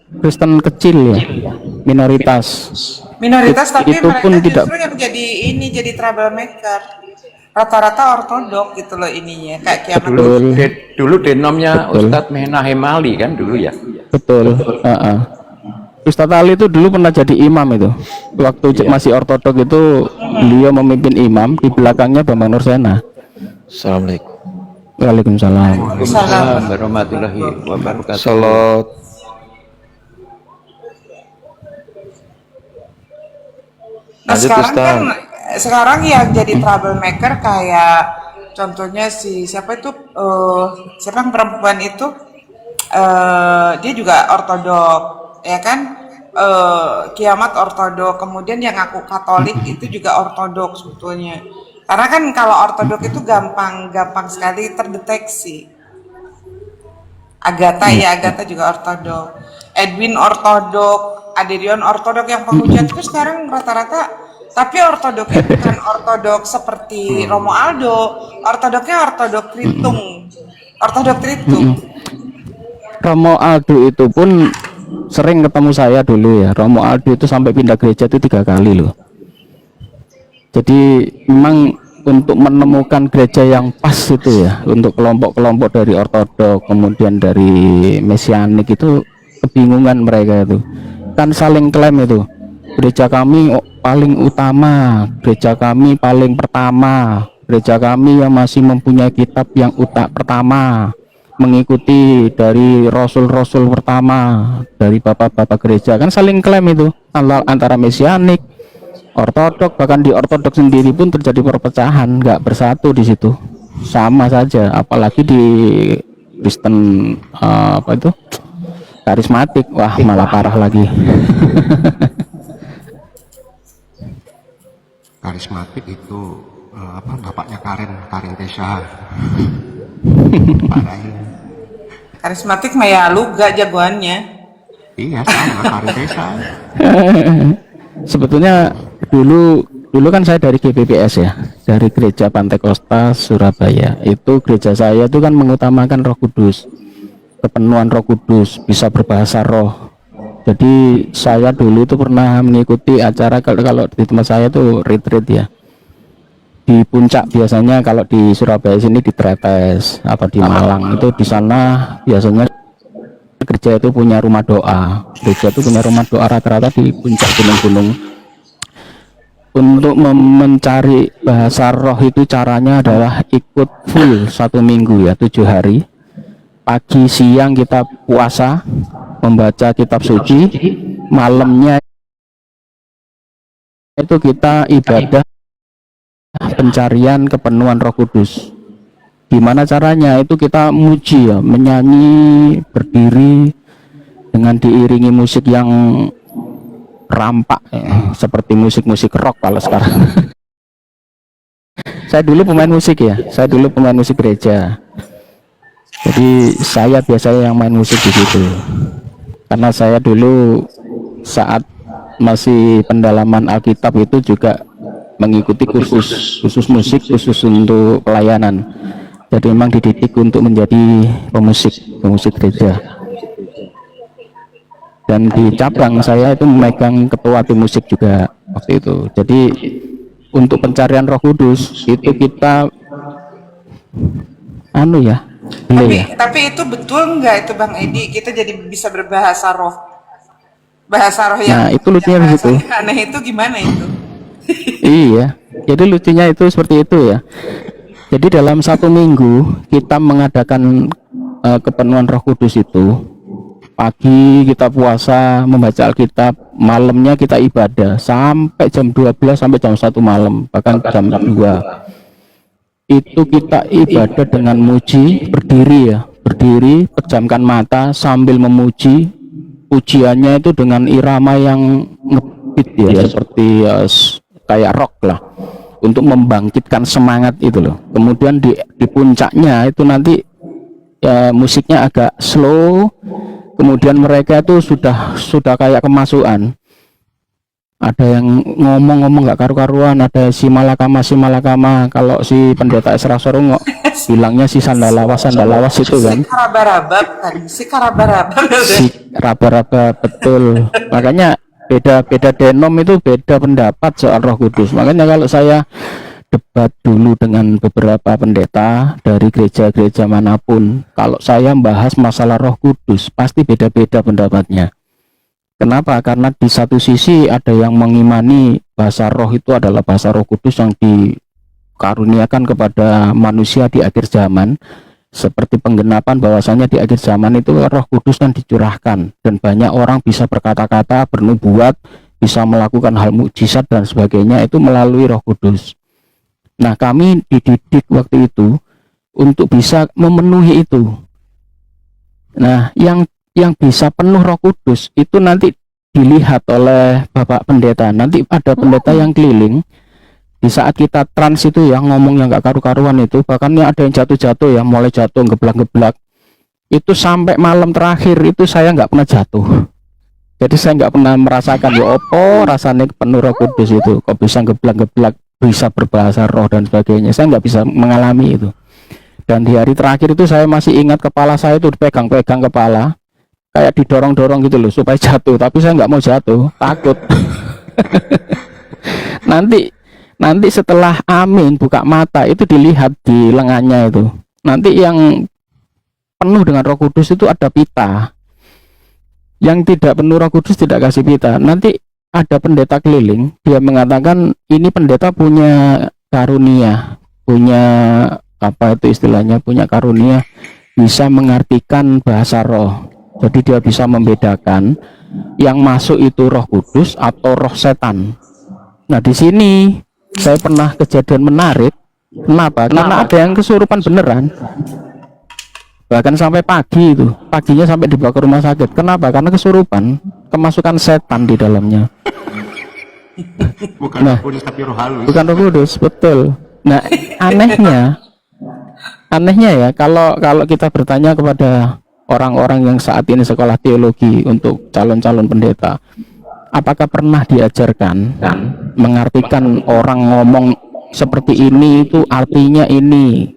Kristen kecil ya, minoritas. Minoritas, tapi Itu pun mereka tidak justru yang jadi troublemaker. Rata-rata ortodok gitu loh ininya, kayak Kiamat Dulu betul, Gereja. dulu denomnya betul, Ustadz Menahem Ali kan dulu ya. betul. Ustadz Ali itu dulu pernah jadi imam itu. Waktu Iya. masih ortodok itu beliau memimpin imam, di belakangnya Bambang Nursena. Assalamualaikum. Waalaikumsalam. Salam. Waalaikumsalam warahmatullahi wabarakatuh. Salat. Nah Lanjut sekarang kan, Ustaz. sekarang yang jadi troublemaker kayak contohnya si siapa itu, siapa yang perempuan itu, dia juga ortodok, ya kan? Kiamat ortodok, kemudian yang ngaku Katolik itu juga ortodok sebetulnya. Karena kan kalau ortodok itu gampang sekali terdeteksi. Agatha juga ortodok. Edwin ortodok, Aderion ortodok, yang penghujat itu sekarang rata-rata, tapi ortodoknya bukan ortodok seperti Romo Aldo, ortodoknya ortodok Tritung. Ortodok Tritung. Romo Aldo itu pun sering ketemu saya dulu ya. Romo Aldo itu sampai pindah gereja itu 3 kali loh. Jadi memang untuk menemukan gereja yang pas itu ya, untuk kelompok-kelompok dari ortodok kemudian dari mesianik itu kebingungan mereka itu. Kan saling klaim itu. Gereja kami paling utama, gereja kami paling pertama, gereja kami yang masih mempunyai kitab yang pertama, mengikuti dari rasul-rasul pertama, dari bapak-bapak gereja. Kan saling klaim itu antara mesianik, ortodok. Bahkan di ortodok sendiri pun terjadi perpecahan, nggak bersatu di situ. Sama saja, apalagi di Kristen apa itu karismatik, wah malah parah lagi. Karismatik itu apa bapaknya Karen Tesa. Pak Rai. Karismatik mah ya luga jagoannya. Iya sama Karen Tesa. Sebetulnya dulu kan saya dari GPPS ya, dari Gereja Pantai Kosta Surabaya. Itu gereja saya itu kan mengutamakan Roh Kudus, kepenuhan Roh Kudus, bisa berbahasa roh. Jadi saya dulu itu pernah mengikuti acara, kalau di tempat saya itu retreat ya, di puncak. Biasanya kalau di Surabaya sini di Tretes atau di Malang itu, di sana biasanya gereja itu punya rumah doa. Gereja itu punya rumah doa rata-rata di puncak gunung-gunung. Untuk mencari bahasa roh itu caranya adalah ikut full 1 minggu ya, 7 hari. Pagi siang kita puasa, membaca kitab suci, malamnya itu kita ibadah pencarian kepenuhan Roh Kudus. Gimana caranya? Itu kita muji ya, menyanyi, berdiri dengan diiringi musik yang rampak ya, seperti musik-musik rock kalau sekarang. Saya dulu pemain musik ya, saya dulu pemain musik gereja. Jadi saya biasanya yang main musik di situ. Karena saya dulu saat masih pendalaman Alkitab itu juga mengikuti khusus musik, khusus untuk pelayanan. Jadi memang dididik untuk menjadi pemusik gereja. Dan di cabang saya itu memegang ketua tim musik juga waktu itu. Jadi untuk pencarian Roh Kudus itu kita Tapi itu betul nggak itu Bang Edi? Kita jadi bisa berbahasa roh. Bahasa roh Nah, itu lucunya yang begitu. bahasanya aneh itu gimana itu? Iya, jadi lucunya itu seperti itu ya. Jadi dalam 1 minggu kita mengadakan kepenuhan Roh Kudus itu. Pagi kita puasa, membaca Alkitab, malamnya kita ibadah sampai jam 12 sampai jam 1 malam, bahkan jam 2. Itu kita ibadah dengan muji, berdiri ya, berdiri, pejamkan mata sambil memuji. Pujiannya itu dengan irama yang ngebeat ya, seperti kayak rock lah, untuk membangkitkan semangat itu loh. Kemudian di puncaknya itu nanti ya, musiknya agak slow. Kemudian mereka itu sudah kayak kemasukan. Ada yang ngomong-ngomong nggak karu-karuan, ada si malakama. Kalau si pendeta Esra Sorungo bilangnya si sandalawas itu kan. Si karabarabab kan, si karabarabab. Si raba-raba, betul. Makanya beda denom itu beda pendapat soal Roh Kudus. Makanya kalau saya debat dulu dengan beberapa pendeta dari gereja-gereja manapun, kalau saya membahas masalah Roh Kudus pasti beda-beda pendapatnya. Kenapa? Karena di satu sisi ada yang mengimani bahasa roh itu adalah bahasa Roh Kudus yang dikaruniakan kepada manusia di akhir zaman, seperti penggenapan bahwasanya di akhir zaman itu Roh Kudus kan dicurahkan dan banyak orang bisa berkata-kata, bernubuat, bisa melakukan hal mukjizat dan sebagainya itu melalui Roh Kudus. Nah, kami dididik waktu itu untuk bisa memenuhi itu. Nah, yang bisa penuh Roh Kudus itu nanti dilihat oleh Bapak Pendeta. Nanti ada pendeta yang keliling di saat kita trans itu ya, ngomong yang gak karu-karuan itu, bahkan ya ada yang jatuh-jatuh ya, mulai jatuh geblak-geblak. Itu sampai malam terakhir itu saya nggak pernah jatuh. Jadi saya nggak pernah merasakan ya opo rasanya penuh Roh Kudus itu, kok bisa geblak-geblak, bisa berbahasa roh dan sebagainya. Saya nggak bisa mengalami itu. Dan di hari terakhir itu saya masih ingat kepala saya itu dipegang-pegang kepala, kayak didorong-dorong gitu loh supaya jatuh, tapi saya nggak mau jatuh, takut. nanti setelah amin buka mata itu dilihat di lengannya itu, nanti yang penuh dengan Roh Kudus itu ada pita, yang tidak penuh Roh Kudus tidak kasih pita. Nanti ada pendeta keliling, dia mengatakan ini pendeta punya karunia, punya apa itu istilahnya, punya karunia bisa mengartikan bahasa roh. Jadi dia bisa membedakan yang masuk itu Roh Kudus atau roh setan. Nah, di sini saya pernah kejadian menarik. Kenapa? Karena ada yang kesurupan beneran. Bahkan sampai pagi itu, paginya sampai dibawa ke rumah sakit. Kenapa? Karena kesurupan, kemasukan setan di dalamnya. Bukan Nah, Roh Kudus tapi roh halus. bukan Roh Kudus, betul. Nah, anehnya ya, kalau kita bertanya kepada orang-orang yang saat ini sekolah teologi untuk calon-calon pendeta, apakah pernah diajarkan mengartikan orang ngomong seperti ini itu artinya ini,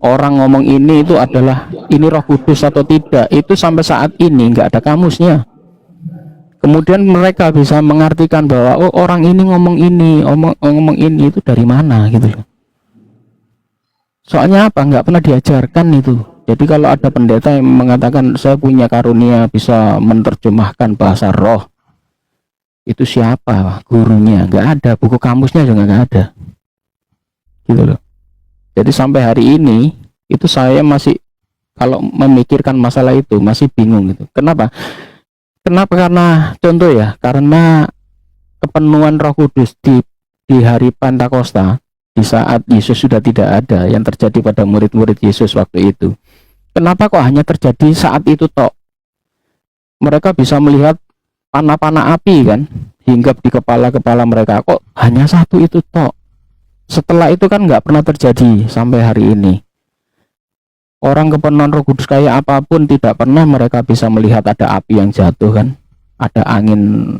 orang ngomong ini itu adalah ini Roh Kudus atau tidak? Itu sampai saat ini nggak ada kamusnya. Kemudian mereka bisa mengartikan bahwa oh orang ini ngomong ini itu dari mana gitu loh. Soalnya apa? Nggak pernah diajarkan itu. Jadi kalau ada pendeta yang mengatakan saya punya karunia bisa menerjemahkan bahasa roh, itu siapa gurunya? Nggak ada, buku kamusnya juga nggak ada gitu loh. Jadi sampai hari ini itu saya masih kalau memikirkan masalah itu masih bingung gitu. Kenapa? Karena contoh ya, karena kepenuhan Roh Kudus di hari Pentakosta, di saat Yesus sudah tidak ada, yang terjadi pada murid-murid Yesus waktu itu. Kenapa kok hanya terjadi saat itu tok? Mereka bisa melihat panah-panah api kan hinggap di kepala-kepala mereka, kok hanya satu itu tok? Setelah itu kan nggak pernah terjadi sampai hari ini. Orang kepenuhan Roh Kudus kayak apapun tidak pernah mereka bisa melihat ada api yang jatuh kan, ada angin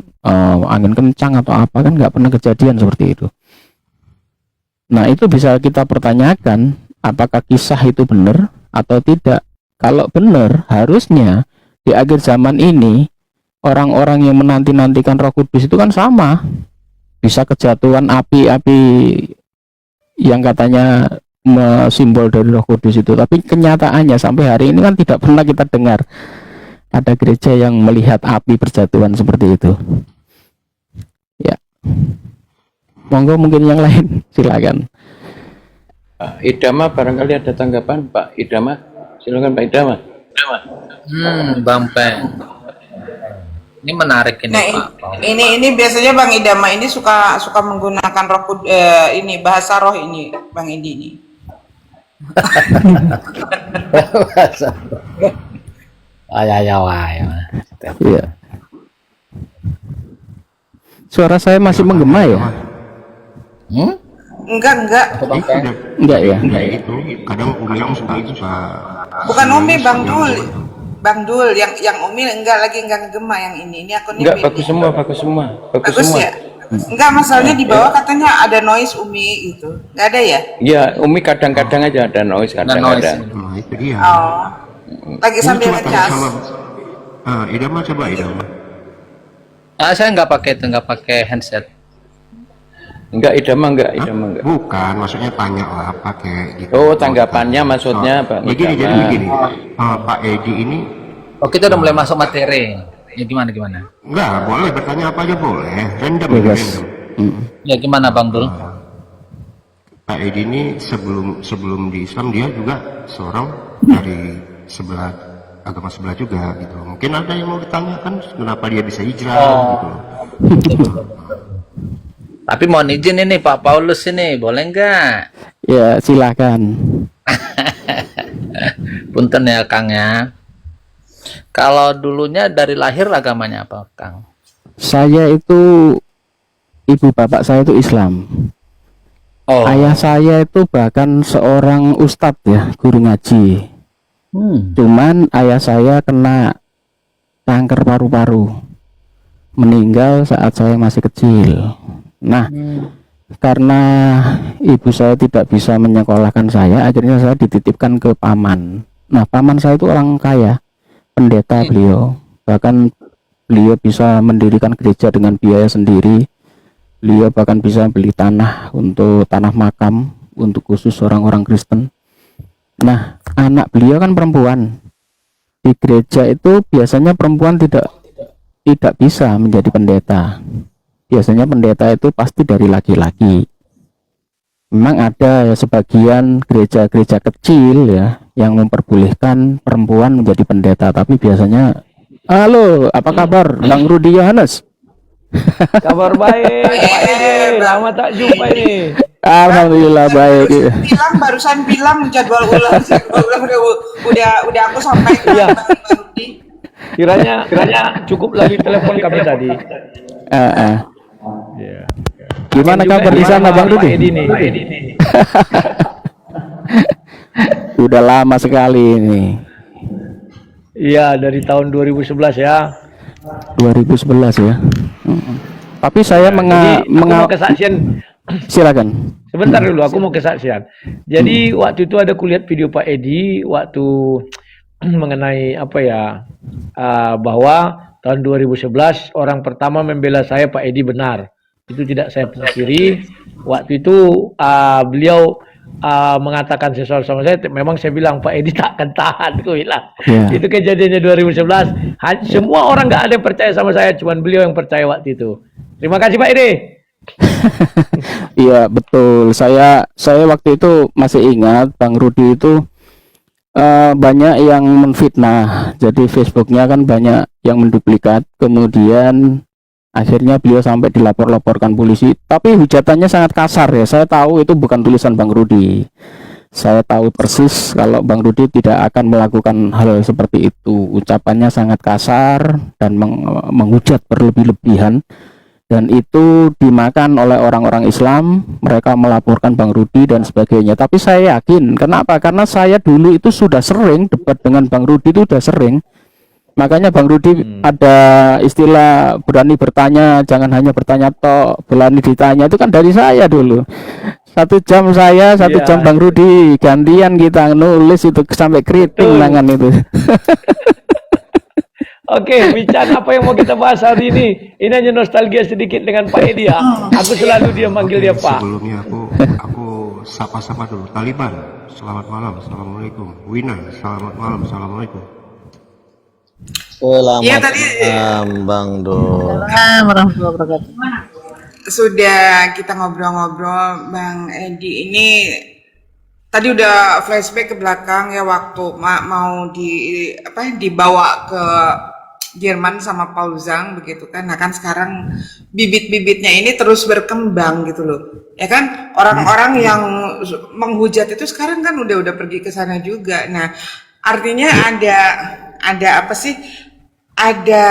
kencang atau apa kan, nggak pernah kejadian seperti itu. Nah, itu bisa kita pertanyakan apakah kisah itu benar atau tidak. Kalau benar, harusnya di akhir zaman ini orang-orang yang menanti-nantikan Roh Kudus itu kan sama, bisa kejatuhan api-api yang katanya simbol dari Roh Kudus itu, tapi kenyataannya sampai hari ini kan tidak pernah kita dengar ada gereja yang melihat api berjatuhan seperti itu. Ya, monggo mungkin yang lain silakan. Pak Idama barangkali ada tanggapan, Pak Idama. Silakan Pak Idama. Bang Pen, ini menarik ini Nah, Pak. ini biasanya Bang Idama ini suka menggunakan Roh Kudus, ini bahasa roh ini Bang Indi ini. Ayo. Iya. Suara saya masih menggema ya? Enggak. Enggak ya? Kayak gitu. Kadang suka Bukan Umi, Bang Dul. Bang Dul, yang Umi enggak ngegema yang ini. Ini akunnya Enggak, beda. bagus semua. Bagus ya? Enggak, masalahnya di bawah katanya ada noise Umi gitu. Enggak ada ya? Ya, Umi kadang-kadang aja ada noise, Ada noise. kadang-kadang. Nah, itu dia. Oh. Lagi Ini sambil coba tanya ngecas. sama Idama, coba Idama. Saya nggak pakai itu, nggak pakai headset. Enggak, Idama enggak, Hah? Idama enggak. Bukan, maksudnya tanya lah pakai gitu. Oh, tanggapannya maksudnya, Pak Begini, jadi Idama. begini. Pak Edi ini Oh, kita udah mulai masuk materi. Ya gimana? enggak boleh bertanya apa aja boleh, random ini Bebas. random. Ya gimana Bang Dul? Pak Edi ini sebelum di Islam dia juga seorang dari agama sebelah juga gitu. Mungkin ada yang mau ditanyakan kenapa dia bisa hijrah gitu. Tapi mohon izin ini Pak Paulus ini, boleh nggak? Ya, silakan. Punten ya Kang ya. Kalau dulunya dari lahir agamanya apa Kang? Saya itu, ibu bapak saya itu Islam. Oh. Ayah saya itu bahkan seorang ustadz ya, guru ngaji. Cuman ayah saya kena kanker paru-paru, meninggal saat saya masih kecil. Nah, karena ibu saya tidak bisa menyekolahkan saya, akhirnya saya dititipkan ke paman. Nah, paman saya itu orang kaya, pendeta beliau. Bahkan beliau bisa mendirikan gereja dengan biaya sendiri. Beliau bahkan bisa beli tanah untuk tanah makam untuk khusus orang-orang Kristen. Nah, anak beliau kan perempuan. Di gereja itu biasanya perempuan tidak bisa menjadi pendeta. Biasanya pendeta itu pasti dari laki-laki. Memang ada ya sebagian gereja-gereja kecil ya yang memperbolehkan perempuan menjadi pendeta, tapi biasanya, halo, apa kabar, Bang Rudi Yohanes? Kabar baik, Pak Edi. Lama tak jumpa ini. Alhamdulillah baik. Barusan bilang jadwal ulang udah aku sampaikan. Iya. Bang Rudi. Kiranya cukup lagi telepon kami tadi. Iya. Gimana Juga kabar di sana, Bang Pak Rudi? Edi nih. Udah lama sekali ini. Iya, dari tahun 2011 ya. 2011 ya. Tapi saya Jadi aku mau kesaksian. silakan. Sebentar dulu, aku mau kesaksian. Jadi waktu itu ada kulihat video Pak Edi waktu mengenai apa ya, bahwa tahun 2011 orang pertama membela saya Pak Edi benar. Itu tidak saya pungkiri. Waktu itu beliau mengatakan sesuatu sama saya, memang saya bilang Pak Edi tak akan tahan, aku bilang. Ya. Itu kejadiannya 2011. Semua orang nggak ada yang percaya sama saya, cuman beliau yang percaya waktu itu. Terima kasih Pak Edi. Iya betul. Saya waktu itu masih ingat Bang Rudi itu banyak yang menfitnah. Jadi Facebooknya kan banyak yang menduplikat. Kemudian akhirnya beliau sampai dilapor-laporkan polisi. Tapi hujatannya sangat kasar ya. Saya tahu itu bukan tulisan Bang Rudi. Saya tahu persis kalau Bang Rudi tidak akan melakukan hal seperti itu. Ucapannya sangat kasar dan menghujat berlebih-lebihan. Dan itu dimakan oleh orang-orang Islam. Mereka melaporkan Bang Rudi dan sebagainya. Tapi saya yakin, kenapa? Karena saya dulu itu sudah sering debat dengan Bang Rudi, itu sudah sering. Makanya Bang Rudi ada istilah berani bertanya, jangan hanya bertanya tok, berani ditanya. Itu kan dari saya dulu. 1 jam saya, 1 jam Bang Rudi, gantian kita nulis itu sampai keriting tangan itu. Oke, bicara apa yang mau kita bahas hari ini? Ini hanya nostalgia sedikit dengan Pak Edi ya. Aku selalu dia manggil dia Pak. Sebelumnya aku sapa-sapa dulu. Taliban, selamat malam, assalamualaikum. Winan, selamat malam, assalamualaikum. Selamat Iya, tadi malam Bang Dul. Warahmatullahi wabarakatuh. sudah kita ngobrol-ngobrol Bang Edi ini tadi udah flashback ke belakang ya waktu mau dibawa ke Jerman sama Paul Zhang begitu kan. Nah kan sekarang bibit-bibitnya ini terus berkembang gitu loh. Ya kan orang-orang yang menghujat itu sekarang kan udah pergi ke sana juga. Nah, artinya ada apa sih? Ada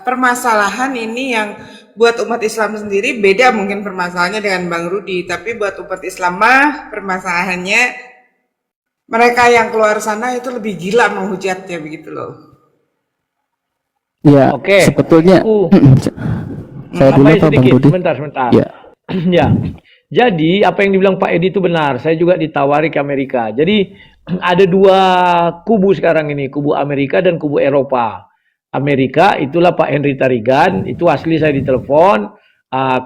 permasalahan ini yang buat umat Islam sendiri beda mungkin permasalahannya dengan Bang Rudi, tapi buat umat Islam mah permasalahannya mereka yang keluar sana itu lebih gila menghujatnya begitu loh. Ya, Oke. sebetulnya Saya dulu Tambahin atau Bang sedikit, Rudi? sebentar. Ya. Ya, jadi apa yang dibilang Pak Edi itu benar. Saya juga ditawari ke Amerika. Jadi ada dua kubu sekarang ini, kubu Amerika dan kubu Eropa. Amerika itulah Pak Henry Tarigan, itu asli saya ditelepon.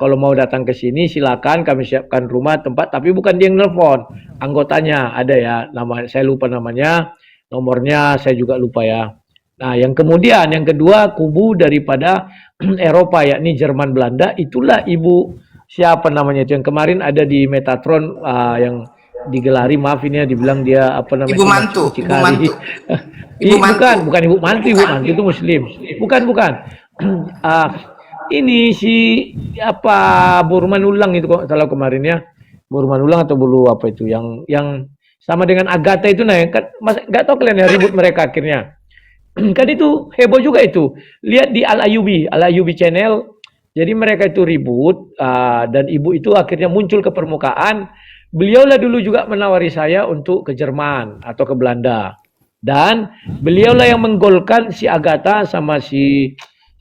Kalau mau datang ke sini silakan, kami siapkan rumah tempat, tapi bukan dia yang nelpon, anggotanya ada ya, nama saya lupa namanya, nomornya saya juga lupa ya. Nah, yang kemudian yang kedua kubu daripada Eropa yakni Jerman Belanda, itulah Ibu siapa namanya itu yang kemarin ada di Metatron yang digelari, maaf ini ya dibilang dia apa namanya Ibu itu, Mantu, Ibu mucikari. Mantu. Ibu Mantu. Bukan Ibu Mantu, Ibu Mantu itu Muslim. Bukan. Ini si apa Burman Ulang itu kok salah kemarin ya. Burman Ulang atau Bulu apa itu yang sama dengan Agatha itu nah kan nggak tahu kalian ya ribut mereka akhirnya. Kan itu heboh juga itu. Lihat di Al Ayubi channel. Jadi mereka itu ribut dan ibu itu akhirnya muncul ke permukaan. Beliaulah dulu juga menawari saya untuk ke Jerman atau ke Belanda. Dan beliaulah yang menggolkan si Agatha sama si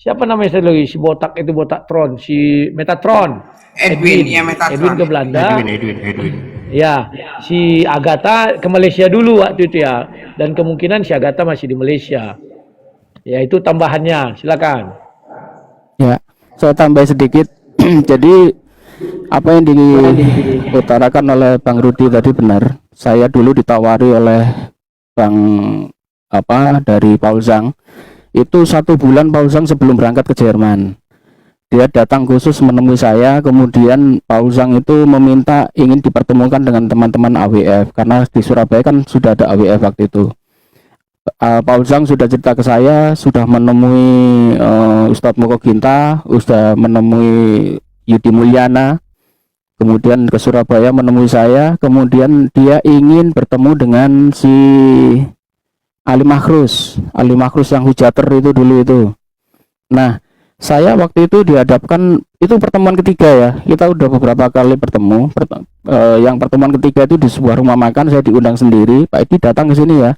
siapa namanya lagi si botak itu botak Tron, si Metatron. Edwin, ya Metatron. Edwin ke Belanda. Edwin. Ya, si Agatha ke Malaysia dulu waktu itu ya. Dan kemungkinan si Agatha masih di Malaysia. Ya itu tambahannya, silakan. Ya, saya tambah sedikit. Jadi apa yang diutarakan oleh Bang Rudi tadi benar. Saya dulu ditawari oleh Bang dari Paul Zhang. Itu 1 bulan Paul Zhang sebelum berangkat ke Jerman. Dia datang khusus menemui saya, kemudian Paul Zhang itu meminta ingin dipertemukan dengan teman-teman AWF karena di Surabaya kan sudah ada AWF waktu itu. Paul Zhang sudah cerita ke saya, sudah menemui Ustadz Moko Ginta, sudah menemui Yudi Mulyana, kemudian ke Surabaya menemui saya, kemudian dia ingin bertemu dengan si Ali Makhrus yang hujater itu dulu itu. Nah, saya waktu itu dihadapkan, itu pertemuan ketiga ya, kita udah beberapa kali bertemu. Yang pertemuan ketiga itu di sebuah rumah makan, saya diundang sendiri. Pak Edi datang ke sini ya.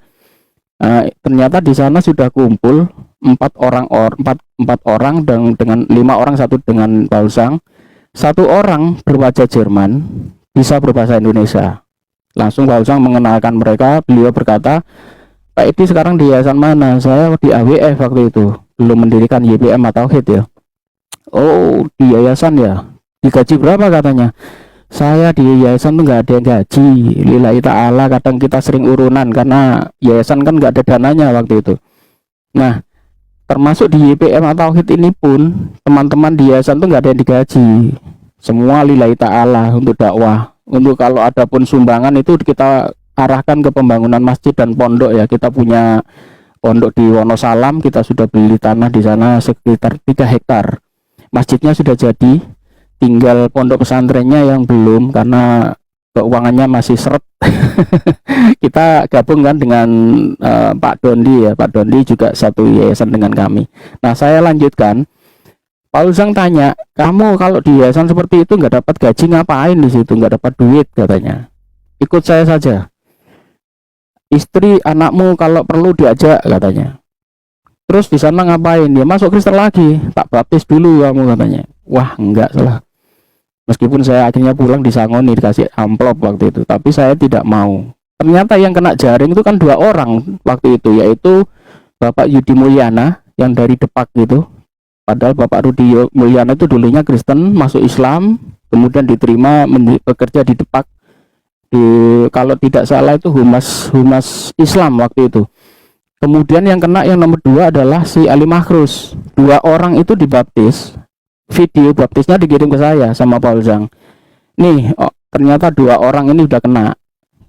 Ternyata di sana sudah kumpul 4 orang dan dengan 5 orang, satu dengan Paul Zhang. 1 orang berwajah Jerman, bisa berbahasa Indonesia. Langsung Paul Zhang mengenalkan mereka. Beliau berkata, Pak Edi sekarang di yayasan mana? Saya di AWF waktu itu, belum mendirikan YPM atau HIT ya. Oh, di yayasan ya. Digaji berapa katanya? Saya di yayasan tuh nggak ada yang gaji, lillahi ta'ala. Kadang kita sering urunan karena yayasan kan nggak ada dananya waktu itu. Nah, termasuk di YPM atau HIT ini pun teman-teman di yayasan tuh nggak ada yang digaji. Semua lillahi ta'ala untuk dakwah. Untuk kalau ada pun sumbangan itu kita arahkan ke pembangunan masjid dan pondok ya. Kita punya pondok di Wonosalam, kita sudah beli tanah di sana sekitar 3 hektar. Masjidnya sudah jadi, tinggal pondok pesantrennya yang belum karena keuangannya masih seret. Kita gabungkan dengan Pak Dondi ya. Pak Dondi juga satu yayasan dengan kami. Nah, saya lanjutkan. Paul Zhang tanya, kamu kalau di yayasan seperti itu nggak dapat gaji ngapain di situ, nggak dapat duit katanya. Ikut saya saja. Istri anakmu kalau perlu diajak katanya. Terus di sana ngapain? Dia masuk Kristen lagi, tak baptis dulu kamu katanya. Wah, enggak salah. Meskipun saya akhirnya pulang disangoni, dikasih amplop waktu itu, tapi saya tidak mau. Ternyata yang kena jaring itu kan 2 orang waktu itu, yaitu Bapak Yudi Mulyana yang dari Depak gitu. Padahal Bapak Rudi Mulyana itu dulunya Kristen, masuk Islam, kemudian diterima bekerja di Depak. Kalau tidak salah itu humas Islam waktu itu. Kemudian yang kena yang nomor 2 adalah si Ali Makhrus. 2 orang itu dibaptis. Video baptisnya dikirim ke saya sama Paul Zhang. Nih, ternyata 2 orang ini udah kena.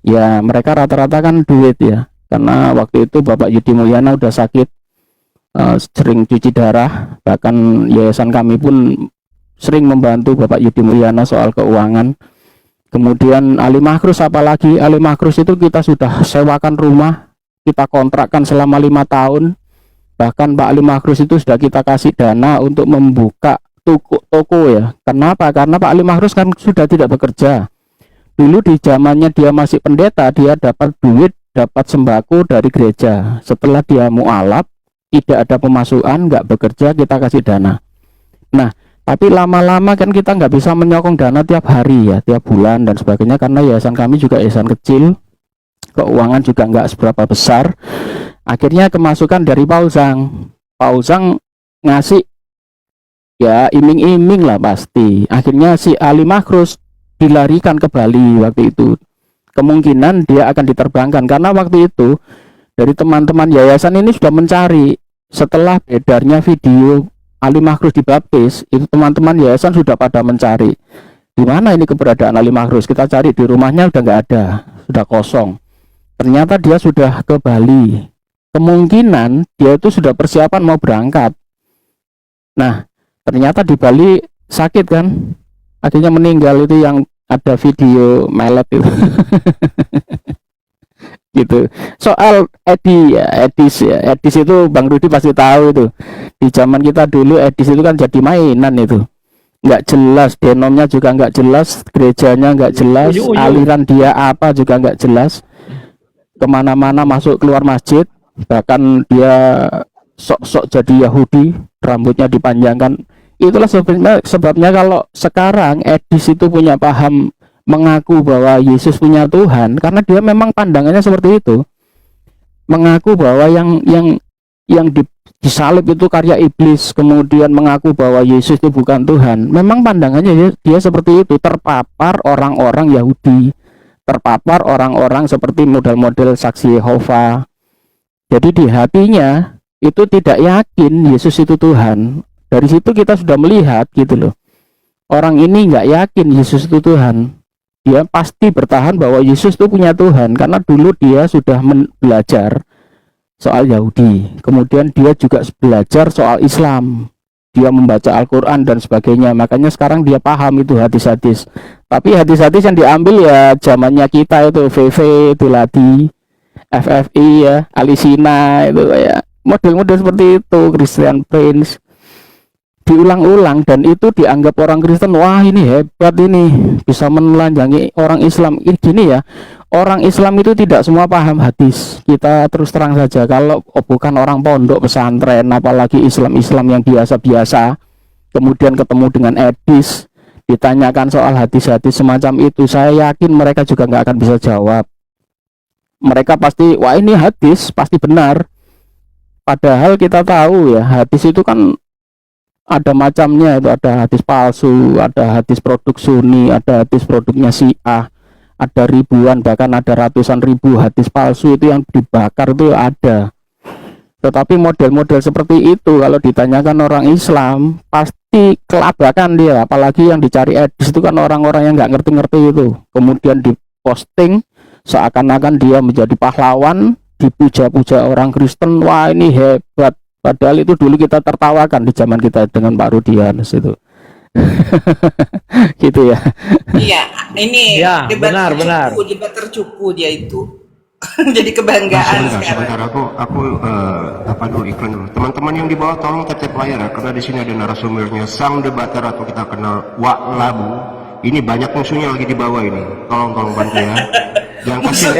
Ya, mereka rata-rata kan duit ya. Karena waktu itu Bapak Yudi Mulyana udah sakit, sering cuci darah. Bahkan yayasan kami pun sering membantu Bapak Yudi Mulyana soal keuangan. Kemudian Ali Makhrus, apalagi Ali Makhrus itu kita sudah sewakan rumah, kita kontrakkan selama 5 tahun. Bahkan Pak Ali Makhrus itu sudah kita kasih dana untuk membuka toko ya. Kenapa? Karena Pak Ali Makhrus kan sudah tidak bekerja. Dulu di zamannya dia masih pendeta, dia dapat duit, dapat sembako dari gereja. Setelah dia mualaf, tidak ada pemasukan, nggak bekerja, kita kasih dana. Nah, Tapi lama-lama kan kita nggak bisa menyokong dana tiap hari ya, tiap bulan dan sebagainya, karena yayasan kami juga yayasan kecil, keuangan juga nggak seberapa besar. Akhirnya kemasukan dari Pausang. Pausang ngasih ya iming-iming lah pasti. Akhirnya si Ali Makrus dilarikan ke Bali waktu itu. Kemungkinan dia akan diterbangkan karena waktu itu dari teman-teman yayasan ini sudah mencari. Setelah beredarnya video Ali Makrus dibaptis, itu teman-teman yayasan sudah pada mencari di mana ini keberadaan Ali Makrus. Kita cari di rumahnya udah nggak ada, sudah kosong. Ternyata dia sudah ke Bali. Kemungkinan dia itu sudah persiapan mau berangkat. Nah, ternyata di Bali sakit kan, akhirnya meninggal. Itu yang ada video melet itu. Gitu. Soal Edi ya, Edis itu Bang Rudi pasti tahu itu. Di zaman kita dulu Edis itu kan jadi mainan itu. Nggak jelas, denomnya juga nggak jelas, gerejanya nggak jelas, aliran dia apa juga nggak jelas. Kemana-mana masuk keluar masjid, bahkan dia sok-sok jadi Yahudi, rambutnya dipanjangkan. Itulah sebabnya kalau sekarang Edis itu punya paham mengaku bahwa Yesus punya Tuhan, karena dia memang pandangannya seperti itu, mengaku bahwa yang disalib itu karya iblis, kemudian mengaku bahwa Yesus itu bukan Tuhan. Memang pandangannya dia seperti itu, terpapar orang-orang Yahudi, terpapar orang-orang seperti model-model saksi Yehova. Jadi di hatinya itu tidak yakin Yesus itu Tuhan. Dari situ kita sudah melihat gitu loh, orang ini nggak yakin Yesus itu Tuhan. Dia pasti bertahan bahwa Yesus itu punya Tuhan, karena dulu dia sudah belajar soal Yahudi, kemudian dia juga belajar soal Islam, dia membaca Al-Quran dan sebagainya. Makanya sekarang dia paham itu hadis-hadis. Tapi hadis-hadis yang diambil ya zamannya kita itu, VV, Tuladi, FFI ya, Alisina itu kayak model-model seperti itu, Christian Prince, diulang-ulang, dan itu dianggap orang Kristen, wah ini hebat, ini bisa menelanjangi orang Islam. Ini gini ya, orang Islam itu tidak semua paham hadis. Kita terus terang saja, kalau bukan orang pondok pesantren, apalagi Islam-Islam yang biasa-biasa, kemudian ketemu dengan Edis, ditanyakan soal hadis-hadis semacam itu, saya yakin mereka juga nggak akan bisa jawab. Mereka pasti, wah ini hadis, pasti benar. Padahal kita tahu ya, hadis itu kan ada macamnya, itu ada hadis palsu, ada hadis produk Sunni, ada hadis produknya Syiah, ada ribuan, bahkan ada ratusan ribu hadis palsu itu yang dibakar itu ada. Tetapi model-model seperti itu kalau ditanyakan orang Islam pasti kelabakan dia, apalagi yang dicari Edis itu kan orang-orang yang nggak ngerti-ngerti itu, kemudian diposting seakan-akan dia menjadi pahlawan, dipuja-puja orang Kristen, wah ini hebat. Padahal itu dulu kita tertawakan di zaman kita dengan Pak Rudianus itu. Gitu ya. Iya, ini Ya, benar. debat tercupu dia itu. Jadi kebanggaan sekarang. Sebentar aku apa dulu iklan dulu. Teman-teman yang di bawah tolong tetap layar ya, karena di sini ada narasumbernya sang debater atau kita kenal Wak Labu. Ini banyak musuhnya lagi di bawah ini. Tolong bantu ya. Jangan kasih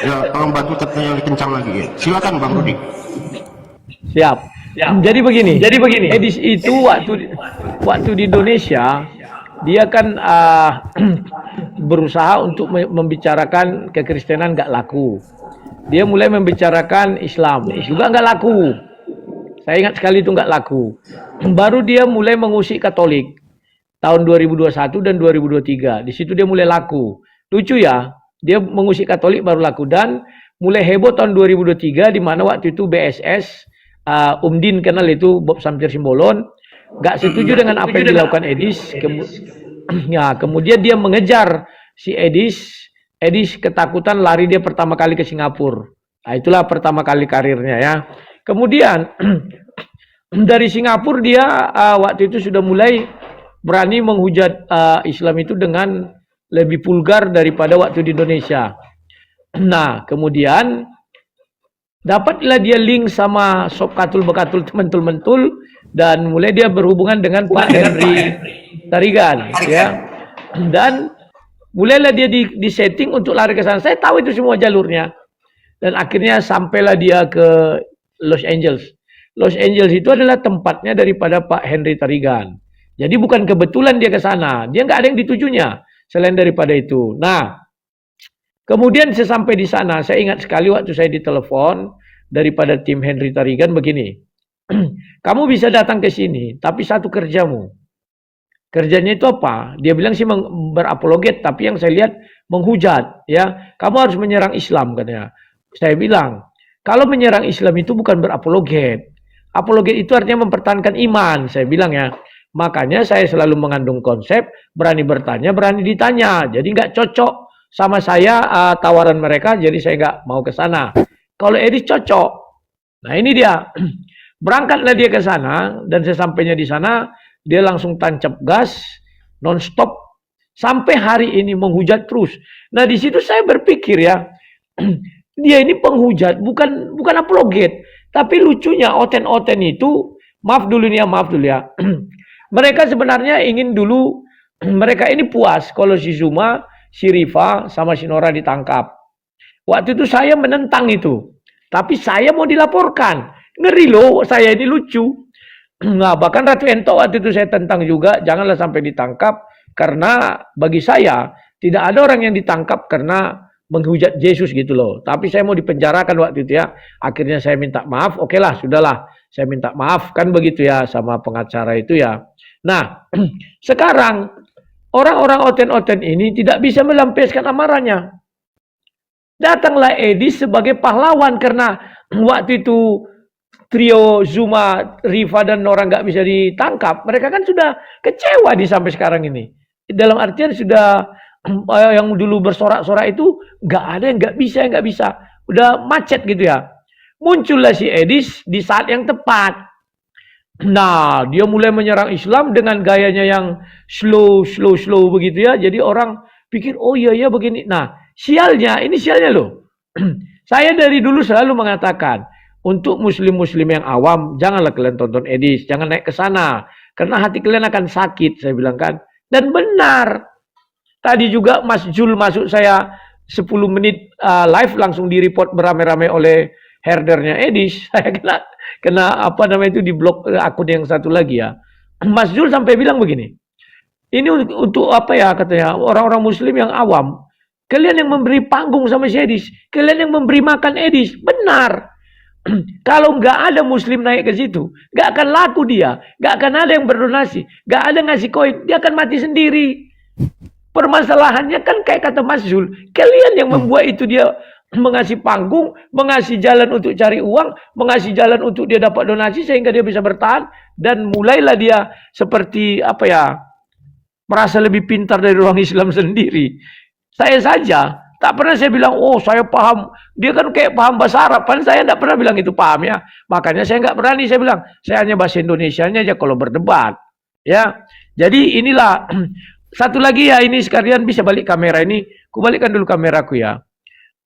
ya, tolong bantu tetapnya lebih kencang lagi ya. Silakan Bang Rudi. Siap. Jadi begini. Edis itu waktu di Indonesia dia kan berusaha untuk membicarakan kekristenan nggak laku. Dia mulai membicarakan Islam juga nggak laku. Saya ingat sekali itu nggak laku. Baru dia mulai mengusik Katolik tahun 2021 dan 2023. Di situ dia mulai laku. Lucu ya, dia mengusik Katolik baru laku, dan mulai heboh tahun 2023 di mana waktu itu BSS Umdin kenal itu Bob Samtir Simbolon nggak setuju dengan apa yang dilakukan Edis. Kemudian dia mengejar si Edis. Edis ketakutan, lari dia pertama kali ke Singapura. Nah, itulah pertama kali karirnya ya. Kemudian dari Singapura dia waktu itu sudah mulai berani menghujat Islam itu dengan lebih vulgar daripada waktu di Indonesia. Nah, kemudian dapatlah dia link sama Sob Katul Bekatul Mentul-Mentul, dan mulai dia berhubungan dengan Pak Henry Tarigan ya. Dan mulailah dia di setting untuk lari ke sana. Saya tahu itu semua jalurnya. Dan akhirnya sampailah dia ke Los Angeles. Los Angeles itu adalah tempatnya daripada Pak Henry Tarigan. Jadi bukan kebetulan dia ke sana. Dia nggak ada yang ditujunya selain daripada itu. Nah, kemudian sesampai di sana, saya ingat sekali waktu saya ditelepon daripada tim Henry Tarigan begini. Kamu bisa datang ke sini, tapi satu kerjamu. Kerjanya itu apa? Dia bilang sih berapologet, tapi yang saya lihat menghujat. Ya, kamu harus menyerang Islam katanya. Saya bilang, kalau menyerang Islam itu bukan berapologet. Apologet itu artinya mempertahankan iman. Saya bilang ya. Makanya saya selalu mengandung konsep berani bertanya, berani ditanya. Jadi nggak cocok sama saya tawaran mereka, jadi saya nggak mau ke sana. Kalau Edis cocok. Nah ini dia. Berangkatlah dia ke sana dan sesampainya di sana dia langsung tancap gas nonstop sampai hari ini menghujat terus. Nah di situ saya berpikir ya, dia ini penghujat bukan apologet, tapi lucunya oten-oten itu maaf dulu ya. Mereka sebenarnya ingin dulu, mereka ini puas kalau si Zuma, si Rifa, sama si Nora ditangkap. Waktu itu saya menentang itu. Tapi saya mau dilaporkan. Ngeri loh, saya ini lucu. Nah, bahkan Ratu Ento waktu itu saya tentang juga, janganlah sampai ditangkap. Karena bagi saya, tidak ada orang yang ditangkap karena menghujat Yesus gitu loh. Tapi saya mau dipenjarakan waktu itu ya. Akhirnya saya minta maaf, oke lah, sudahlah. Saya minta maaf, kan begitu ya sama pengacara itu ya. Nah, sekarang orang-orang oten-oten ini tidak bisa melampiaskan amarahnya. Datanglah Edi sebagai pahlawan karena waktu itu trio Zuma, Rifa dan Nora nggak bisa ditangkap. Mereka kan sudah kecewa sampai sekarang ini. Dalam artian sudah yang dulu bersorak-sorak itu nggak ada yang nggak bisa. Udah macet gitu ya. Muncullah si Edis di saat yang tepat. Nah, dia mulai menyerang Islam dengan gayanya yang slow begitu ya. Jadi orang pikir, oh iya begini. Nah, sialnya loh. Saya dari dulu selalu mengatakan, untuk muslim-muslim yang awam, janganlah kalian tonton Edis, jangan naik ke sana. Karena hati kalian akan sakit, saya bilang kan. Dan benar. Tadi juga Mas Jul masuk saya 10 menit live langsung di-report beramai-ramai oleh herdernya Edis. Saya kena apa namanya itu di blok akun yang satu lagi ya. Mas Jul sampai bilang begini. Ini untuk apa ya katanya orang-orang muslim yang awam. Kalian yang memberi panggung sama si Edis. Kalian yang memberi makan Edis. Benar. Kalau nggak ada muslim naik ke situ, nggak akan laku dia. Nggak akan ada yang berdonasi. Nggak ada ngasih koin. Dia akan mati sendiri. Permasalahannya kan kayak kata Mas Jul. Kalian yang membuat itu dia mengasih panggung, mengasih jalan untuk cari uang, mengasih jalan untuk dia dapat donasi sehingga dia bisa bertahan dan mulailah dia seperti apa ya merasa lebih pintar dari orang Islam sendiri. Saya saja tak pernah saya bilang oh saya paham, dia kan kayak paham bahasa Arab kan saya tidak pernah bilang itu paham ya, makanya saya nggak berani saya bilang saya hanya bahasa Indonesianya aja kalau berdebat ya. Jadi inilah satu lagi ya ini sekalian bisa balik kamera ini, ku balikkan dulu kameraku ya.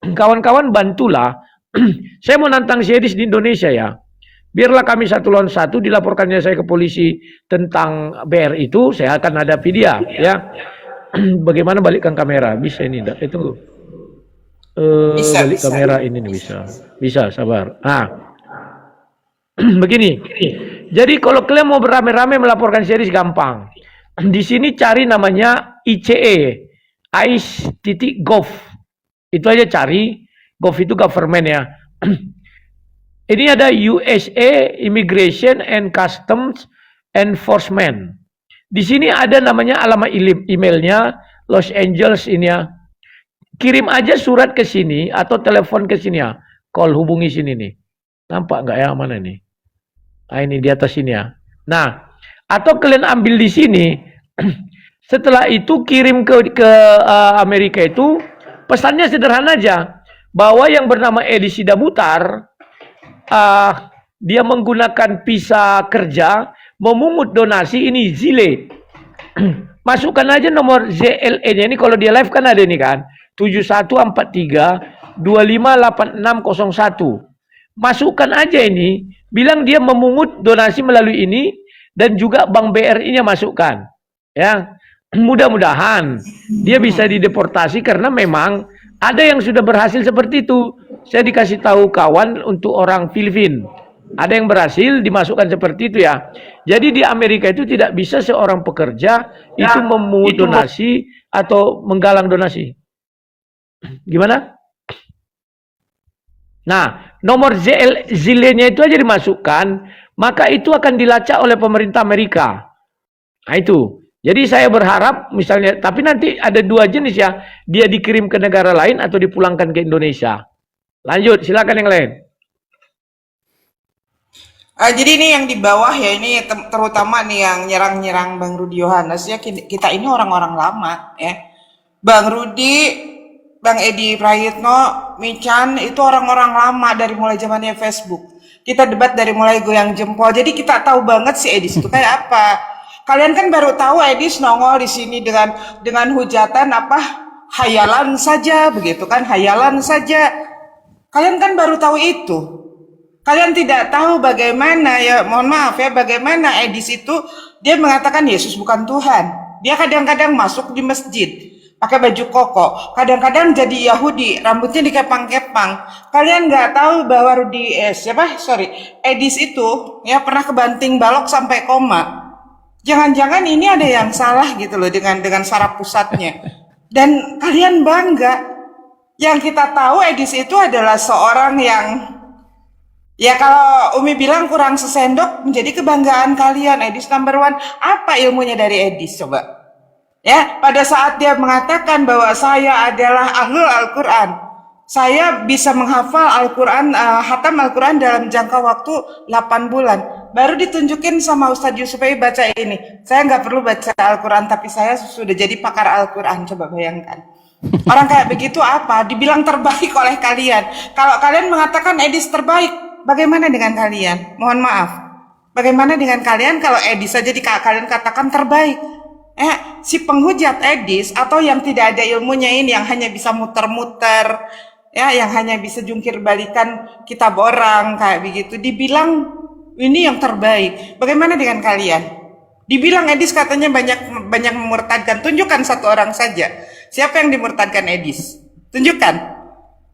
Kawan-kawan bantulah, saya mau nantang si Edis di Indonesia ya. Biarlah kami 1 lawan 1, dilaporkannya saya ke polisi tentang BR itu, saya akan hadapi dia ya. Bagaimana balikkan kamera? Bisa ini enggak? Tunggu. Balik kamera ini nih bisa. Bisa, sabar. Nah. Begini. Jadi kalau kalian mau beramai-ramai melaporkan si Edis gampang. Di sini cari namanya ICE, ICE.gov. Itu aja cari, gov itu government ya. Ini ada USA Immigration and Customs Enforcement. Di sini ada namanya alamat emailnya Los Angeles ini ya. Kirim aja surat ke sini atau telepon ke sini ya. Call hubungi sini nih. Nampak nggak ya mana nih? Nah ini di atas sini ya. Nah, atau kalian ambil di sini. Setelah itu kirim ke Amerika itu. Pesannya sederhana aja, bahwa yang bernama Edi Sidamutar, dia menggunakan visa kerja, memungut donasi, ini Zile. Masukkan aja nomor ZLE-nya, ini kalau dia live kan ada ini kan, 7143 258601. Masukkan aja ini, bilang dia memungut donasi melalui ini, dan juga Bank BRI-nya masukkan. Ya. Mudah-mudahan dia bisa dideportasi karena memang ada yang sudah berhasil seperti itu. Saya dikasih tahu kawan untuk orang Filipina. Ada yang berhasil dimasukkan seperti itu ya. Jadi di Amerika itu tidak bisa seorang pekerja itu memungut donasi atau menggalang donasi. Gimana? Nah, nomor ZIL-nya itu aja dimasukkan, maka itu akan dilacak oleh pemerintah Amerika. Nah itu. Jadi saya berharap misalnya, tapi nanti ada dua jenis ya, dia dikirim ke negara lain atau dipulangkan ke Indonesia. Lanjut, silakan yang lain. Jadi ini yang di bawah ya, ini terutama nih yang nyerang-nyerang Bang Rudi Yohanes ya, kita ini orang-orang lama ya. Bang Rudi, Bang Edi Prayitno, Michan itu orang-orang lama dari mulai zamannya Facebook. Kita debat dari mulai goyang jempol. Jadi kita tahu banget si Edis itu kayak apa. Kalian kan baru tahu Edis nongol di sini dengan hujatan apa? Hayalan saja begitu kan, hayalan saja. Kalian kan baru tahu itu. Kalian tidak tahu bagaimana ya, mohon maaf ya, bagaimana Edis itu dia mengatakan Yesus bukan Tuhan. Dia kadang-kadang masuk di masjid pakai baju koko, kadang-kadang jadi Yahudi, rambutnya dikepang-kepang. Kalian nggak tahu bahwa Edis itu ya pernah kebanting balok sampai koma. Jangan-jangan ini ada yang salah gitu loh dengan saraf pusatnya. Dan kalian bangga. Yang kita tahu Edis itu adalah seorang yang, ya kalau Umi bilang kurang sesendok, menjadi kebanggaan kalian. Edis number one. Apa ilmunya dari Edis coba? Ya, pada saat dia mengatakan bahwa saya adalah ahlul Al-Quran, saya bisa menghafal Al-Quran, hatam Al-Quran dalam jangka waktu 8 bulan. Baru ditunjukin sama Ustadz Yusuf baca ini. Saya nggak perlu baca Al-Quran, tapi saya sudah jadi pakar Al-Quran. Coba bayangkan. Orang kayak begitu apa? Dibilang terbaik oleh kalian. Kalau kalian mengatakan Edis terbaik, bagaimana dengan kalian? Mohon maaf. Bagaimana dengan kalian kalau Edis saja kalian katakan terbaik? Si penghujat Edis atau yang tidak ada ilmunya ini, yang hanya bisa muter-muter, ya, yang hanya bisa jungkir balikan kitab orang kayak begitu, dibilang ini yang terbaik. Bagaimana dengan kalian? Dibilang Edis katanya banyak memurtadkan. Tunjukkan satu orang saja. Siapa yang dimurtadkan Edis? Tunjukkan.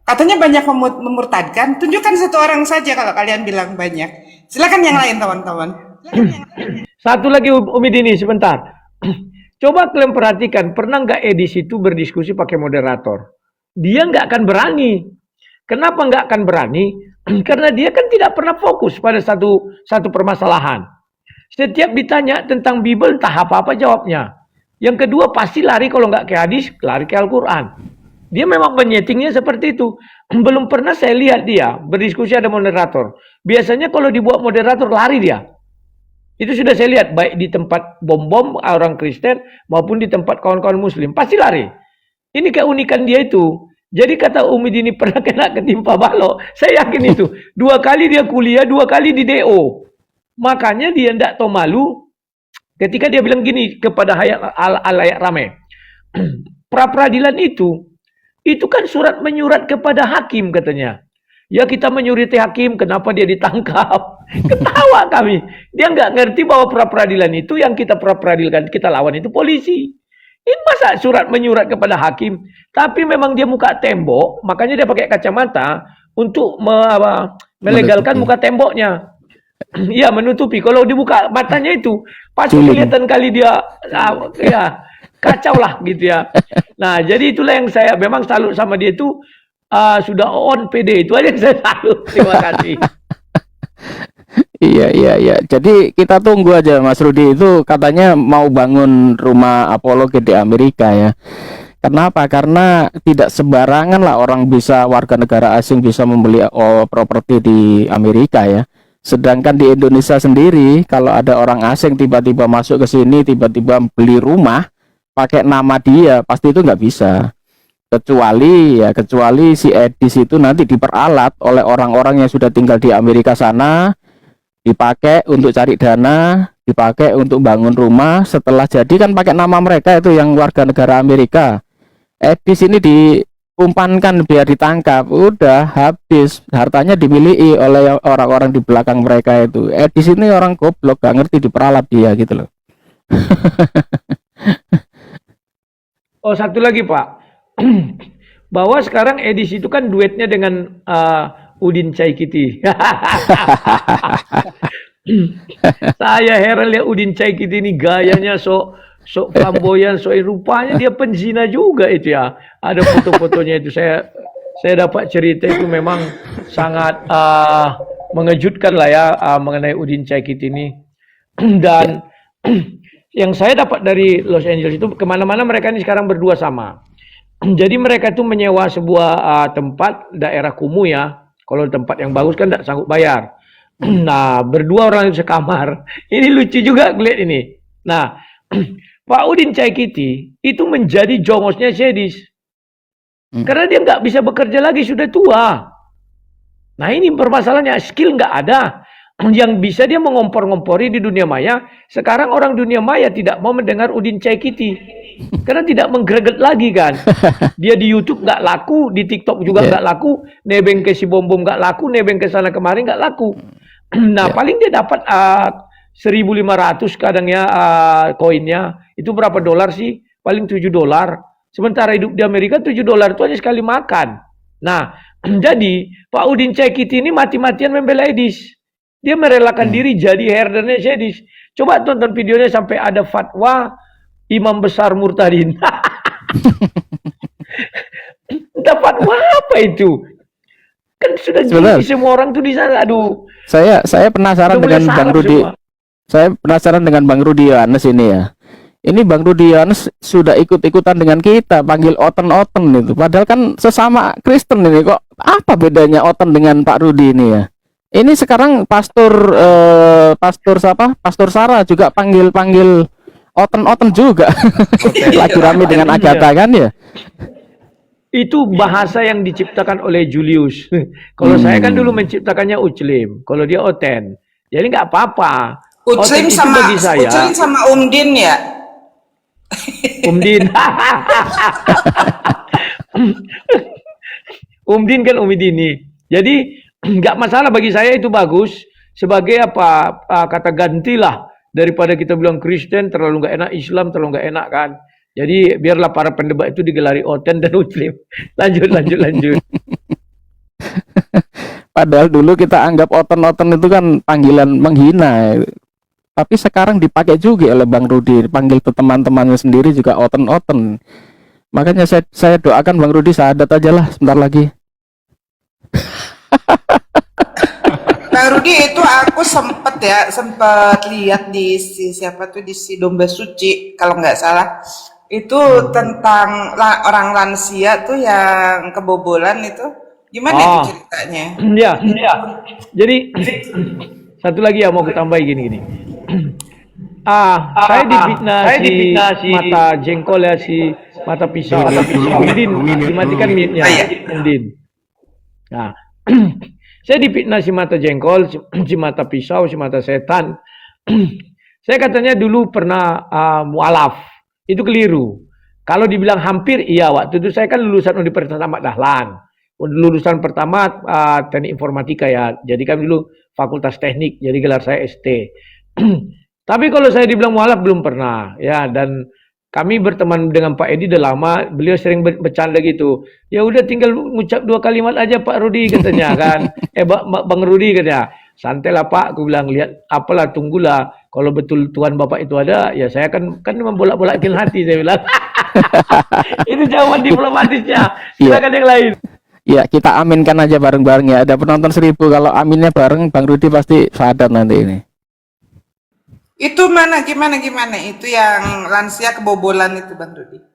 Katanya banyak memurtadkan. Tunjukkan satu orang saja kalau kalian bilang banyak. Silakan yang lain teman-teman. Satu lagi Umi Dini sebentar. Coba kalian perhatikan, pernah nggak Edis itu berdiskusi pakai moderator? Dia nggak akan berani. Kenapa nggak akan berani? Karena dia kan tidak pernah fokus pada satu permasalahan. Setiap ditanya tentang Bible, entah apa-apa jawabnya. Yang kedua pasti lari, kalau nggak ke hadis, lari ke Al-Quran. Dia memang menyetingnya seperti itu. Belum pernah saya lihat dia berdiskusi ada moderator. Biasanya kalau dibuat moderator lari dia. Itu sudah saya lihat, baik di tempat bom-bom orang Kristen maupun di tempat kawan-kawan Muslim. Pasti lari. Ini keunikan dia itu. Jadi kata Umi Dini pernah kena ketimpa balok. Saya yakin itu. 2 kali dia kuliah, 2 kali di DO. Makanya dia tidak tahu malu ketika dia bilang gini kepada halayak ramai. Pra-peradilan itu kan surat menyurat kepada hakim katanya. Ya kita menyuriti hakim, kenapa dia ditangkap? Ketawa kami. Dia nggak ngerti bahwa pra-peradilan itu yang kita pra-peradilkan, kita lawan itu polisi. Ini masa surat menyurat kepada hakim? Tapi memang dia muka tembok, makanya dia pakai kacamata untuk melegalkan muka temboknya. Iya, menutupi. Kalau dibuka matanya itu, pasti kelihatan kali dia, ya kacau lah gitu ya. Nah, jadi itulah yang saya memang salut sama dia itu. Sudah on PD, itu aja yang saya salut. Terima kasih. Iya. Jadi kita tunggu aja, Mas Rudi itu katanya mau bangun rumah apologet di Amerika ya. Kenapa? Karena tidak sembarangan lah orang bisa, warga negara asing bisa membeli properti di Amerika ya. Sedangkan di Indonesia sendiri, kalau ada orang asing tiba-tiba masuk ke sini, tiba-tiba beli rumah pakai nama dia, pasti itu nggak bisa. Kecuali si Edis itu nanti diperalat oleh orang-orang yang sudah tinggal di Amerika sana, dipakai untuk cari dana, dipakai untuk bangun rumah. Setelah jadi kan pakai nama mereka itu yang warga negara Amerika. Edis ini diumpankan biar ditangkap, udah habis, hartanya dimiliki oleh orang-orang di belakang mereka itu. Edis ini orang goblok, gak ngerti diperalat dia gitu loh. Oh, satu lagi Pak. Bahwa sekarang Edis itu kan duetnya dengan Udin Caikiti. Saya heran lihat Udin Caikiti ini gayanya sok flamboyan, rupanya dia penzina juga itu ya. Ada foto-fotonya itu saya dapat cerita itu memang sangat mengejutkan lah ya mengenai Udin Caikiti ini. Dan yang saya dapat dari Los Angeles itu kemana-mana mereka ini sekarang berdua sama. Jadi mereka itu menyewa sebuah tempat daerah kumuh ya. Kalau tempat yang bagus kan tidak sanggup bayar. Nah, berdua orang itu sekamar. Ini lucu juga lihat ini. Nah, Pak Udin Caikiti itu menjadi jongosnya Sedis. Karena dia nggak bisa bekerja lagi, sudah tua. Nah, ini permasalahannya, skill nggak ada. Yang bisa dia mengompor-ngompori di dunia maya. Sekarang orang dunia maya tidak mau mendengar Udin Caikiti. Karena tidak menggreget lagi kan. Dia di YouTube nggak laku, di TikTok juga nggak laku, nebeng ke si bom-bom nggak laku, nebeng ke sana kemarin nggak laku. Nah, paling dia dapat 1.500 kadang ya koinnya. Itu berapa dolar sih? Paling $7. Sementara hidup di Amerika $7 itu hanya sekali makan. Nah, jadi Pak Udin Caikiti ini mati-matian membela Edis. Dia merelakan diri jadi herdernya Sedis. Coba tonton videonya sampai ada fatwa Imam Besar Murtadin. Dapat apa itu? Kan sudah gini semua orang tuh di sana. Aduh. Saya penasaran dengan Bang Rudi. Saya penasaran dengan Bang Rudi Yohanes ini ya. Ini Bang Rudi Yohanes sudah ikut-ikutan dengan kita, panggil Oten-Oten itu. Padahal kan sesama Kristen ini, kok apa bedanya Oten dengan Pak Rudi ini ya? Ini sekarang pastor Sarah juga panggil Oten-Oten juga. Lagi rame dengan Agatha kan ya? Itu bahasa yang diciptakan oleh Julius. Kalau saya kan dulu menciptakannya Uclim, kalau dia Oten. Jadi nggak apa-apa. Uclim sama Umdin ya. Umdin. Umdin kan Umidini. Jadi nggak masalah bagi saya, itu bagus sebagai apa kata gantilah daripada kita bilang Kristen terlalu nggak enak, Islam terlalu nggak enak kan. Jadi biarlah para pendebat itu digelari Oten dan Uclim. Lanjut. Padahal dulu kita anggap Oten-Oten itu kan panggilan menghina. Tapi sekarang dipakai juga oleh Bang Rudi, panggil ke teman-temannya sendiri juga Oten-Oten. Makanya saya doakan Bang Rudi syahadat aja lah sebentar lagi. Bang Rudi, itu aku sempat lihat di siapa tuh, di si Domba Suci kalau nggak salah. Itu tentang orang lansia tuh yang kebobolan itu. Gimana itu ceritanya? Iya. Jadi satu lagi ya mau kutambahi gini. Saya difitnah si mata jengkol ya, si mata pisau. Umdin, dimatikan mute-nya. Umdin. Nah, saya difitnah si mata jengkol, si mata pisau, si mata setan. Saya katanya dulu pernah mualaf. Itu keliru. Kalau dibilang hampir, iya. Waktu itu saya kan lulusan Universitas Ahmad Dahlan. Lulusan pertama teknik informatika ya. Jadi kami dulu fakultas teknik. Jadi gelar saya ST. Tapi kalau saya dibilang mualaf belum pernah. Ya, dan kami berteman dengan Pak Edi udah lama. Beliau sering bercanda gitu. Ya udah tinggal ngucap 2 kalimat aja Pak Rudi katanya kan. Bang Rudi katanya. Santailah Pak, aku bilang, lihat apalah, tunggulah. Kalau betul Tuhan Bapak itu ada, ya saya kan membolak-bolakin hati, saya bilang. Itu jawaban diplomatisnya. Silakan yang lain. Ya, kita aminkan aja bareng-bareng ya. Ada penonton 1000, kalau aminnya bareng Bang Rudi pasti syahadat nanti ini. Itu gimana? Itu yang lansia kebobolan itu Bang Rudi.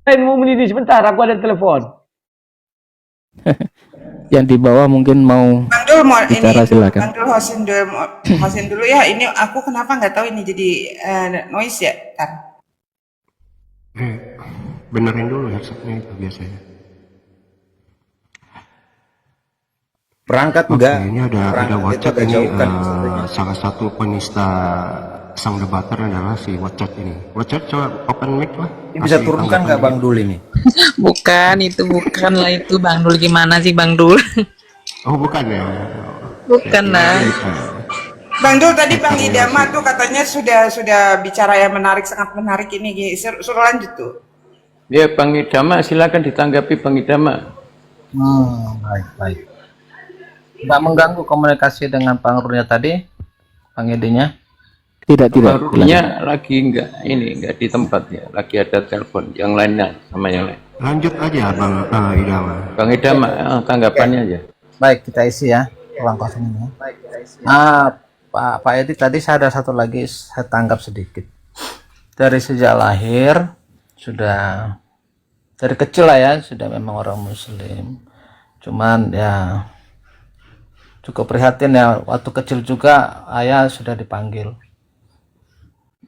Mau meniti sebentar, aku ada telepon. Yang di bawah mungkin mau Bang Dul mau bicara, silakan. Bang Dul hosting dulu ya. Ini aku kenapa nggak tahu ini jadi noise ya? Benerin dulu headsetnya itu biasanya. Perangkat enggak? Ini ada WhatsApp ini, salah satu penista sang debater adalah si WhatsApp ini. WhatsApp coba open mic lah. Ini bisa turunkan nggak Bang Dul ini? Bukan lah itu Bang Dul, gimana sih Bang Dul? Oh bukan ya? Bukan lah. Bang Dul tadi Bang Idama tuh katanya sudah bicara yang menarik, sangat menarik ini. Suruh lanjut tuh. Ya, Bang Idama, silakan ditanggapi Bang Idama. Baik. Nggak mengganggu komunikasi dengan Bang Runya tadi, Bang Edinya? Tidak. Bang Rudinya lagi enggak di tempat ya, lagi ada telepon yang lainnya sama yang lain. Lanjut aja Bang Idama. Bang Idama, tanggapannya aja. Baik, kita isi ya ruang kosong ini. Pak Edi, tadi saya ada satu lagi saya tanggap sedikit. Dari sejak lahir sudah dari kecil lah ya, sudah memang orang Muslim. Cuman ya cukup prihatin ya, waktu kecil juga ayah sudah dipanggil.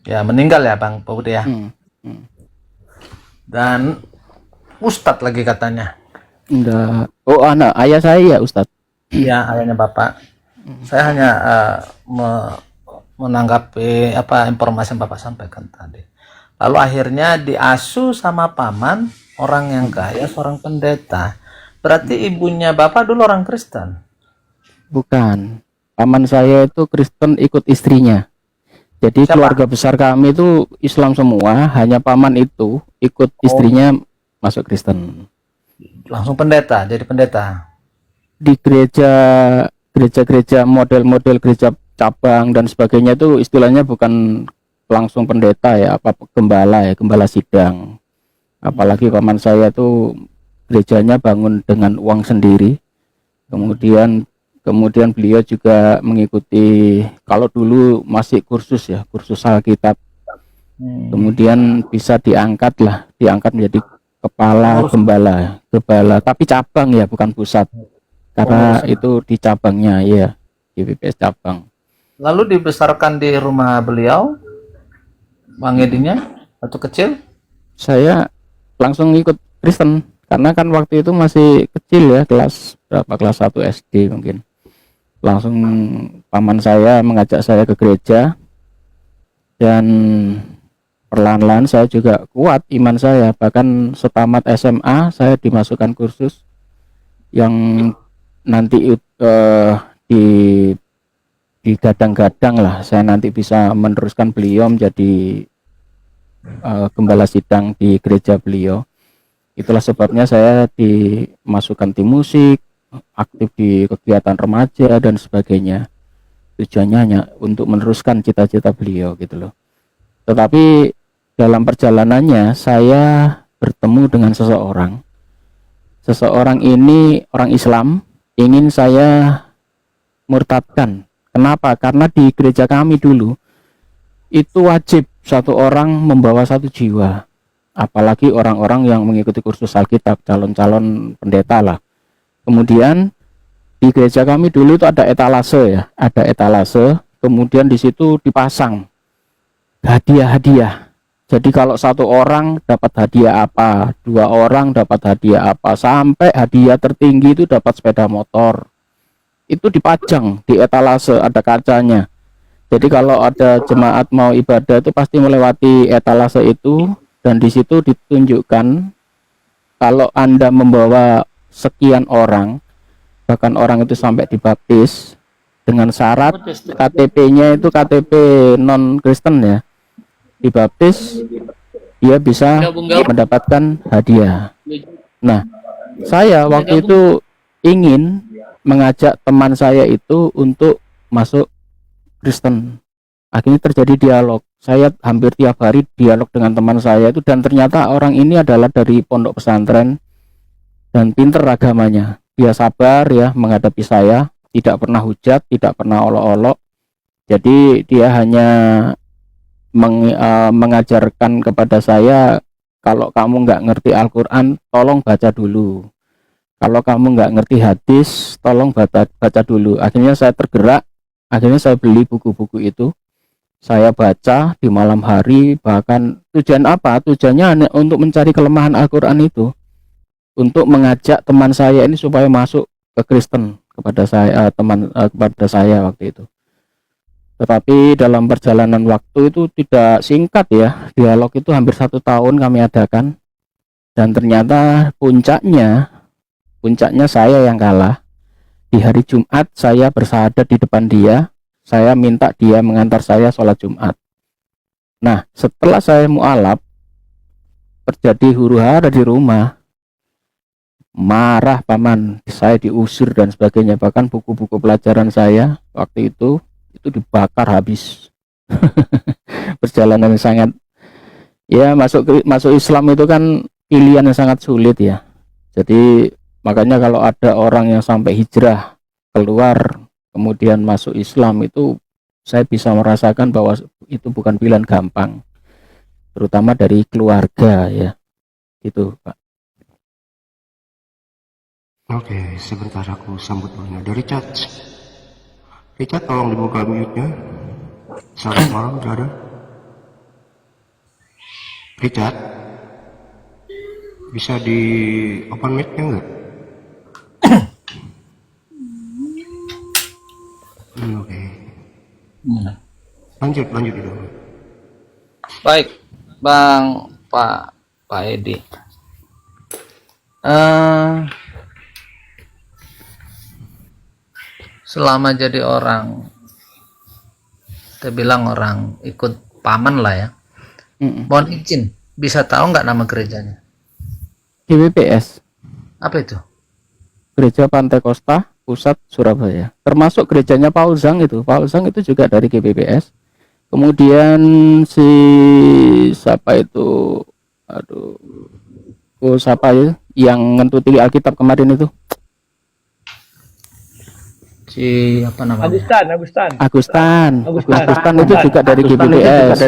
Ya meninggal ya Bang Budi ya. Dan Ustadz lagi katanya. Enggak. Oh, anak ayah saya ya, Ustadz. Iya, ayahnya Bapak. Saya hanya menanggapi apa informasi yang Bapak sampaikan tadi. Lalu akhirnya diasuh sama paman, orang yang kaya, seorang pendeta. Berarti ibunya Bapak dulu orang Kristen? Bukan. Paman saya itu Kristen ikut istrinya. Jadi Siapa? keluarga besar kami itu Islam semua, hanya paman itu ikut istrinya masuk Kristen. Langsung pendeta, jadi pendeta. Di gereja model-model gereja cabang dan sebagainya itu istilahnya bukan langsung pendeta ya, apa gembala sidang. Apalagi paman saya tuh gerejanya bangun dengan uang sendiri. Kemudian beliau juga mengikuti, kalau dulu masih kursus Alkitab. Kemudian bisa diangkat menjadi kepala gembala, tapi cabang ya, bukan pusat. Karena itu di cabangnya ya, di PPS cabang. Lalu dibesarkan di rumah beliau, Bang Edinya, waktu kecil? Saya langsung ikut Kristen karena kan waktu itu masih kecil ya, kelas 1 SD mungkin. Langsung paman saya mengajak saya ke gereja, dan perlahan-lahan saya juga kuat iman saya. Bahkan setamat SMA saya dimasukkan kursus yang nanti digadang-gadang lah saya nanti bisa meneruskan beliau menjadi gembala sidang di gereja beliau. Itulah sebabnya saya dimasukkan tim musik, aktif di kegiatan remaja dan sebagainya. Tujuannya hanya untuk meneruskan cita-cita beliau gitu loh. Tetapi dalam perjalanannya saya bertemu dengan seseorang. Seseorang ini orang Islam, ingin saya murtadkan. Kenapa? Karena di gereja kami dulu itu wajib satu orang membawa satu jiwa. Apalagi orang-orang yang mengikuti kursus Alkitab, calon-calon pendeta lah. Kemudian di gereja kami dulu itu ada etalase ya, kemudian di situ dipasang hadiah-hadiah. Jadi kalau satu orang dapat hadiah apa, 2 orang dapat hadiah apa, sampai hadiah tertinggi itu dapat sepeda motor. Itu dipajang di etalase, ada kacanya. Jadi kalau ada jemaat mau ibadah itu pasti melewati etalase itu, dan di situ ditunjukkan kalau Anda membawa sekian orang, bahkan orang itu sampai dibaptis dengan syarat KTP-nya itu KTP non Kristen ya, dibaptis dia bisa mendapatkan hadiah. Nah, saya waktu itu ingin mengajak teman saya itu untuk masuk Kristen. Akhirnya terjadi dialog. Saya hampir tiap hari dialog dengan teman saya itu, dan ternyata orang ini adalah dari pondok pesantren dan pinter agamanya. Dia sabar ya menghadapi saya, tidak pernah hujat, tidak pernah olok-olok. Jadi dia hanya mengajarkan kepada saya, kalau kamu nggak ngerti Al-Quran, tolong baca dulu. Kalau kamu nggak ngerti hadis, tolong baca dulu. Akhirnya saya tergerak, akhirnya saya beli buku-buku itu. Saya baca di malam hari, bahkan tujuan apa? Tujuannya hanya untuk mencari kelemahan Al-Quran itu, untuk mengajak teman saya ini supaya masuk ke Kristen kepada saya waktu itu. Tetapi dalam perjalanan waktu itu tidak singkat ya, dialog itu hampir 1 tahun kami adakan, dan ternyata puncaknya saya yang kalah. Di hari Jumat saya bersyahadat di depan dia, Saya minta dia mengantar saya sholat Jumat. Nah, setelah saya mualaf, terjadi huru-hara di rumah. Marah paman, saya diusir dan sebagainya. Bahkan buku-buku pelajaran saya waktu itu dibakar habis. Perjalanan yang sangat, ya, masuk Islam itu kan pilihan yang sangat sulit ya. Jadi makanya kalau ada orang yang sampai hijrah keluar kemudian masuk Islam, itu saya bisa merasakan bahwa itu bukan pilihan gampang, terutama dari keluarga ya, gitu Pak. Oke, sebentar aku sambut dulu. Dari chat. Richard, tolong dibuka mute-nya. Selamat malam, ada. Richard, bisa di open mic-nya enggak? Oke. Lanjut dulu. Baik, Pak Edi. Selama jadi orang, kita bilang orang ikut paman lah ya. Mohon izin, bisa tahu nggak nama gerejanya? GPPS, Apa itu? Gereja Pantai Kosta Pusat Surabaya. Termasuk gerejanya Paul Zhang itu. Paul Zhang itu juga dari GPPS. Kemudian si siapa itu? Aduh. Oh, siapa ya yang ngentuti Alkitab kemarin itu? Si apa namanya? Agustan itu juga dari GPPS.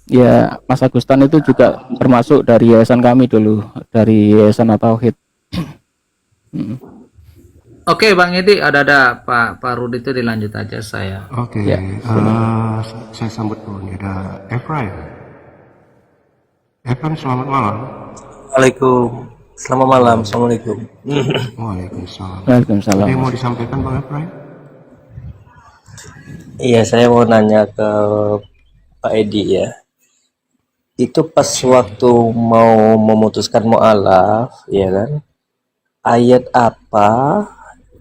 Ya, Mas Agustan itu juga termasuk dari yayasan kami dulu, dari Yayasan At-Tauhid. Oke, Bang Edi, ada Pak Rudi itu dilanjut aja saya. Oke, Ya. saya sambut dulu nih, ada Efraim. Efraim, selamat malam. Waalaikumsalam. Selamat malam. Assalamualaikum. Waalaikumsalam. Waalaikumsalam. Ada yang mau disampaikan Bang Efraim? Iya, saya mau nanya ke Pak Edi ya. Itu pas waktu mau memutuskan mu'alaf, ya kan? Ayat apa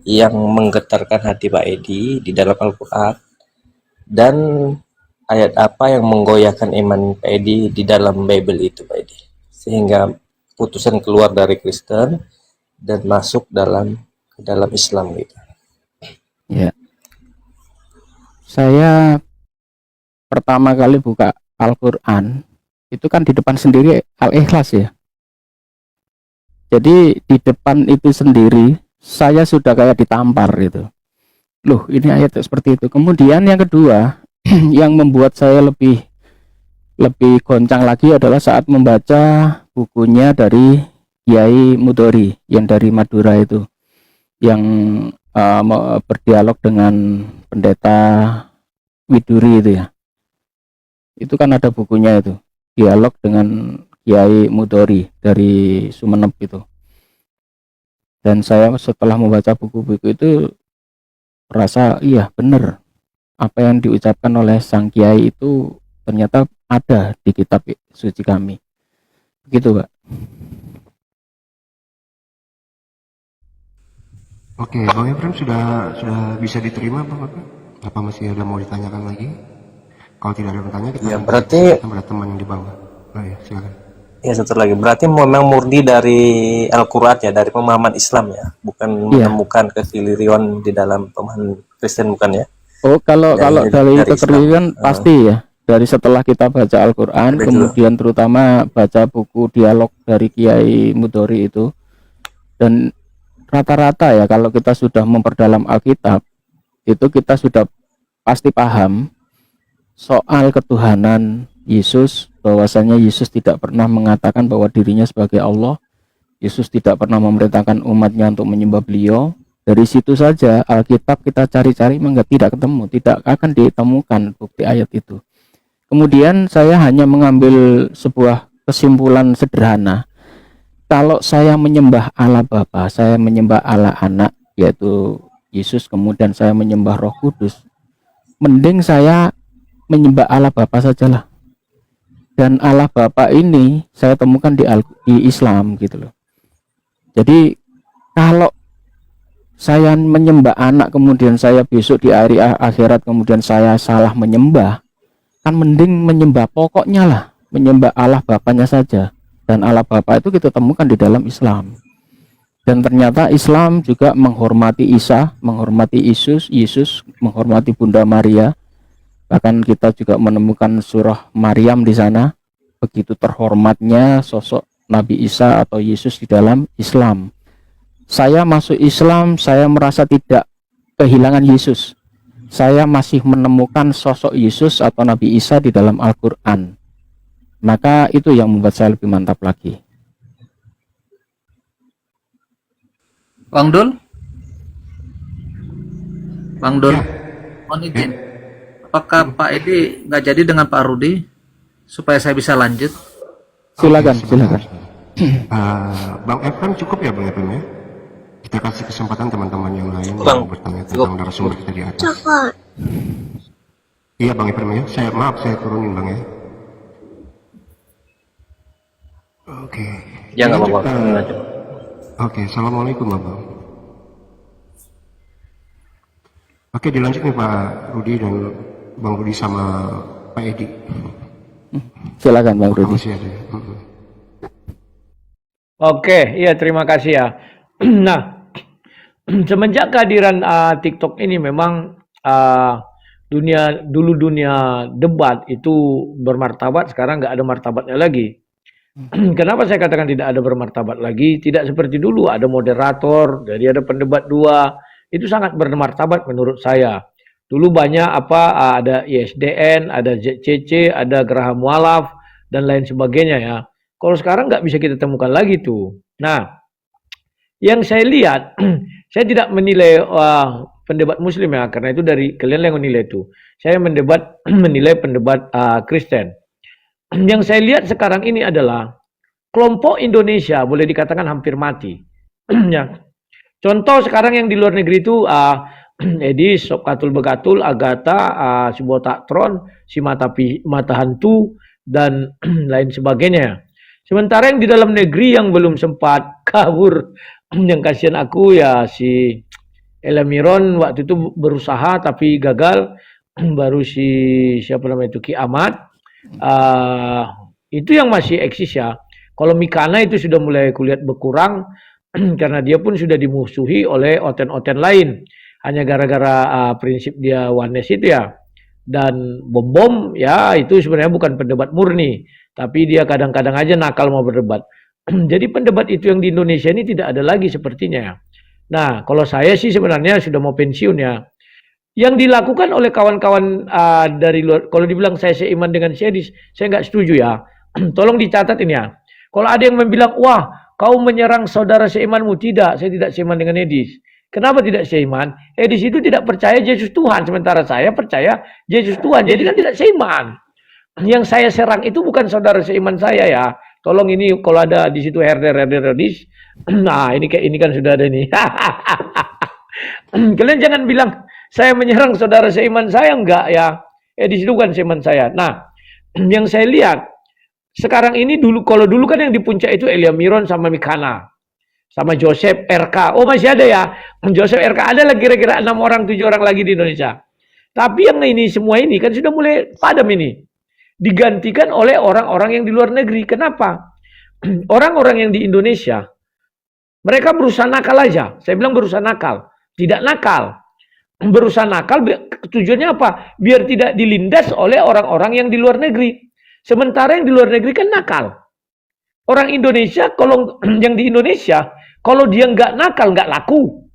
yang menggetarkan hati Pak Edi di dalam Al-Quran, dan ayat apa yang menggoyahkan iman Pak Edi di dalam Bible itu Pak Edi, sehingga putusan keluar dari Kristen dan masuk ke dalam Islam gitu. Ya. Saya pertama kali buka Al-Quran itu kan di depan sendiri Al-Ikhlas ya. Jadi di depan itu sendiri saya sudah kayak ditampar gitu. Loh, ini ayat seperti itu. Kemudian yang kedua yang membuat saya lebih goncang lagi adalah saat membaca bukunya dari Kiai Mudori yang dari Madura itu, yang berdialog dengan pendeta Widuri itu ya. Itu kan ada bukunya itu, dialog dengan Kiai Mudori dari Sumeneb itu. Dan saya setelah membaca buku-buku itu merasa iya benar apa yang diucapkan oleh sang Kiai itu ternyata ada di kitab suci kami. Begitu, Pak. Oke, Bang Efraim sudah bisa diterima Bang Efraim? Apa masih ada mau ditanyakan lagi? Kalau tidak ada yang bertanya, kita Ya, berarti pada teman yang di bawah. Oh ya, silakan. ya satu lagi, berarti memang murni dari Al-Quran ya, dari pemahaman Islam ya, bukan menemukan kekeliruan di dalam pemahaman Kristen, bukan ya? Oh, kalau dari kekeliruan pasti ya. Dari setelah kita baca Al-Quran, kemudian terutama baca buku dialog dari Kiai Mudori itu, dan rata-rata ya kalau kita sudah memperdalam Alkitab, itu kita sudah pasti paham soal ketuhanan Yesus, bahwasanya Yesus tidak pernah mengatakan bahwa dirinya sebagai Allah. Yesus tidak pernah memerintahkan umatnya untuk menyembah beliau. Dari situ saja Alkitab kita cari-cari tidak ketemu, tidak akan ditemukan bukti ayat itu. Kemudian saya hanya mengambil sebuah kesimpulan sederhana. Kalau saya menyembah Allah Bapa, saya menyembah Allah Anak, yaitu Yesus, kemudian saya menyembah Roh Kudus, mending saya menyembah Allah Bapa sajalah. Dan Allah Bapa ini saya temukan di Islam gitu loh. Jadi kalau saya menyembah anak, kemudian saya besok di hari akhirat kemudian saya salah menyembah, kan mending menyembah pokoknya lah, menyembah Allah Bapaknya saja. Dan Allah Bapa itu kita temukan di dalam Islam. Dan ternyata Islam juga menghormati Isa, menghormati Yesus, menghormati Bunda Maria. Bahkan kita juga menemukan surah Maryam di sana. Begitu terhormatnya sosok Nabi Isa atau Yesus di dalam Islam. Saya masuk Islam, saya merasa tidak kehilangan Yesus. Saya masih menemukan sosok Yesus atau Nabi Isa di dalam Al-Quran. Maka itu yang membuat saya lebih mantap lagi. Bang Dul? Bang Dul, mohon izin. Apakah Pak Edi nggak jadi dengan Pak Rudi supaya saya bisa lanjut? Silakan, silakan. Bang Efrem cukup ya Bang Efrem ya? Kita kasih kesempatan teman-teman yang lain Bang, yang bertanya tentang narasumber kita di atas. Iya Bang Efrem ya, saya turunin Bang ya. Oke. Ya nggak apa-apa. Oke, assalamualaikum Bang. Oke, dilanjut nih Pak Rudi dan Bang Rudi sama Pak Edi. Silakan Bang Rudi. Masih ada. Oke, iya terima kasih ya. Nah, semenjak kehadiran TikTok ini memang dunia debat itu bermartabat, sekarang nggak ada martabatnya lagi. Kenapa saya katakan tidak ada bermartabat lagi? Tidak seperti dulu ada moderator, jadi ada pendebat dua. Itu sangat bermartabat menurut saya. Dulu banyak ada ISDN, ada ZCC, ada Geraham Mualaf dan lain sebagainya ya. Kalau sekarang nggak bisa kita temukan lagi tuh. Nah, yang saya lihat, saya tidak menilai pendebat Muslim ya, karena itu dari kalian yang menilai itu. Saya menilai pendebat Kristen. Yang saya lihat sekarang ini adalah kelompok Indonesia boleh dikatakan hampir mati. Ya. Contoh sekarang yang di luar negeri itu Edi, Sopkatul Begatul, Agatha, si Botak Tron, si Mata Hantu, dan lain sebagainya. Sementara yang di dalam negeri yang belum sempat kabur, yang kasihan aku ya si Ella Miron waktu itu berusaha tapi gagal. Baru si siapa namanya itu Ki Ahmad. Itu yang masih eksis ya. Kalau Mikana itu sudah mulai kulihat berkurang karena dia pun sudah dimusuhi oleh oten-oten lain hanya gara-gara prinsip dia oneness itu ya. Dan bom ya itu sebenarnya bukan pendebat murni, tapi dia kadang-kadang aja nakal mau berdebat. Jadi pendebat itu yang di Indonesia ini tidak ada lagi sepertinya. Nah, kalau saya sih sebenarnya sudah mau pensiun ya. Yang dilakukan oleh kawan-kawan dari luar, kalau dibilang saya seiman dengan Syedis, saya nggak setuju ya. Tolong dicatat ini ya. Kalau ada yang bilang, wah kau menyerang saudara seimanmu, tidak, saya tidak seiman dengan Edis. Kenapa tidak seiman? Edis itu tidak percaya Yesus Tuhan, sementara saya percaya Yesus Tuhan, jadi kan tidak seiman. Yang saya serang itu bukan saudara seiman saya ya. Tolong ini kalau ada di situ herder Edis, nah ini kan sudah ada nih. Kalian jangan bilang saya menyerang saudara seiman saya, enggak ya. Di situ kan seiman saya. Nah, yang saya lihat sekarang ini kalau dulu kan yang di puncak itu Elia Miron sama Mikana. Sama Joseph RK. Oh, masih ada ya. Joseph RK ada lah kira-kira 6 orang, 7 orang lagi di Indonesia. Tapi yang ini semua ini kan sudah mulai padam ini. Digantikan oleh orang-orang yang di luar negeri. Kenapa? Orang-orang yang di Indonesia mereka berusaha nakal aja. Saya bilang berusaha nakal. Tidak nakal. Berusaha nakal tujuannya apa? Biar tidak dilindas oleh orang-orang yang di luar negeri. Sementara yang di luar negeri kan nakal. Orang Indonesia, kalau yang di Indonesia, kalau dia nggak nakal, nggak laku.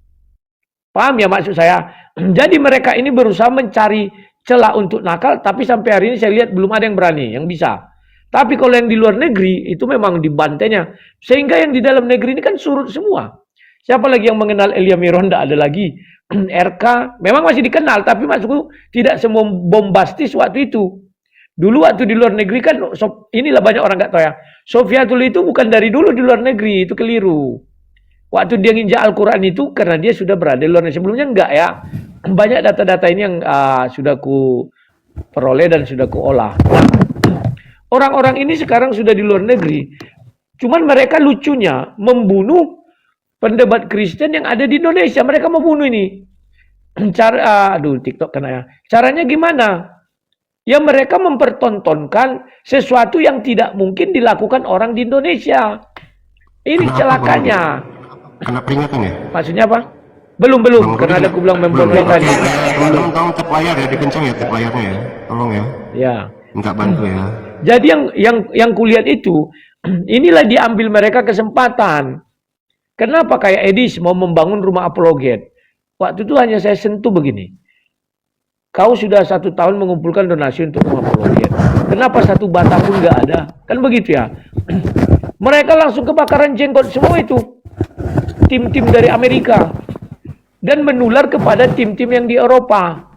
Paham ya maksud saya? Jadi mereka ini berusaha mencari celah untuk nakal, tapi sampai hari ini saya lihat belum ada yang berani, yang bisa. Tapi kalau yang di luar negeri, itu memang dibantainya. Sehingga yang di dalam negeri ini kan surut semua. Siapa lagi yang mengenal Elia Miron? Tidak ada lagi. RK memang masih dikenal, tapi maksudku tidak semua bombastis waktu itu. Dulu waktu di luar negeri kan, inilah banyak orang nggak tahu ya. Sofiatul itu bukan dari dulu di luar negeri, itu keliru. Waktu dia nginjak Al-Quran itu karena dia sudah berada di luar negeri. Sebelumnya enggak ya. Banyak data-data ini yang sudah ku peroleh dan sudah ku olah. Nah, orang-orang ini sekarang sudah di luar negeri. Cuman mereka lucunya membunuh pendebat Kristen yang ada di Indonesia. Mereka mau bunuh ini. Aduh, TikTok kena ya. Caranya gimana? Ya mereka mempertontonkan sesuatu yang tidak mungkin dilakukan orang di Indonesia. Ini Kena apa, celakanya. Kena peringatan ya? Maksudnya apa? Belum, karena ada aku bilang memperoleh tadi. Tolong tap layar ya, dikencang ya tap layarnya ya. Tolong ya. Ya. Enggak bantu ya. Jadi yang kulihat itu, inilah diambil mereka kesempatan. Kenapa kayak Edis mau membangun rumah apologet? Waktu itu hanya saya sentuh begini. Kau sudah 1 tahun mengumpulkan donasi untuk rumah apologet. Kenapa 1 bata pun nggak ada? Kan begitu ya. Mereka langsung kebakaran jenggot semua itu. Tim-tim dari Amerika. Dan menular kepada tim-tim yang di Eropa.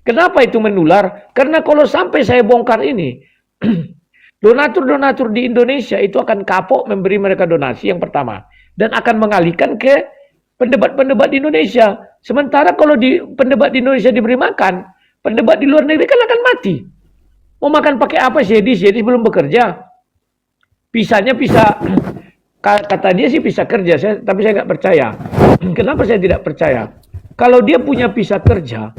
Kenapa itu menular? Karena kalau sampai saya bongkar ini, donatur-donatur di Indonesia itu akan kapok memberi mereka donasi yang pertama. Dan akan mengalihkan ke pendebat-pendebat di Indonesia. Sementara kalau pendebat di Indonesia diberi makan, pendebat di luar negeri kan akan mati. Mau makan pakai apa sih? Jadi belum bekerja. Pisahnya pisah, kata dia sih pisah kerja, tapi saya nggak percaya. Kenapa saya tidak percaya? Kalau dia punya pisah kerja,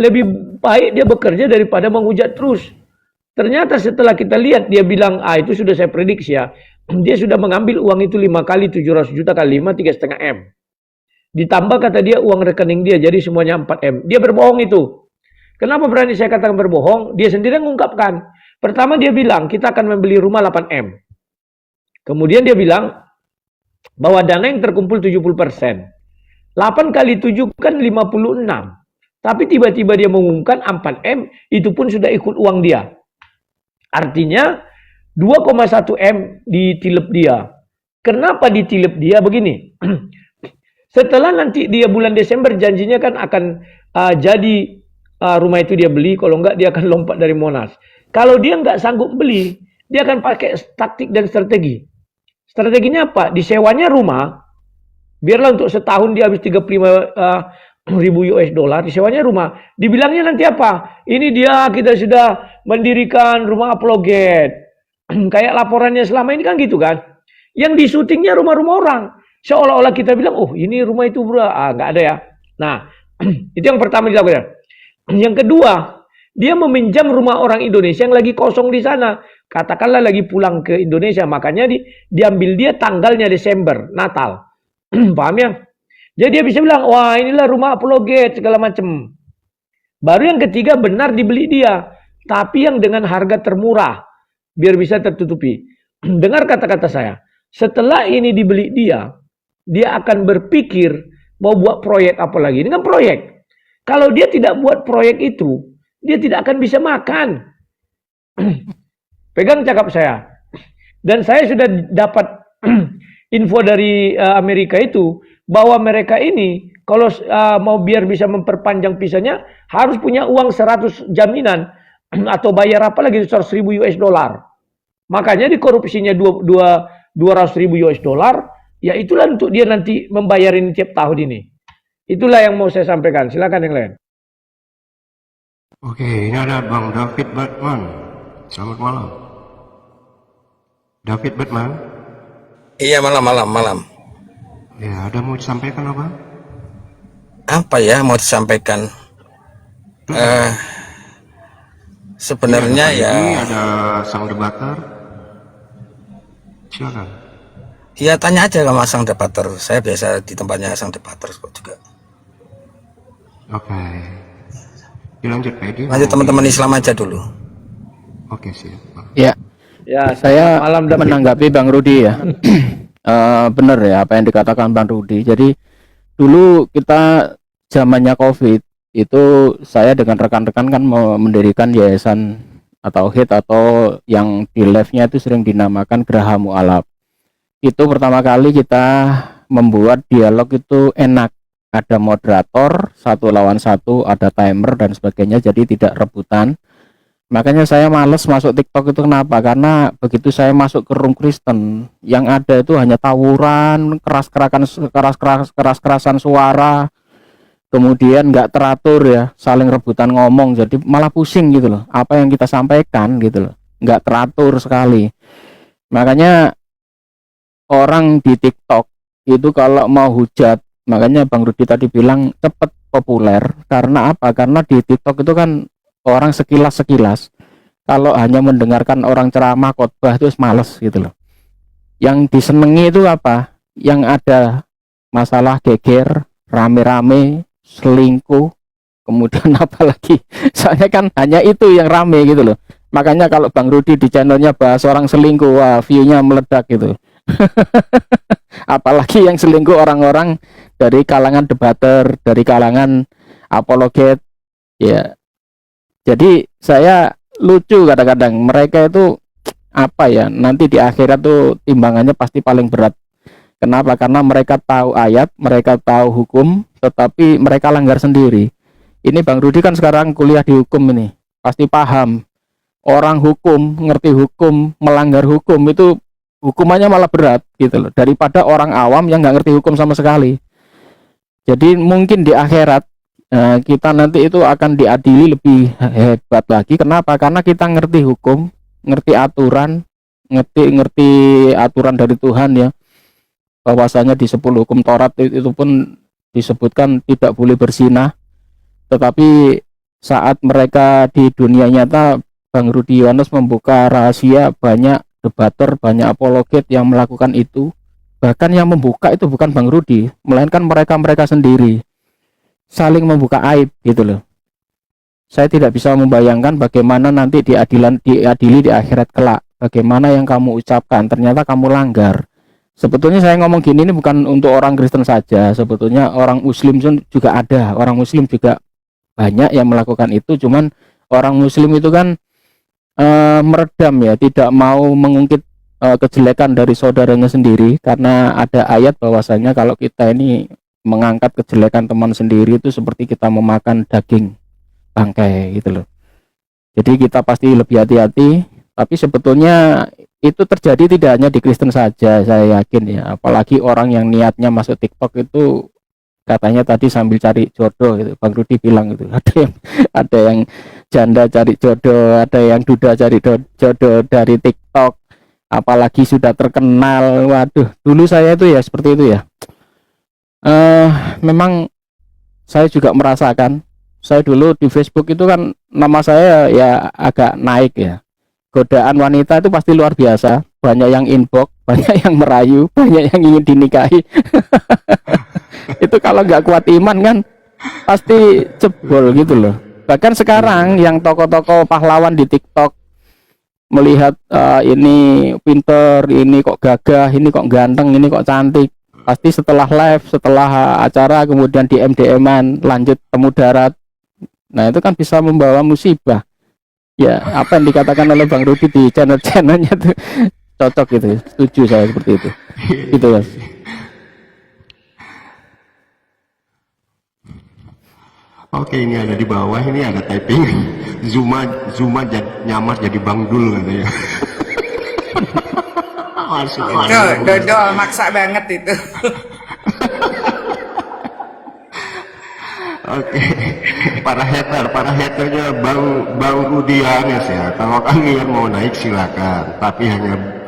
lebih baik dia bekerja daripada menghujat terus. Ternyata setelah kita lihat, dia bilang, itu sudah saya prediksi ya. Dia sudah mengambil uang itu 5 kali 700 juta kali 5, 3,5 M. Ditambah kata dia uang rekening dia, jadi semuanya 4 M. Dia berbohong itu. Kenapa berani saya katakan berbohong? Dia sendiri mengungkapkan. Pertama dia bilang, kita akan membeli rumah 8 M. Kemudian dia bilang, bahwa dana yang terkumpul 70%. 8 kali 7 kan 56. Tapi tiba-tiba dia mengumumkan 4 M, itu pun sudah ikut uang dia. Artinya, 2,1 M ditilep dia. Kenapa ditilep dia? Begini. Setelah nanti dia bulan Desember janjinya kan akan jadi rumah itu dia beli, kalau enggak dia akan lompat dari Monas. Kalau dia enggak sanggup beli, dia akan pakai taktik dan strategi. Strateginya apa? Disewanya rumah, biarlah untuk setahun dia habis 35.000 US dollar, disewanya rumah. Dibilangnya nanti apa? Ini dia, kita sudah mendirikan rumah apologet. Kayak laporannya selama ini kan gitu kan. Yang disutingnya rumah-rumah orang. Seolah-olah kita bilang, oh ini rumah itu nggak ada ya. Nah, itu yang pertama dilakukan. Yang kedua, dia meminjam rumah orang Indonesia yang lagi kosong di sana. Katakanlah lagi pulang ke Indonesia, makanya diambil dia tanggalnya Desember, Natal. Paham ya? Jadi dia bisa bilang, wah inilah rumah apologet, segala macam. Baru yang ketiga benar dibeli dia. Tapi yang dengan harga termurah. Biar bisa tertutupi. Dengar kata-kata saya. Setelah ini dibeli dia akan berpikir mau buat proyek apa lagi. Ini kan proyek. Kalau dia tidak buat proyek itu, dia tidak akan bisa makan. Pegang cakap saya. Dan saya sudah dapat info dari Amerika itu, bahwa mereka ini, kalau mau biar bisa memperpanjang visanya, harus punya uang 100 jaminan, atau bayar apa lagi, 100.000 US dollar. Makanya di korupsinya 200.000 US dollar, ya itulah untuk dia nanti membayarin tiap tahun ini. Itulah yang mau saya sampaikan. Silakan yang lain. Oke, ini ada Bang David Batman. Selamat malam. David Batman. Iya, malam. Ya, ada mau disampaikan apa? Apa ya mau disampaikan? Sebenarnya Ini ya, ada sang debater. Silakan. ya tanya aja sama sang debater. Saya biasa di tempatnya sang debater kok juga. Oke. Dilanjut Pak Edi. Lanjut teman-teman Islam aja dulu. Oke, siap. Ya, Ya, saya malam David. menanggapi Bang Rudi ya. Benar ya apa yang dikatakan Bang Rudi. Jadi dulu kita zamannya COVID itu saya dengan rekan-rekan kan mendirikan yayasan atau HIT atau yang di live-nya itu sering dinamakan Geraha Mu'alaf. Itu pertama kali kita membuat dialog itu enak. Ada moderator, 1 lawan 1, ada timer dan sebagainya, jadi tidak rebutan. Makanya saya males masuk TikTok itu kenapa? Karena begitu saya masuk ke room Kristen, yang ada itu hanya tawuran, keras-kerasan suara, kemudian nggak teratur ya, saling rebutan ngomong, jadi malah pusing gitu loh. Apa yang kita sampaikan gitu loh, nggak teratur sekali. Makanya orang di TikTok itu kalau mau hujat, makanya Bang Rudi tadi bilang cepet populer. Karena apa? Karena di TikTok itu kan orang sekilas-sekilas. Kalau hanya mendengarkan orang ceramah khotbah itu males gitu loh. Yang disenengi itu apa? Yang ada masalah geger, rame-rame, selingkuh, kemudian apa lagi? Soalnya kan hanya itu yang rame gitu loh. Makanya kalau Bang Rudi di channelnya bahas orang selingkuh, wah view-nya meledak gitu. Apalagi yang selingkuh orang-orang dari kalangan debater, dari kalangan apologet, ya. Jadi saya lucu kadang-kadang mereka itu apa ya, nanti di akhirat tuh timbangannya pasti paling berat. Kenapa? Karena mereka tahu ayat, mereka tahu hukum, tetapi mereka langgar sendiri. Ini Bang Rudi kan sekarang kuliah di hukum ini, pasti paham. Orang hukum, ngerti hukum, melanggar hukum itu hukumannya malah berat gitu loh, daripada orang awam yang nggak ngerti hukum sama sekali. Jadi mungkin di akhirat kita nanti itu akan diadili lebih hebat lagi. Kenapa? Karena kita ngerti hukum, ngerti aturan, ngerti aturan dari Tuhan ya. Bahwasanya di 10 hukum Taurat itu pun disebutkan tidak boleh berzina. Tetapi saat mereka di dunia nyata, Bang Rudi Yohanes membuka rahasia, banyak debater, banyak apologet yang melakukan itu. Bahkan yang membuka itu bukan Bang Rudi, melainkan mereka-mereka sendiri. Saling membuka aib gitu loh. Saya tidak bisa membayangkan bagaimana nanti diadili di akhirat kelak. Bagaimana yang kamu ucapkan ternyata kamu langgar. Sebetulnya saya ngomong gini ini bukan untuk orang Kristen saja. Sebetulnya orang Muslim juga ada. Orang Muslim juga banyak yang melakukan itu. Cuman orang Muslim itu kan meredam ya, tidak mau mengungkit kejelekan dari saudaranya sendiri, karena ada ayat bahwasanya kalau kita ini mengangkat kejelekan teman sendiri itu seperti kita memakan daging bangkai gitu loh. Jadi kita pasti lebih hati-hati. Tapi sebetulnya itu terjadi tidak hanya di Kristen saja, saya yakin ya. Apalagi orang yang niatnya masuk TikTok itu katanya tadi sambil cari jodoh gitu. Bang Rudi bilang gitu. Ada yang janda cari jodoh, ada yang duda cari jodoh dari TikTok. Apalagi sudah terkenal. Waduh, dulu saya itu ya seperti itu ya. Memang saya juga merasakan. Saya dulu di Facebook itu kan nama saya ya agak naik ya. Godaan wanita itu pasti luar biasa. Banyak yang inbox, banyak yang merayu, banyak yang ingin dinikahi. Itu kalau nggak kuat iman kan pasti jebol gitu loh. Bahkan sekarang yang tokoh-tokoh pahlawan di TikTok melihat ini pinter, ini kok gagah, ini kok ganteng, ini kok cantik, pasti setelah live, setelah acara kemudian DM-an lanjut temu darat. Nah itu kan bisa membawa musibah. Ya apa yang dikatakan oleh Bang Rudi di channel-channelnya tuh cocok gitu, setuju saya seperti itu. Gitu Mas. Oke, ini ada di bawah, ini ada typing. Zuma nyamar jadi Bang Dul katanya. Itu dodol maksa banget itu. Oke, para haternya Bang Rudi Yohanes ya. Kalau kalian mau naik silakan, tapi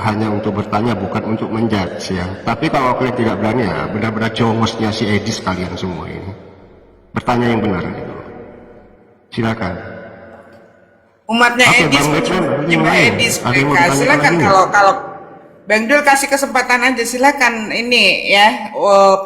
hanya untuk bertanya, bukan untuk menjudge ya. Tapi kalau kalian tidak berani ya, benar-benar jongosnya si Edis kalian semua ini. Bertanya yang benar gitu. Silakan. Umatnya Edis menyembah Edis mereka. Silakan kalau Bang Dul kasih kesempatan aja, silakan ini ya,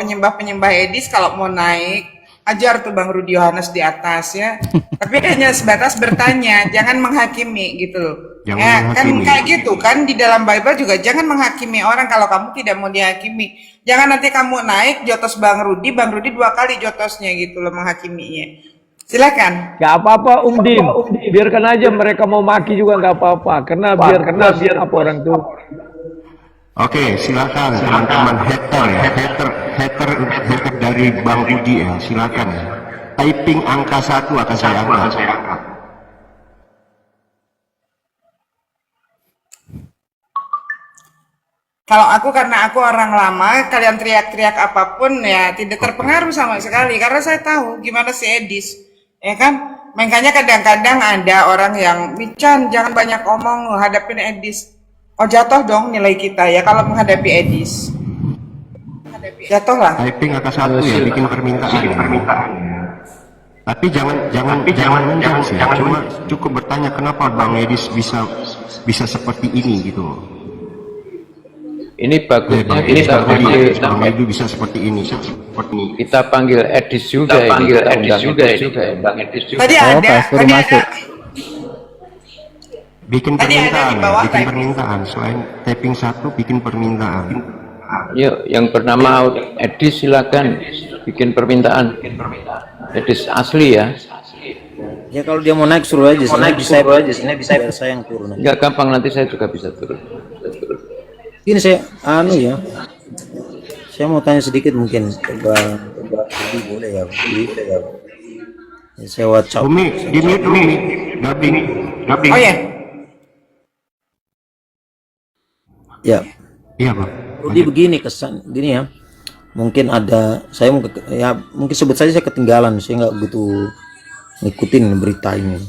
penyembah Edis kalau mau naik ajar tuh Bang Rudi Yohanes di atas ya. Tapi hanya sebatas bertanya, jangan menghakimi gitu. Ya kan kayak gitu kan di dalam Bible juga, jangan menghakimi orang kalau kamu tidak mau dihakimi. Jangan nanti kamu naik jotos Bang Rudi 2 kali jotosnya gitu loh menghakiminya. Silakan. Gak apa-apa Dim, biarkan aja mereka mau maki juga nggak apa-apa, karena biar apa orang tuh. Oke, silakan teman-teman hater dari Bang Rudi ya, silakan ya. Typing angka 1 akan saya angkat. Kalau aku, karena aku orang lama, kalian teriak-teriak apapun ya tidak terpengaruh sama sekali, karena saya tahu gimana si Edis, ya kan? Makanya kadang-kadang ada orang yang Mican jangan banyak omong hadapin Edis. Oh jatuh dong nilai kita ya kalau menghadapi Edis. Jatuhlah. typing angka 1 ya, bikin permintaan. Tapi jangan menjudge ya. Cuma cukup bertanya kenapa Bang Edis bisa seperti ini gitu. Ini bagusnya Bang Edu bisa seperti ini. kita panggil Edis juga, Bang Edis juga. Tadi Oh, ada, Pak, suruh tadi masuk. ada. Bikin Tadi ada di bawah bikin typing. permintaan. Selain typing 1, bikin permintaan. Yuk, yang bernama Edis silakan bikin permintaan. Edis asli ya. Ya kalau dia mau naik suruh aja, sini bisa biar saya yang turun aja. Enggak gampang, nanti saya juga bisa turun. Ini saya ya. Saya mau tanya sedikit mungkin Bang Budi boleh ya? Ya, saya WhatsApp. Umi, di mute Umi. Dubbing. Oh ya, Ya. Iya Bang. Jadi begini kesan gini ya. Mungkin ada saya mungkin sebut saja saya ketinggalan, saya nggak begitu ngikutin berita ini.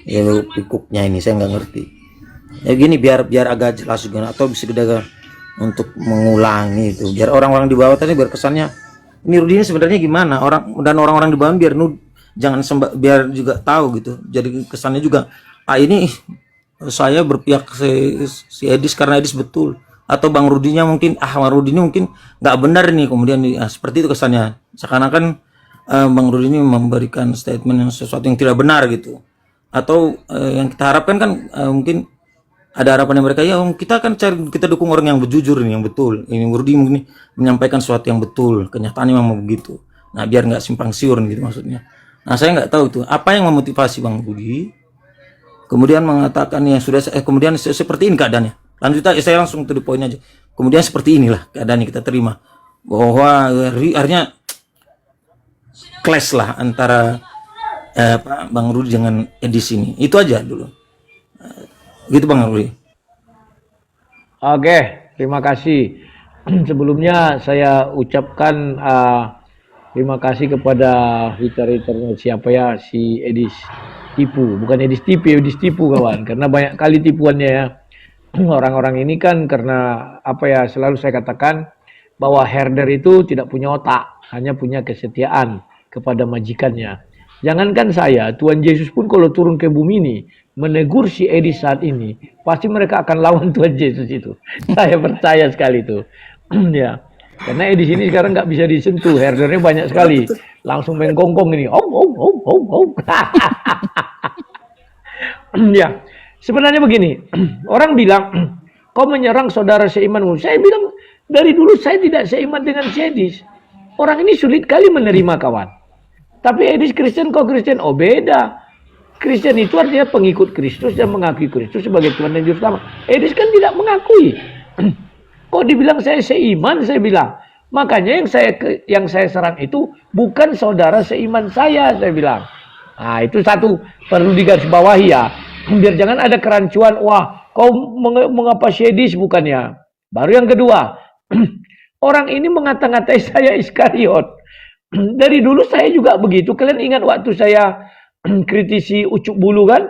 Ya pikuknya ini saya nggak ngerti. Ya gini biar agak jelas juga atau bisa kita untuk mengulangi itu. Biar orang-orang di bawah tadi biar kesannya ini Rudi ini sebenarnya gimana orang-orang di bawah biar juga tahu gitu. Jadi kesannya juga ini saya berpihak si Edis karena Edis betul. Atau Bang Rudinya mungkin Bang Rudi ini mungkin nggak benar nih kemudian seperti itu kesannya seakan-akan Bang Rudi ini memberikan statement yang sesuatu yang tidak benar gitu atau yang kita harapkan kan mungkin ada harapan mereka ya kita dukung orang yang jujur ini yang betul ini Rudi mungkin menyampaikan sesuatu yang betul kenyataannya memang begitu nah biar nggak simpang siur gitu maksudnya nah saya nggak tahu tuh apa yang memotivasi Bang Rudi kemudian mengatakan ya sudah kemudian seperti ini keadaannya. Lanjut aja, saya langsung to the point aja. Kemudian seperti inilah keadaan yang kita terima. Bahwa akhirnya clash lah antara Bang Rudi dengan Edis ini. Itu aja dulu. Gitu Bang Rudi. Oke, terima kasih. Sebelumnya saya ucapkan terima kasih kepada Twitter siapa ya si Edis tipu, bukan Edis tipu kawan, karena banyak kali tipuannya ya. Orang-orang ini kan karena selalu saya katakan bahwa herder itu tidak punya otak, hanya punya kesetiaan kepada majikannya. Jangankan saya, Tuhan Yesus pun kalau turun ke bumi ini menegur si Edis saat ini, pasti mereka akan lawan Tuhan Yesus itu. Saya percaya sekali itu. Ya, karena Edis ini sekarang nggak bisa disentuh, herdernya banyak sekali, langsung main gonggong ini, Ya. Sebenarnya begini, orang bilang, kau menyerang saudara seimanmu. Saya bilang, dari dulu saya tidak seiman dengan si Edis. Orang ini sulit kali menerima kawan. Tapi Edis Kristen, kau Kristen. Oh beda. Kristen itu artinya pengikut Kristus dan mengakui Kristus sebagai Tuhan dan Juru Selamat. Edis kan tidak mengakui. Kok dibilang saya seiman, saya bilang. Makanya yang saya serang itu bukan saudara seiman saya bilang. Nah itu satu, perlu digarisbawahi ya. Biar jangan ada kerancuan, wah kau mengapa Edis bukannya. Baru yang kedua, orang ini mengata-ngatai saya Iskariot. Dari dulu saya juga begitu. Kalian ingat waktu saya kritisi Ucuk Bulu kan?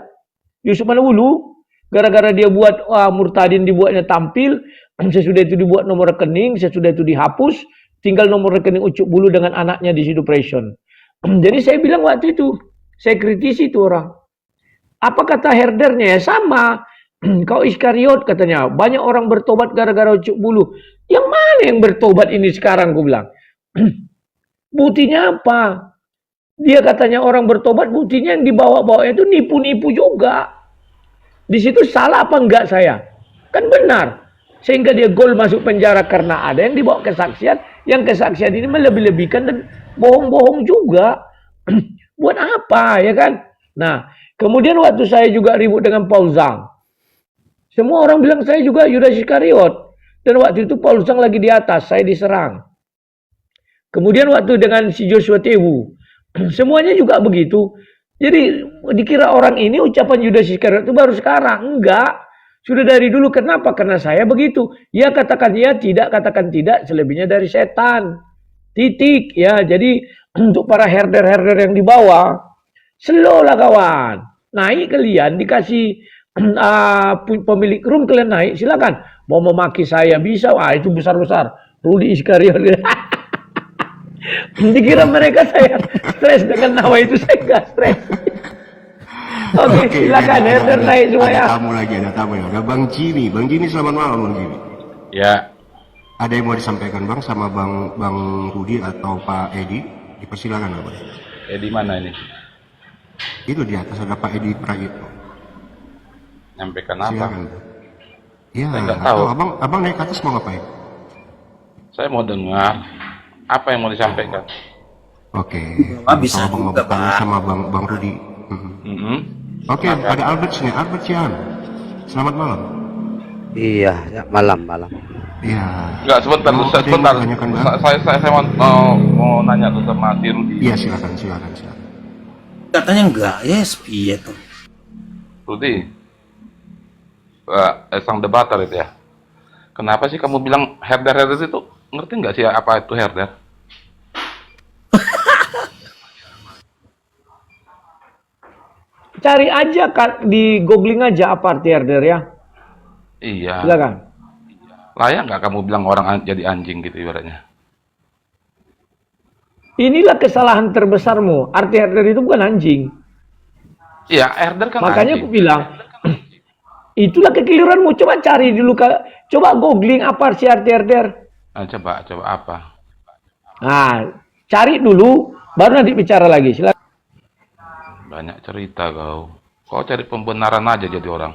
Yusuf mana Bulu? Gara-gara dia buat Murtadin dibuatnya tampil, sesudah itu dibuat nomor rekening, sesudah itu dihapus, tinggal nomor rekening Ucuk Bulu dengan anaknya di situ depression. Jadi saya bilang waktu itu, saya kritisi itu orang. Apa kata herdernya? Ya sama. Kau Iskariot katanya. Banyak orang bertobat gara-gara Ucuk Bulu. Yang mana yang bertobat ini sekarang? Aku bilang. Buktinya apa? Dia katanya orang bertobat. Buktinya yang dibawa-bawa itu nipu-nipu juga. Di situ salah apa enggak saya? Kan benar. Sehingga dia gol masuk penjara karena ada yang dibawa kesaksian. Yang kesaksian ini melebih-lebihkan dan bohong-bohong juga. Buat apa ya kan? Nah, kemudian waktu saya juga ribut dengan Paul Zhang. Semua orang bilang saya juga Yudas Iskariot. Dan waktu itu Paul Zhang lagi di atas, saya diserang. Kemudian waktu dengan si Joshua Tewu. Semuanya juga begitu. Jadi dikira orang ini ucapan Yudas Iskariot itu baru sekarang. Enggak. Sudah dari dulu. Kenapa? Karena saya begitu. Ya katakan ya, tidak katakan tidak. Selebihnya dari setan. Titik. Ya, jadi untuk para herder-herder yang di bawah. Slow lah kawan. Naik kalian dikasih pemilik room kalian naik silakan. Mau memaki saya bisa. Itu besar-besar. Rudi Iskariot. Dikira mereka saya stres dengan nama itu, saya nggak stres. Oke, silakan Herder naik semua ya. Ada tamu lagi, ada tamu ya. Ada Bang Jimmy. Bang Jimmy, selamat malam Bang Jimmy. Ya, Ada yang mau disampaikan Bang sama Bang Rudi atau Pak Edi? Dipersilakan Bang. di mana ini? Itu di atas ada Pak Edi Prayitno. Nyampaikan apa? Silakan. Iya, Saya nggak atau tahu. abang naik ke atas mau ngapain? Saya mau dengar apa yang mau disampaikan. Oke. Bisa Kalau Abang mau juga, bertanya Pak. sama Bang Rudi. Mhm. Oke, ada Albert sini. Albert Cian. Selamat malam. Iya, ya, malam. Iya. Enggak, sebentar, Ada yang mau sebentar. ditanyakan, Bang? Saya mau nanya tuh sama si Rudi. Iya, silakan. Katanya enggak, yes, piye tuh. Rudi, sang debater itu ya. Kenapa sih kamu bilang herder itu? Ngerti nggak sih apa itu herder? Cari aja kan, di googling aja apa arti herder ya. Iya. Silakan. Layak nggak kamu bilang orang jadi anjing gitu ibaratnya? Inilah kesalahan terbesarmu. Arti herder itu bukan anjing. Iya, herder kan Makanya anjing. aku bilang, itulah kekeliruanmu. Coba cari dulu, coba googling apa arti herder. Nah, coba apa? Nah, cari dulu, baru nanti bicara lagi. Silakan. Banyak cerita kau cari pembenaran aja jadi orang.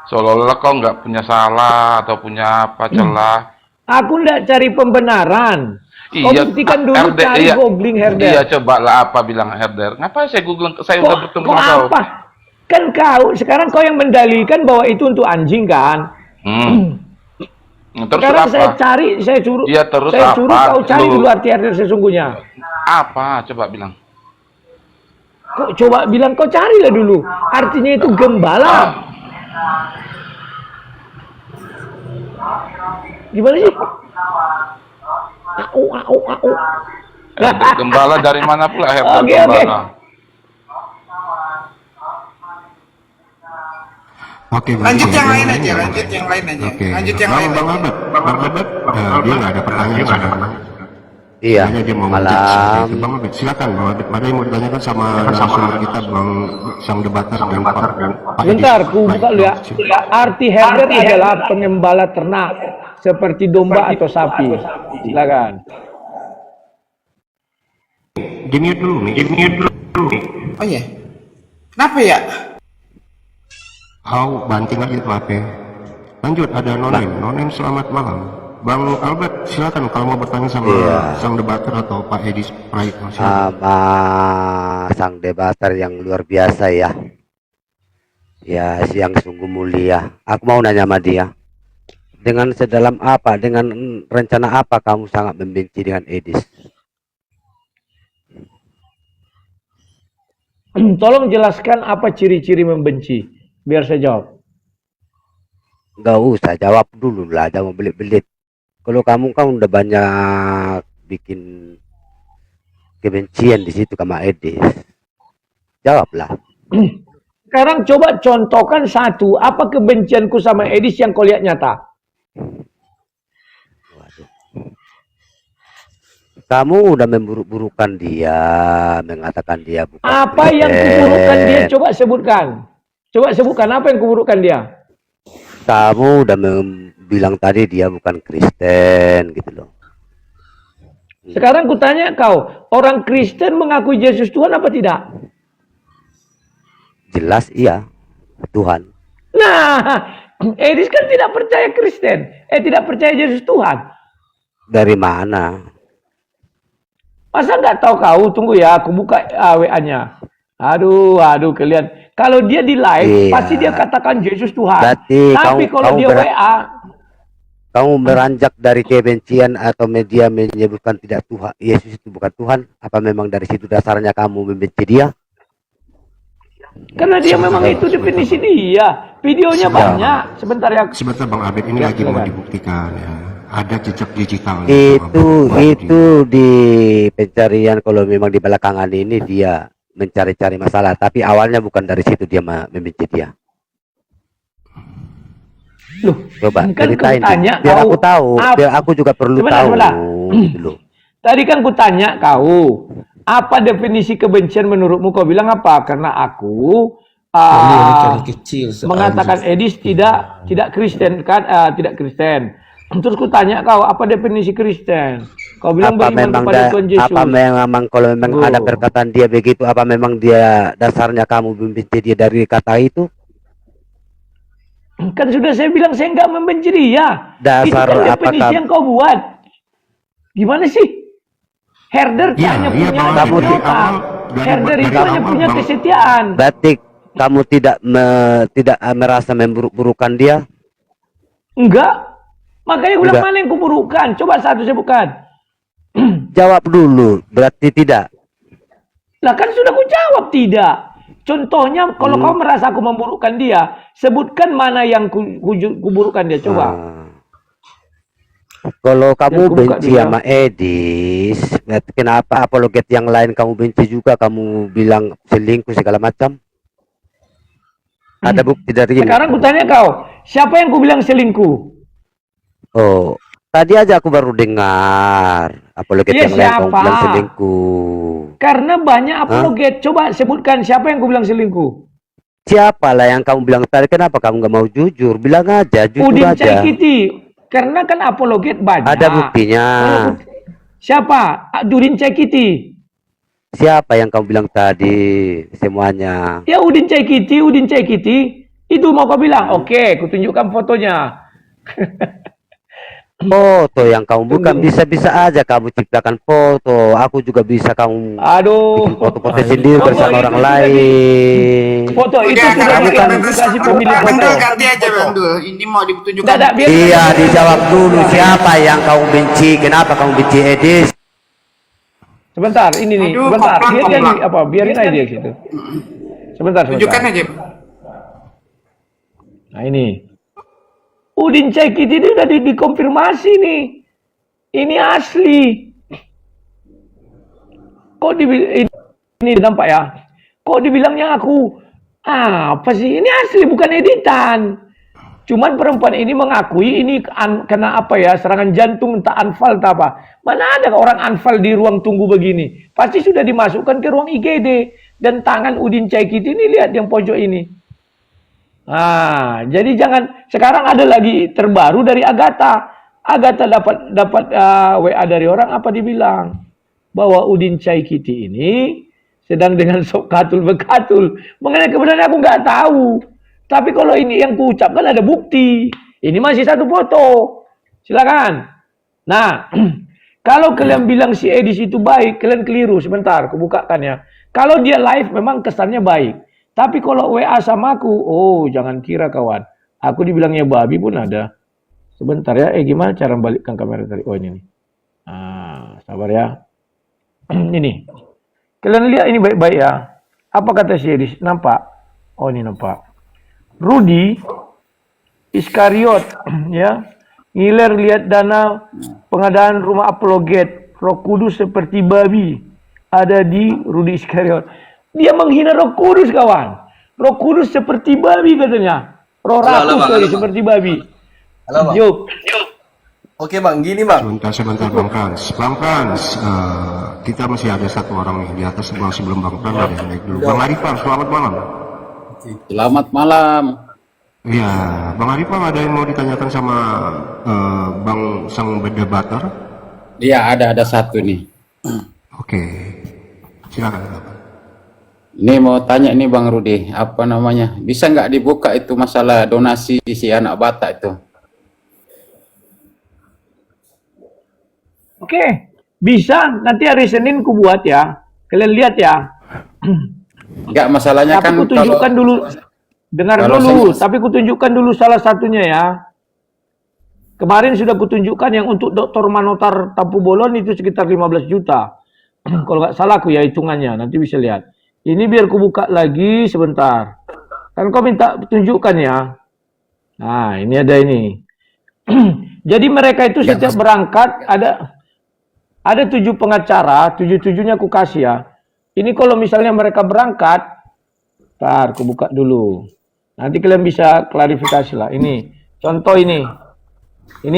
Seolah-olah kau nggak punya salah atau punya apa celah. Aku nggak cari pembenaran. Kau buktikan dulu, herder, cari iya, googling herder. Iya, coba lah apa bilang herder. Ngapain saya googling? Saya udah bertemu Kok sama kau. apa? Kan sekarang kau yang mendalilkan bahwa itu untuk anjing kan? Terus Sekarang apa? saya cari, saya suruh, Iya, terus saya apa? suruh kau cari Lu- dulu arti herder sesungguhnya. Apa? Coba bilang. Kok coba bilang, kau carilah dulu. Artinya itu gembala. Gimana sih? Au. Herder gembala dari mana pula herder Oke. gembala? Oke, Lanjut Bang. yang lain aja, lanjut yang lain aja. Oke. Lanjut yang lain Bang aja. Albert. Dia nggak ada pertanyaan sekarang. Iya, Kayaknya dia mau malam. ngejudge. Bang Albert, silakan Bang Albert. Ada yang mau ditanyakan sama narasumber kita, Bang sang debater dan Pak Edi. Bentar, ku buka dulu ya. Arti herder adalah pengembala ternak seperti domba atau sapi. Silakan. Di-mute dulu nih. Oh iya. Kenapa ya? Banting aja tuh HP. Lanjut, ada Nonem selamat malam. Bang Albert, silakan kalau mau bertanya sama sang debater atau Pak Edi Prayitno. Sama sang debater yang luar biasa ya. Ya, yang sungguh mulia. Aku mau nanya sama dia. Dengan sedalam apa, dengan rencana apa kamu sangat membenci dengan Edis? Tolong jelaskan apa ciri-ciri membenci, biar saya jawab. Nggak usah jawab dulu lah, jangan belit-belit. Kalau kamu kan udah banyak bikin kebencian di situ sama Edis, jawablah. Sekarang coba contohkan satu, apa kebencianku sama Edis yang kau lihat nyata? Waduh. Kamu udah memburuk-burukan dia, mengatakan dia bukan Apa yang Kristen. kuburukkan dia? Coba sebutkan. Coba sebutkan apa yang kuburukkan dia? Kamu udah bilang tadi dia bukan Kristen gitu loh. Sekarang kutanya kau, orang Kristen mengakui Yesus Tuhan apa tidak? Jelas iya, Tuhan. Nah, Edis kan tidak percaya Kristen. Tidak percaya Yesus Tuhan. Dari mana? Masa nggak tahu kau? Tunggu ya, aku buka WA-nya. Aduh, kalian. Kalau dia di live, Iya. pasti dia katakan Yesus Tuhan. Berarti Tapi kalau dia WA, kamu beranjak dari kebencian atau media menyebutkan tidak Tuhan, Yesus itu bukan Tuhan. Apa memang dari situ dasarnya kamu membenci dia? karena dia memang itu definisi dia. Videonya banyak. Sebentar ya. Sebentar Bang Albert, ini Ya, lagi mau silakan. dibuktikan ya. Ada jejak digital. Itu di pencarian, kalau memang di belakangan ini dia mencari-cari masalah, tapi awalnya bukan dari situ dia membenci dia. Loh, Coba ini kan ceritain kutanya biar kau aku tahu, biar aku juga perlu sebentar, tahu sebentar. dulu. Tadi kan kutanya kau, apa definisi kebencian menurutmu? Kau bilang apa? Karena aku mengatakan Edis tidak Kristen kan? Tidak Kristen. Terus kutanya kau, apa definisi Kristen? Kau bilang Apa beriman memang kepada Tuhan Yesus. apa memang kalau memang ada Oh. perkataan dia begitu, apa memang dia dasarnya kamu membenci dia dari kata itu? Kan sudah saya bilang saya nggak membenci dia. Itu Dasar kan apa definisi yang kau buat. Gimana sih? Herder Iya, hanya iya, punya Bang. Kamu Dari nota. awal, Herder itu dari hanya awal, punya Bang. kesetiaan. Berarti kamu tidak merasa memburuk-burukan dia? Enggak. Makanya gue bilang Enggak. mana yang kuburukkan? Coba satu sebutkan. Jawab dulu, berarti tidak. Lah kan sudah ku jawab tidak. Contohnya kalau kau merasa aku memburukkan dia, sebutkan mana yang kuburukkan dia. Coba. Kalau kamu Biar ku buka benci dulu ya. sama Edis, berarti kenapa apologet yang lain kamu benci juga? Kamu bilang selingkuh segala macam? Ada bukti dari ini? Sekarang ku tanya kau, siapa yang ku bilang selingkuh? Oh, tadi aja aku baru dengar apologet Ya, yang lain kamu siapa? bilang selingkuh. Karena banyak apologet. Coba sebutkan siapa yang ku bilang selingkuh. Siapa lah yang kamu bilang tadi? Kenapa kamu nggak mau jujur? Bilang aja, jujur Udin aja. Cekiti. Karena kan apologet banyak. Ada buktinya. Siapa? Udin Cekiti. Siapa yang kamu bilang tadi? Semuanya. Ya Udin Cekiti, Udin Cekiti. Itu mau kau bilang, oke, kutunjukkan fotonya. Foto yang kamu bukan bisa-bisa aja kamu ciptakan foto. Aku juga bisa kamu Aduh. bikin foto-foto sendiri Foto bersama itu orang sudah lain. Foto itu Udah, sudah kalau kita diklarifikasi pemilik Bang foto. Dul, ganti aja Bang Dul. Ini mau ditunjukkan. Tidak, biar Iya, dijawab dulu siapa yang kamu benci? Kenapa kamu benci Edis? Sebentar, ini nih. Aduh, Sebentar, koplang, biar dia koplang. apa? Biarin aja dia gitu. Sebentar, Tunjukkan sebentar. aja. Nah ini. Udin Cekiti ini udah dikonfirmasi nih. Ini asli. Kok dibilang ini nampak ya? Kok dibilangnya aku apa sih? Ini asli bukan editan. Cuman perempuan ini mengakui ini kena apa ya? Serangan jantung entah anfal entah apa. Mana ada orang anfal di ruang tunggu begini? Pasti sudah dimasukkan ke ruang IGD dan tangan Udin Cekiti ini lihat yang pojok ini. Jadi jangan sekarang ada lagi terbaru dari Agatha. Agatha dapat WA dari orang apa dibilang bahwa Udin Cekiti ini sedang dengan sok katul bekatul. Mengenai kebenaran aku nggak tahu. Tapi kalau ini yang kuucapkan ada bukti. Ini masih satu foto. Silakan. Nah, kalau kalian bilang si Edis itu baik, kalian keliru. Sebentar, aku bukakan ya. Kalau dia live memang kesannya baik. Tapi kalau WA sama aku, oh jangan kira kawan. Aku dibilangnya babi pun ada. Sebentar ya, gimana cara membalikkan kamera tadi? Oh ini nih. Sabar ya. Ini. Kalian lihat ini baik-baik ya. Apa kata si Edis? Nampak? Oh ini nampak. Rudi Iskariot ya. Ngiler lihat dana pengadaan rumah apologet. Roh Kudus seperti babi. Ada di Rudi Iskariot. Dia menghina Roh Kudus kawan. Roh Kudus seperti babi katanya. Roh rakus seperti babi. Halo Bang. Yuk. Oke Bang, gini Bang. Sebentar Bang Frans. Bang Frans, kita masih ada satu orang nih di atas sebelum Bang Frans ada yang naik dulu. Bang Arifan, selamat malam. Selamat malam. Iya, Bang Arifan ada yang mau ditanyakan sama Bang sang debater? Iya, ada satu nih. Oke, silakan. Ini mau tanya nih Bang Rudi, apa namanya? Bisa nggak dibuka itu masalah donasi si anak Batak itu? Oke, bisa. Nanti hari Senin ku buat ya. Kalian lihat ya. Enggak, masalahnya Tapi kan ku tunjukkan dulu. Dengar kalau dulu. saya- Tapi ku tunjukkan dulu salah satunya ya. Kemarin sudah kutunjukkan yang untuk Dr. Manotar Tampu Bolon itu sekitar 15 juta. Kalau nggak salah aku ya hitungannya. Nanti bisa lihat. Ini biar ku buka lagi sebentar. Kan kau minta tunjukkan ya. Nah, ini ada ini. Jadi mereka itu setiap berangkat ada 7 pengacara, 7-7-nya aku kasih ya. Ini kalau misalnya mereka berangkat, ntar aku buka dulu. Nanti kalian bisa klarifikasi lah. Ini Contoh ini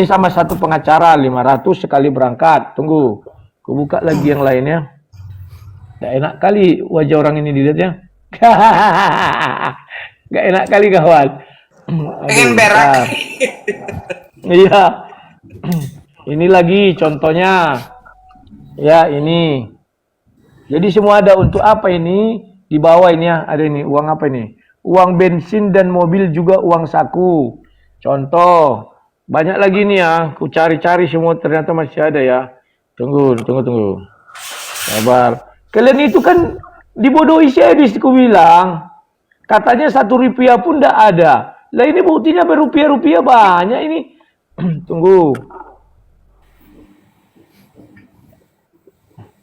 sama satu pengacara 500 sekali berangkat. Tunggu, aku buka lagi yang lainnya. Gak enak kali wajah orang ini dilihatnya. Gak enak kali kawan. Pengen berak. Iya. Ini lagi contohnya. Ya ini. Jadi semua ada untuk apa ini? Di bawah ini ya ada ini uang apa ini? Uang bensin dan mobil juga uang saku. Contoh. Banyak lagi nih ya. Aku cari-cari semua ternyata masih ada ya. Tunggu. Sabar. Kalian itu kan dibodohi saya aku bilang. Katanya 1 rupiah pun tidak ada. Lah ini buktinya berupiah-rupiah banyak ini. Tunggu.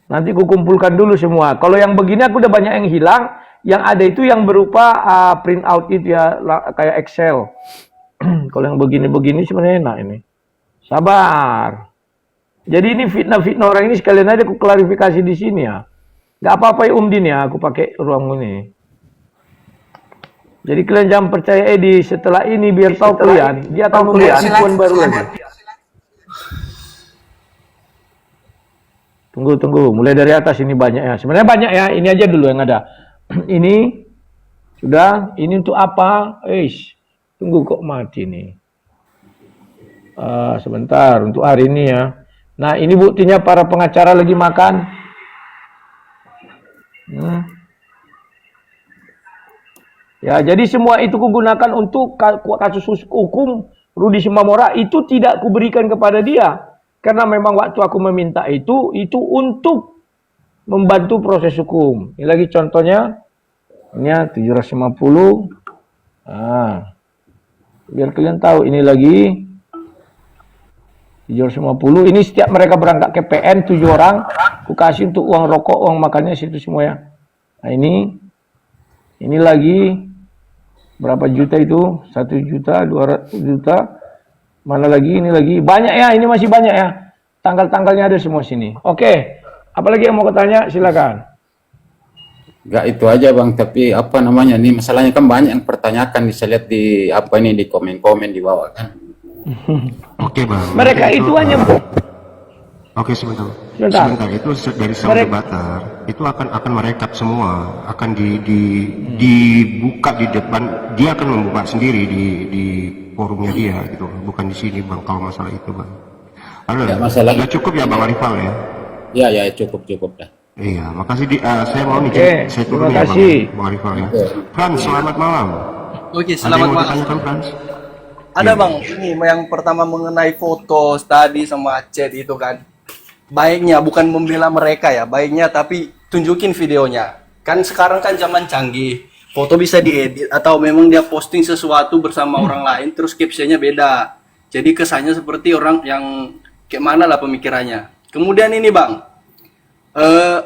Nanti aku kumpulkan dulu semua. Kalau yang begini aku udah banyak yang hilang. Yang ada itu yang berupa print out itu ya. Kayak Excel. Kalau yang begini-begini sebenarnya enak ini. Sabar. Jadi ini fitnah-fitnah orang ini sekalian aja aku klarifikasi di sini ya. Gak apa-apa ya Din ya. Aku pakai ruang ini. Jadi kalian jangan percaya Edi. Setelah ini biar tahu kalian. Dia akan membuat tipuan baru lagi. Tunggu. Mulai dari atas ini banyak ya. Sebenarnya banyak ya. Ini aja dulu yang ada. Ini. Sudah. Ini untuk apa? Tunggu kok mati nih. Sebentar. Untuk hari ini ya. Nah ini buktinya para pengacara lagi makan. Ya jadi semua itu kugunakan untuk kasus hukum Rudi Simamora. Itu tidak kuberikan kepada dia. Karena memang waktu aku meminta itu untuk membantu proses hukum. Ini lagi contohnya. Ini 750. Biar kalian tahu. Ini lagi 750. Ini setiap mereka berangkat ke PN 7 orang. Aku kasih untuk uang rokok, uang makannya situ semua ya. Nah ini lagi. Berapa juta itu? 1 juta, 200 juta. Mana lagi? Ini lagi. Banyak ya, ini masih banyak ya. Tanggal-tanggalnya ada semua sini. Oke. Apalagi yang mau ketanya, silakan. Enggak itu aja Bang, tapi apa namanya nih masalahnya kan banyak yang pertanyakan bisa lihat di apa ini di komen-komen di bawah kan. Oke Bang. Mereka itu hanya Oke sebentar. Sebentar. Itu dari sang debater itu akan merekap semua, akan dibuka di depan, dia akan membuka sendiri di forumnya dia gitu, bukan di sini Bang kalau masalah itu Bang. Ya, masalah sudah cukup ya Bang Arifal ya? Ya cukup dah. Iya, makasih saya mau nih saya turun terima ya kasih. Bang Arifal ya. Frans, selamat malam. Oke, selamat malam. Ditanyakan, Frans? Ada Bang, ini yang pertama mengenai foto tadi sama chat itu kan. Baiknya bukan membela mereka ya, baiknya tapi tunjukin videonya. Kan sekarang kan zaman canggih, foto bisa diedit atau memang dia posting sesuatu bersama orang lain terus captionnya beda. Jadi kesannya seperti orang yang kayak mana lah pemikirannya. Kemudian ini Bang,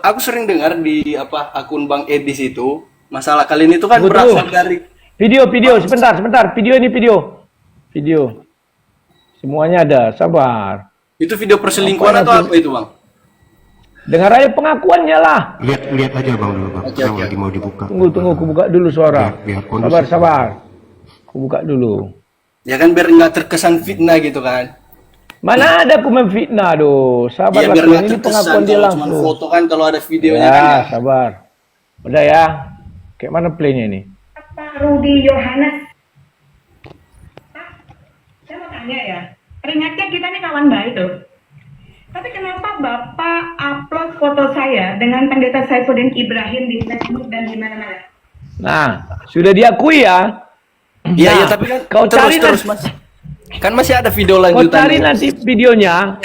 aku sering dengar di akun Bang Edis itu, masalah kalian itu kan berasal dari video sebentar, video. Semuanya ada, sabar. Itu video perselingkuhan atau apa itu Bang? Dengar aja pengakuannya lah. Lihat aja Bang dulu Bang, yang lagi mau dibuka. Tunggu, aku buka dulu suara. Sabar. Aku buka dulu. Ya kan biar nggak terkesan fitnah gitu kan. Mana ada aku memfitnah doh. Sabar ya, lah, ini pengakuan dia langsung. Cuma foto kan kalau ada videonya ya, kan ya. Sabar. Udah ya. Kayak mana playnya ini? Pak Rudi Yohanes. Saya mau tanya ya. Teringatnya kita nih kawan baik loh. Tapi kenapa Bapak upload foto saya dengan Pendeta Saifuddin Ibrahim di Facebook dan di mana-mana? Nah, sudah diakui ya. Iya, tapi kan kau cari terus Mas. Kan masih ada video lanjutan. Kau cari nanti videonya.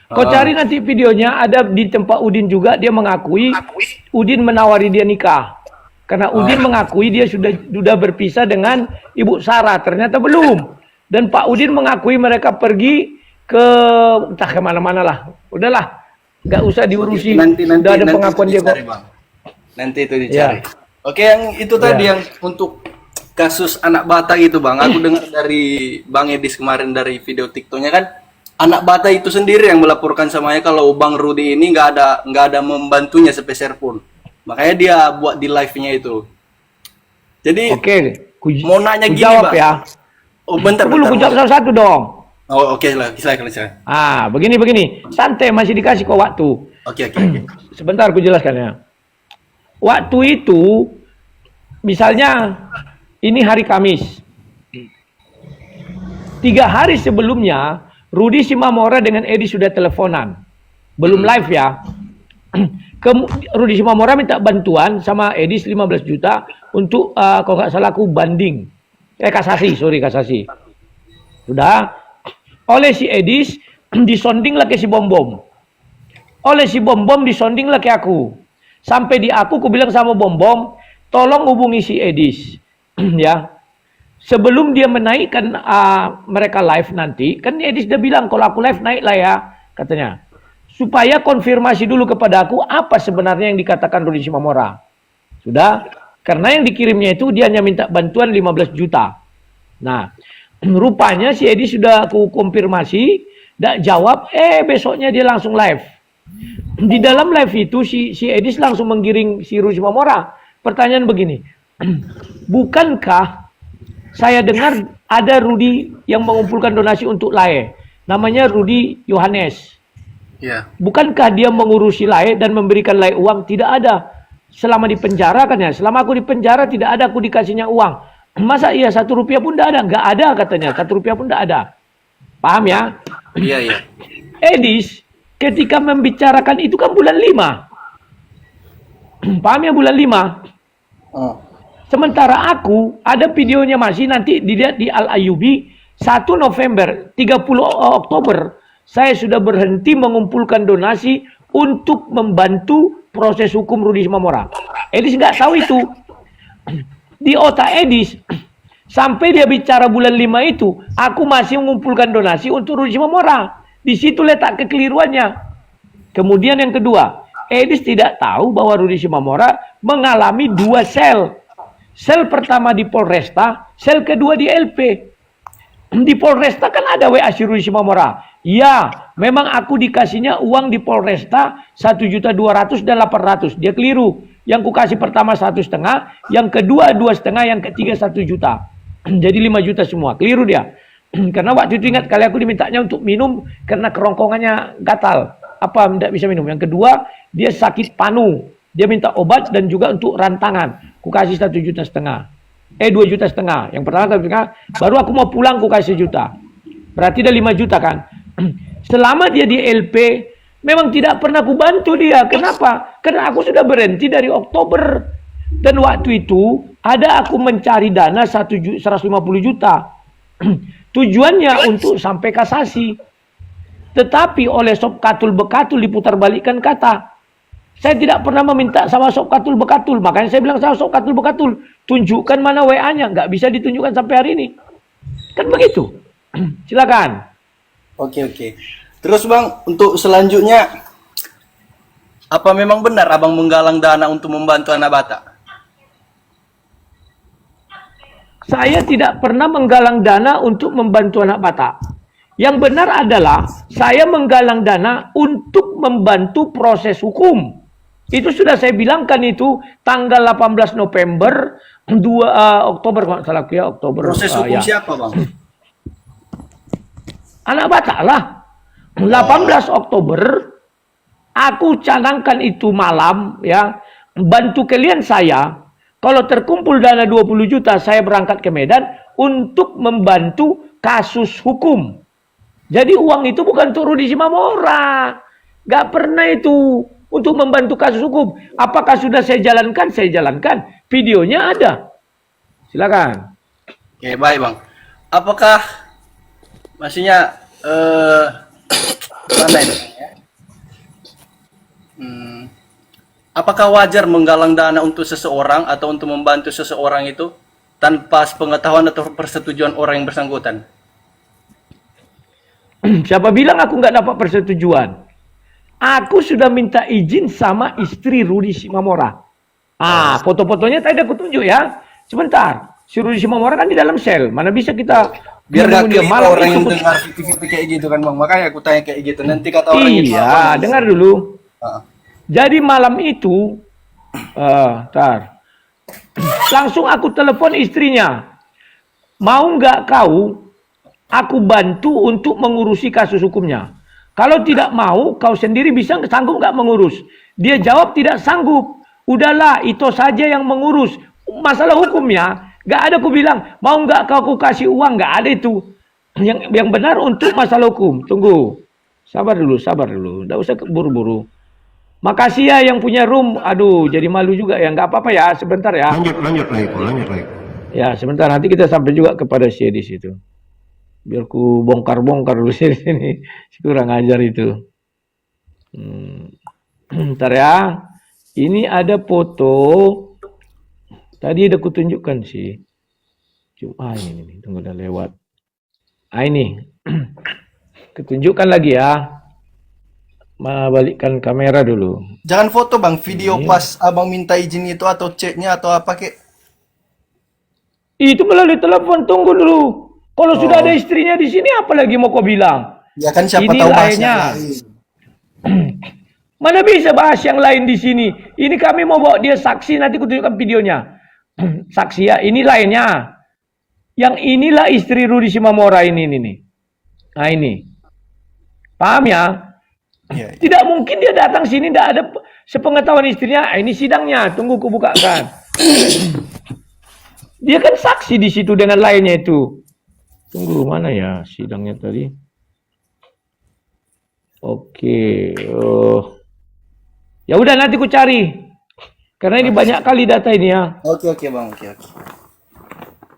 Kau cari nanti videonya ada di tempat Udin juga, dia mengakui Udin menawari dia nikah. Karena Udin mengakui dia sudah berpisah dengan Ibu Sarah, ternyata belum. Dan Pak Udin mengakui mereka pergi ke entah kemana-mana lah. Udahlah, nggak usah diurusi. Nanti udah ada pengakuan dia kok. Nanti itu dicari. Ya. Oke, yang itu tadi yang untuk kasus anak bata gitu Bang. Aku dengar dari Bang Edis kemarin dari video TikToknya kan, anak bata itu sendiri yang melaporkan sama saya kalau Bang Rudi ini nggak ada membantunya sepeser pun. Makanya dia buat di live-nya itu. Jadi mau nanya gini jawab Bang. Ya. Oh, bentar, Dulu ku jawab satu-satu dong. Oh, oke lah, silakan. Begini. Santai, masih dikasih kok waktu. Oke. Sebentar aku jelaskan ya. Waktu itu, misalnya ini hari Kamis. 3 hari sebelumnya, Rudi Simamora dengan Edi sudah teleponan. Belum live ya. Rudi Simamora minta bantuan sama Edis 15 juta untuk kalau nggak salah aku banding. Kasasi. Sudah. Oleh si Edis disonding lagi si Bom-Bom. Oleh si Bom-Bom disonding lagi aku. Sampai di aku bilang sama Bom-Bom, tolong hubungi si Edis. Ya. Sebelum dia menaikkan mereka live nanti, kan Edis udah bilang kalau aku live naik lah ya, katanya. Supaya konfirmasi dulu kepada aku apa sebenarnya yang dikatakan Rudi Simamora. Sudah? Karena yang dikirimnya itu dia hanya minta bantuan 15 juta. Nah, rupanya si Edi sudah aku konfirmasi, tidak jawab, besoknya dia langsung live. Di dalam live itu si Edis langsung menggiring si Rudi Simamora. Pertanyaan begini, bukankah saya dengar ada Rudi yang mengumpulkan donasi untuk LAE, namanya Rudi Yohanes. Iya. Bukankah dia mengurusi LAE dan memberikan LAE uang? Tidak ada. Selama di penjara kan ya, selama aku di penjara tidak ada aku dikasihnya uang. Masa iya 1 rupiah pun tidak ada? Nggak ada katanya, 1 rupiah pun tidak ada. Paham ya? Iya. Edis ketika membicarakan itu kan bulan 5. Paham ya, bulan 5. Sementara aku ada videonya masih nanti dilihat di Al Ayubi 1 November 30 Oktober saya sudah berhenti mengumpulkan donasi untuk membantu proses hukum Rudi Simamora. Edis nggak tahu itu. Di otak Edis sampai dia bicara bulan 5 itu aku masih mengumpulkan donasi untuk Rudi Simamora. Di situ letak kekeliruannya. Kemudian yang kedua, Edis tidak tahu bahwa Rudi Simamora mengalami 2 sel. Sel pertama di Polresta, sel kedua di LP. Di Polresta kan ada WA si Rudi Simamora. Ya, memang aku dikasihnya uang di Polresta 1.200.000 dan 800. Dia keliru. Yang ku kasih pertama 1,5, yang kedua 2,5, yang ketiga 1 juta. Jadi 5 juta semua. Keliru dia. Karena waktu itu ingat kali aku dimintanya untuk minum karena kerongkongannya gatal. Apa tidak bisa minum. Yang kedua, dia sakit panu. Dia minta obat dan juga untuk rantangan. Ku kasih 1,5 juta. 2,5 juta. Yang pertama 1,5, baru aku mau pulang ku kasih 1 juta. Berarti ada 5 juta kan. Selama dia di LP, memang tidak pernah aku bantu dia. Kenapa? Karena aku sudah berhenti dari Oktober. Dan waktu itu, ada aku mencari dana 150 juta. Tujuannya untuk sampai kasasi. Tetapi oleh Sob Katul Bekatul diputar balikkan kata. Saya tidak pernah meminta sama Sob Katul Bekatul. Makanya saya bilang sama Sob Katul Bekatul, tunjukkan mana WA-nya. Nggak bisa ditunjukkan sampai hari ini. Kan begitu. Silakan. Oke. Terus Bang, untuk selanjutnya, apa memang benar Abang menggalang dana untuk membantu anak Batak? Saya tidak pernah menggalang dana untuk membantu anak Batak. Yang benar adalah saya menggalang dana untuk membantu proses hukum. Itu sudah saya bilangkan itu tanggal 18 November 2 Oktober kalau salah ya, Oktober. Proses hukum siapa Bang? Anak Batak lah. 18 Oktober aku canangkan itu malam ya, bantu kalian saya. Kalau terkumpul dana 20 juta saya berangkat ke Medan untuk membantu kasus hukum. Jadi uang itu bukan untuk Rudi Simamora. Gak pernah itu untuk membantu kasus hukum. Apakah sudah saya jalankan? Saya jalankan. Videonya ada. Silakan. Oke, baik Bang. Apakah maksudnya mana ini? Apakah wajar menggalang dana untuk seseorang atau untuk membantu seseorang itu tanpa pengetahuan atau persetujuan orang yang bersangkutan? Siapa bilang aku nggak dapat persetujuan? Aku sudah minta izin sama istri Rudi Simamora. Foto-fotonya tadi aku tunjuk ya. Sebentar. Si Rudi Simamora kan di dalam sel. Mana bisa kita biar gak dia malam orang itu yang dengar TV kayak gitu kan Bang. Makanya aku tanya kayak gitu. Nanti kata orang itu. Iya, dengar dulu. Jadi malam itu langsung aku telepon istrinya. mau nggak kau aku bantu untuk mengurusi kasus hukumnya? Kalau tidak mau, kau sendiri bisa sanggup nggak mengurus? Dia jawab tidak sanggup. Udahlah, itu saja yang mengurus. Masalah hukumnya, nggak ada aku bilang, mau nggak kau aku kasih uang, nggak ada itu. Yang benar untuk masalah hukum. Tunggu, sabar dulu, nggak usah buru-buru. Makasih ya yang punya room. Aduh, jadi malu juga ya. Nggak apa-apa ya, sebentar ya. Lanjut lagi. Ya, sebentar nanti kita sampai juga kepada si di situ. Biar ku bongkar dulu sini. Kurang ajar itu. Ntar ya. Ini ada foto. Tadi udah kutunjukkan sih. Cuma ini tunggu udah lewat. Ini. Ketunjukkan lagi ya. Balikkan kamera dulu. Jangan foto bang, video pas abang minta izin itu atau chatnya atau apa kek? Itu melalui telepon, tunggu dulu. Kalau sudah ada istrinya di sini, apa lagi mau kau bilang? Ya kan siapa Ini tahu bahas lainnya. yang lain. Mana bisa bahas yang lain di sini? Ini kami mau bawa dia saksi, nanti kutunjukkan videonya. Saksi ya, ini lainnya. Yang inilah istri Rudi Simamora ini nih. Nah ini. Paham ya? Iya. Tidak mungkin dia datang sini tidak ada sepengetahuan istrinya. Ini sidangnya, tunggu ku bukakan. Dia kan saksi di situ dengan lainnya itu. Tunggu mana ya sidangnya tadi? Oke. Ya udah nanti ku cari. Karena ini banyak kali data ini ya. Oke bang, oke.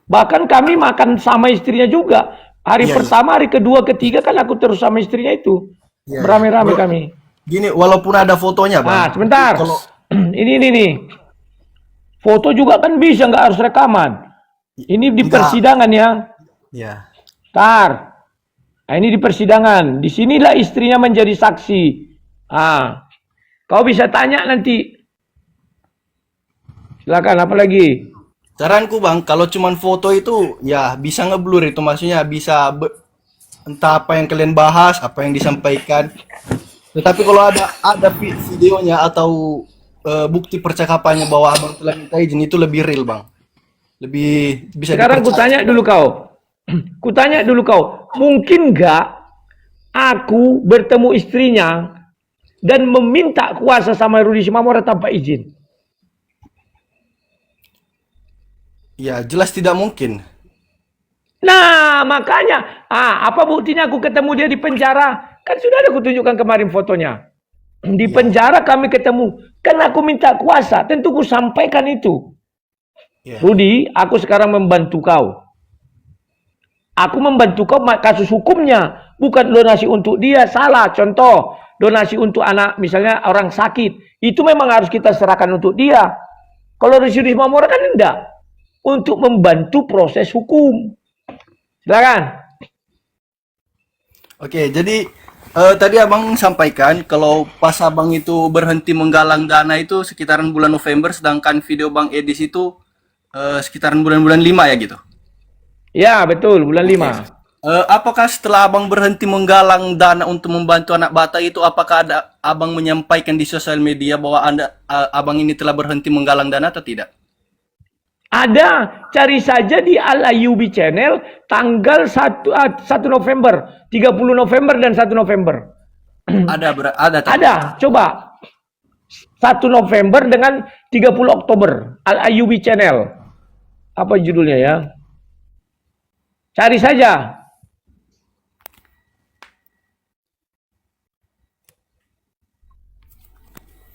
Bahkan kami makan sama istrinya juga. Hari pertama, hari kedua, ketiga kan aku terus sama istrinya itu. Iya. Beramai-ramai kami. Gini, walaupun ada fotonya bang. Nah, sebentar. Ini nih. Foto juga kan bisa, nggak harus rekaman. Ini di persidangan ya. Iya. Tar. Nah, ini di persidangan. Disinilah istrinya menjadi saksi. Ah, kau bisa tanya nanti. Silakan, apa lagi? Saranku bang, kalau cuman foto itu ya bisa ngeblur itu, maksudnya bisa entah apa yang kalian bahas, apa yang disampaikan. Tetapi kalau ada videonya atau bukti percakapannya bahwa abang telah minta izin, itu lebih real bang. Lebih bisa. Sekarang kutanya dulu kau. Kutanya dulu kau. Mungkin nggak aku bertemu istrinya dan meminta kuasa sama Rudi Simamora tanpa izin? Ya jelas tidak mungkin. Nah makanya, apa buktinya aku ketemu dia di penjara? Kan sudah ada kutunjukkan kemarin fotonya. Di penjara kami ketemu. Kan aku minta kuasa, tentu ku sampaikan itu. Rudi, aku sekarang membantu kau. Aku membantu kau kasus hukumnya. Bukan donasi untuk dia, salah. Contoh, donasi untuk anak, misalnya orang sakit. Itu memang harus kita serahkan untuk dia. Kalau Rudi Simamora kan enggak. Untuk membantu proses hukum. Silakan. Oke, jadi tadi abang sampaikan kalau pas abang itu berhenti menggalang dana itu sekitaran bulan November, sedangkan video bang Edis itu sekitaran bulan-bulan 5 ya gitu? Ya betul, bulan 5. Apakah setelah abang berhenti menggalang dana untuk membantu anak Batak itu, apakah ada abang menyampaikan di sosial media bahwa abang ini telah berhenti menggalang dana atau tidak? Ada, cari saja di Al-Ayubi Channel tanggal 1 November, 30 November dan 1 November. Ada, coba. 1 November dengan 30 Oktober, Al-Ayubi Channel. Apa judulnya ya? Cari saja.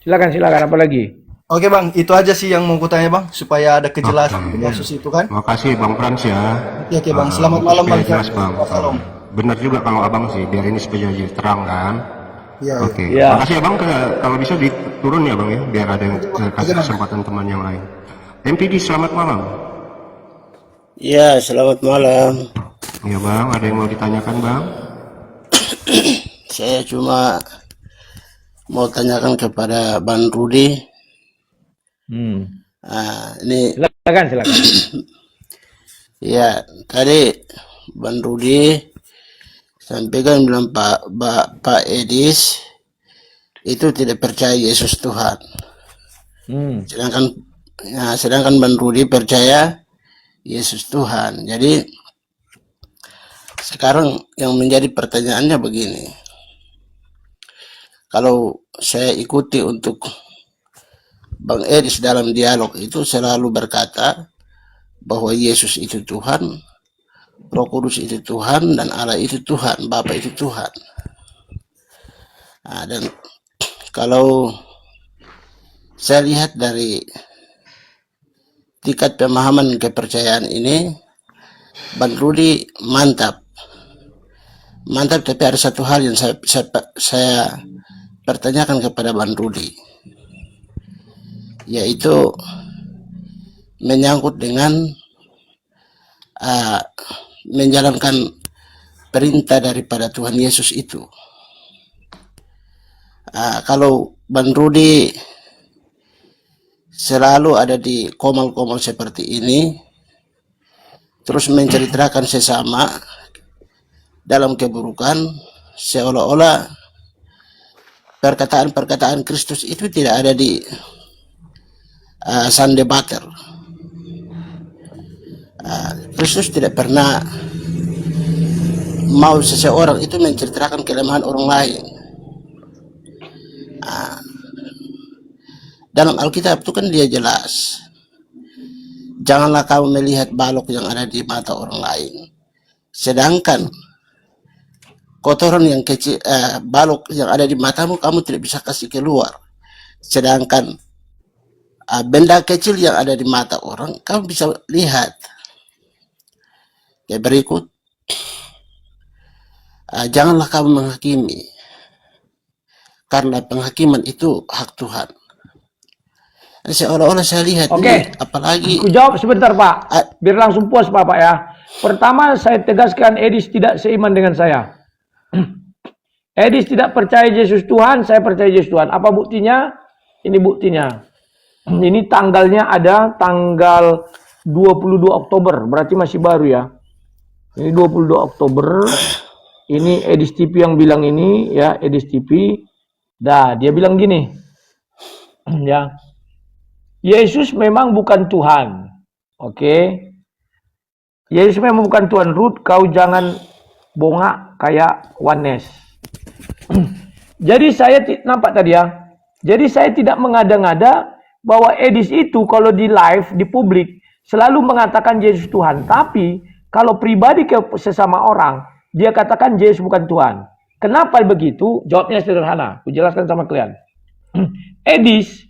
Silakan, apa lagi? Oke bang, itu aja sih yang mau kutanya bang, supaya ada kejelasan kasus itu kan. Makasih bang Frans ya. Oke bang, selamat malam bang. Jelas bang. Benar juga kalau abang sih, biar ini supaya jadi terang kan. Iya. Oke. Makasih ya bang, kalau bisa diturun ya bang ya, biar ada yang kasih kesempatan teman yang lain. MPD selamat malam. Ya, selamat malam. Iya bang, ada yang mau ditanyakan bang? Saya cuma mau tanyakan kepada Bang Rudi. Ini silakan. Ya, tadi Bang Rudi sampaikan bilang Pak Edis itu tidak percaya Yesus Tuhan. Sedangkan Bang Rudi percaya Yesus Tuhan. Jadi sekarang yang menjadi pertanyaannya begini. Kalau saya ikuti untuk Bang Edis dalam dialog itu selalu berkata bahwa Yesus itu Tuhan, Roh Kudus itu Tuhan, dan Allah itu Tuhan, Bapa itu Tuhan. Nah, dan kalau saya lihat dari tingkat pemahaman kepercayaan ini, Bang Rudi mantap. Mantap, tapi ada satu hal yang saya pertanyakan kepada Bang Rudi, yaitu menyangkut dengan menjalankan perintah daripada Tuhan Yesus itu. Kalau Bang Rudi selalu ada di komal-komal seperti ini, terus menceritakan sesama dalam keburukan, seolah-olah perkataan-perkataan Kristus itu tidak ada di Sunday Butter. Kristus tidak pernah mau seseorang itu menceritakan kelemahan orang lain. Dalam Alkitab itu kan dia jelas, janganlah kamu melihat balok yang ada di mata orang lain, sedangkan kotoran yang kecil, balok yang ada di matamu kamu tidak bisa kasih keluar, sedangkan benda kecil yang ada di mata orang kamu bisa lihat. Ya, berikut, janganlah kamu menghakimi, karena penghakiman itu hak Tuhan. Seolah-olah saya lihat ini, apalagi aku jawab sebentar Pak, biar langsung puas Pak ya. Pertama, saya tegaskan Edis tidak seiman dengan saya. Edis tidak percaya Yesus Tuhan, saya percaya Yesus Tuhan. Apa buktinya? Ini buktinya. Ini tanggalnya ada tanggal 22 Oktober, berarti masih baru ya. Ini 22 Oktober. Ini Edis TV yang bilang ini ya, Edis TV. Dah, dia bilang gini. Ya. Yesus memang bukan Tuhan. Oke. Yesus memang bukan Tuhan. Ruth, kau jangan bongak kayak Wanes. Jadi saya nampak tadi ya. Jadi saya tidak mengada-ngada bahwa Edis itu kalau di live, di publik, selalu mengatakan Yesus Tuhan. Tapi kalau pribadi ke sesama orang, dia katakan Yesus bukan Tuhan. Kenapa begitu? Jawabnya sederhana. Aku jelaskan sama kalian. Edis,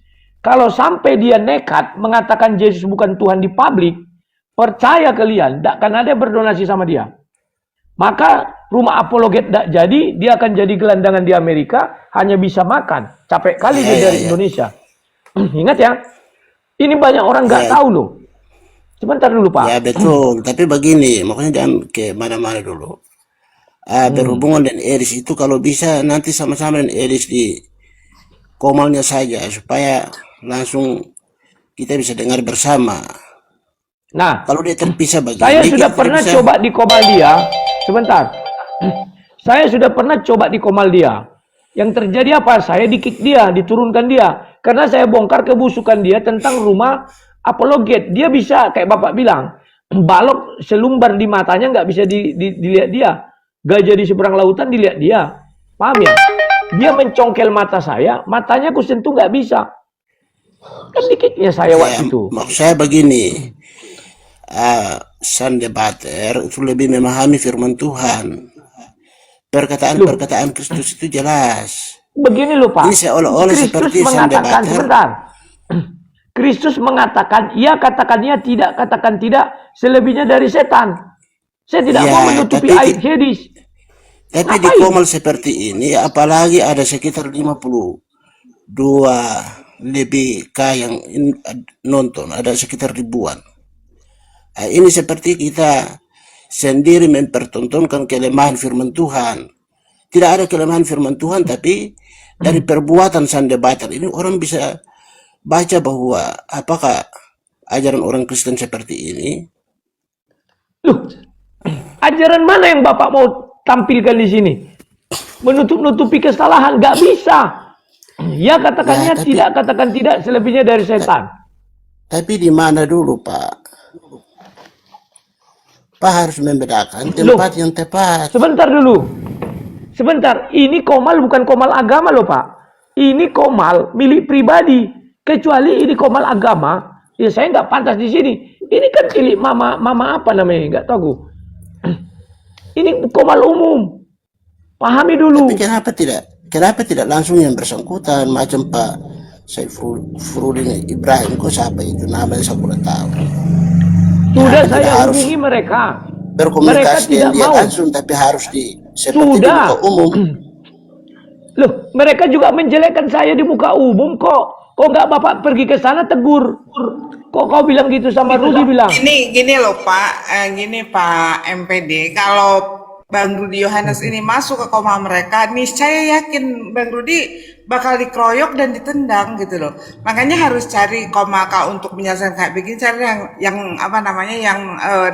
kalau sampai dia nekat mengatakan Yesus bukan Tuhan di publik, percaya kalian, tidak akan ada yang berdonasi sama dia. Maka rumah apologet tidak jadi, dia akan jadi gelandangan di Amerika, hanya bisa makan. Capek kali dia dari Indonesia. Ingat ya, ini banyak orang nggak tahu loh. Sebentar dulu Pak. Ya betul, tapi begini, makanya jangan ke mana-mana dulu. Berhubungan dengan Edis itu kalau bisa nanti sama-sama dengan Edis di komalnya saja, supaya langsung kita bisa dengar bersama. Nah, kalau dia terpisah begini, saya sudah pernah coba di komal dia. Sebentar, saya sudah pernah coba di komal dia. Yang terjadi apa? Saya di-kick dia, diturunkan dia. Karena saya bongkar kebusukan dia tentang rumah apologet. Dia bisa, kayak Bapak bilang, balok selumbar di matanya nggak bisa dilihat dia. Gajah di seberang lautan dilihat dia. Paham ya? Dia mencongkel mata saya, matanya aku sentuh nggak bisa. Kan dikitnya saya waktu itu. Maksud saya begini, Sunday Butter itu lebih memahami firman Tuhan. Perkataan-perkataan Kristus itu jelas. Begini loh Pak. Ini seolah-olah seperti Sunday Butter. Sebentar. Kristus mengatakan, ia katakan ia tidak, katakan tidak, selebihnya dari setan. Saya tidak mau menutupi aib Edis. Tapi di komal seperti ini, apalagi ada sekitar 52 lebih yang nonton, ada sekitar ribuan. Ini seperti kita sendiri mempertontonkan kelemahan firman Tuhan. Tidak ada kelemahan firman Tuhan, tapi dari perbuatan Sunday Butter ini orang bisa baca bahwa apakah ajaran orang Kristen seperti ini. Loh, ajaran mana yang Bapak mau tampilkan di sini? Menutup-nutupi kesalahan, nggak bisa. Ya katakannya tidak, katakan tidak, selebihnya dari setan. Tapi di mana dulu Pak? Pak harus membedakan Loh, tempat yang tepat. sebentar dulu. Sebentar, ini Komal bukan Komal agama loh Pak. Ini Komal milik pribadi. Kecuali ini Komal agama, ya saya nggak pantas di sini. Ini kan milik mama apa namanya? Nggak tahu. Ini Komal umum. Pahami dulu. Tapi kenapa tidak langsung yang bersangkutan macam Pak Saifuludin Ibrahim, kok siapa itu namanya saya kurang tahu. Sudah Kenapa saya tidak harus hubungi mereka. Mereka berkomunikasi tidak dengan dia mau. langsung, tapi harus seperti di Sudah. muka umum. Loh, mereka juga menjelekkan saya di muka umum kok. Kok nggak Bapak pergi ke sana tegur? Kok kau bilang gitu sama Rudi bilang? Gini loh Pak, gini Pak MPD, kalau Bang Rudi Yohanes ini masuk ke koma mereka, nih saya yakin Bang Rudi bakal dikeroyok dan ditendang gitu loh. Makanya harus cari komaka untuk menyelesaikan kayak begini, cari yang apa namanya, yang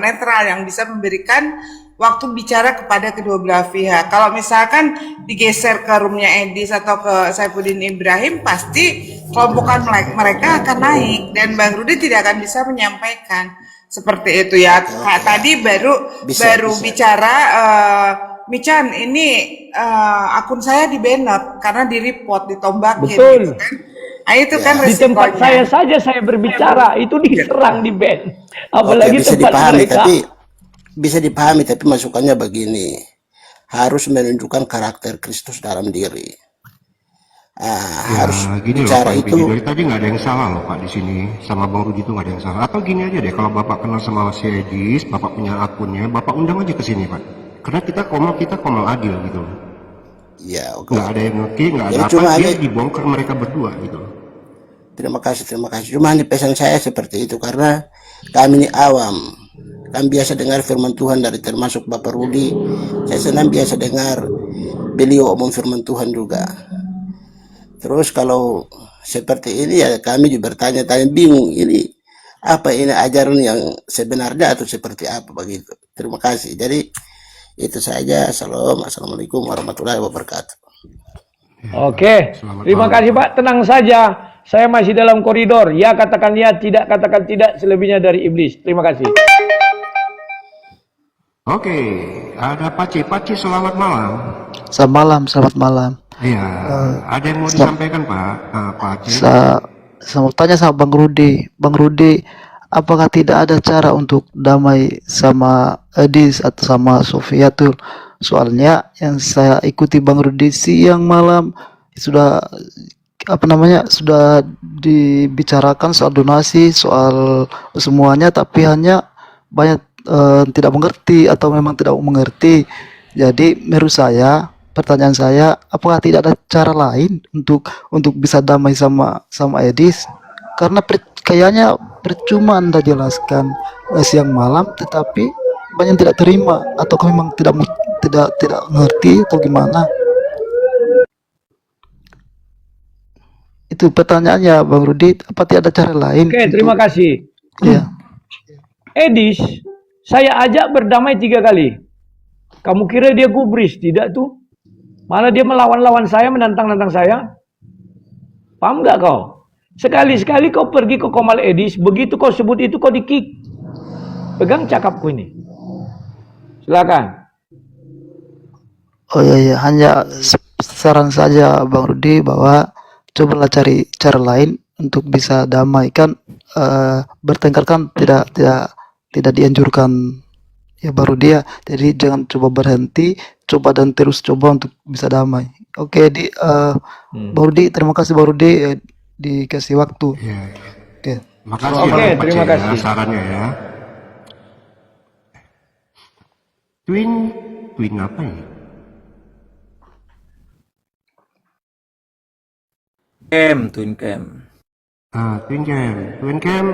netral, yang bisa memberikan waktu bicara kepada kedua belah pihak. Kalau misalkan digeser ke roomnya Edis atau ke Saifuddin Ibrahim, pasti kelompokan mereka akan naik dan Bang Rudi tidak akan bisa menyampaikan seperti itu ya. Tadi baru bicara Michan, ini akun saya di banned karena di report, ditombakin. Betul. Gitu kan. Nah, itu kan Di tempat resikonya. saya saja saya berbicara itu diserang di ban. Apalagi bisa tempat dipahami, mereka. tapi bisa dipahami, tapi masukannya begini, harus menunjukkan karakter Kristus dalam diri. Harus Gini loh bicara Pak itu. Ibi, dari tadi nggak ada yang salah loh Pak di sini, sama Bang Rudi itu nggak ada yang salah. Atau gini aja deh, kalau Bapak kenal sama si Edis, Bapak punya akunnya, Bapak undang aja ke sini Pak. Karena kita komal adil gitu loh. Ya, oke. Nggak ada yang ngerti, nggak ada Jadi apa, cuma dia ada- dibongkar mereka berdua gitu loh. Terima kasih. Cuma di pesan saya seperti itu karena kami ini awam. Kami biasa dengar firman Tuhan dari termasuk Bapak Rudi. Saya senang biasa dengar beliau omong firman Tuhan juga. Terus kalau seperti ini ya kami juga bertanya-tanya, bingung ini apa ini ajaran yang sebenarnya atau seperti apa begitu. Terima kasih. Jadi itu saja. Assalamualaikum warahmatullahi wabarakatuh. Oke, terima kasih Pak. Tenang saja, saya masih dalam koridor. Ya katakan ya, tidak katakan tidak, selebihnya dari iblis. Terima kasih. Oke, ada Paci. Paci, selamat malam. Selamat malam. Iya, ada yang mau disampaikan Pak? Pak Aceh? Saya mau tanya sama Bang Rudi. Bang Rudi, apakah tidak ada cara untuk damai sama Edis atau sama Sofiatul? Soalnya yang saya ikuti Bang Rudi siang malam sudah sudah dibicarakan soal donasi, soal semuanya, tapi hanya banyak tidak mengerti atau memang tidak mengerti. Jadi menurut saya, pertanyaan saya, apakah tidak ada cara lain untuk bisa damai sama Edis? Karena kayaknya percuma Anda jelaskan siang malam, tetapi banyak yang tidak terima atau memang tidak ngerti atau gimana? Itu pertanyaannya Bang Rudi, apa tidak ada cara lain? Oke, terima kasih. Ya. Edis, saya ajak berdamai 3 kali. Kamu kira dia gubris? Tidak tuh. Malah dia melawan-lawan saya, menantang-nantang saya. Paham nggak kau? Sekali-sekali kau pergi ke Komal Edis, begitu kau sebut itu kau di-kick. Pegang cakapku ini. Silakan. Oh iya, hanya saran saja Bang Rudi bahwa cobalah cari cara lain untuk bisa damai, kan bertengkar kan tidak dianjurkan ya baru dia, jadi jangan coba berhenti, coba dan terus coba untuk bisa damai. Oke, Bang Rudi, terima kasih Bang Rudi dikasih waktu. Oke. Makasih Oke, ya Pak terima Aceh, kasih. ya, sarannya ya. Twin apa ya? Twin cam. Twin cam,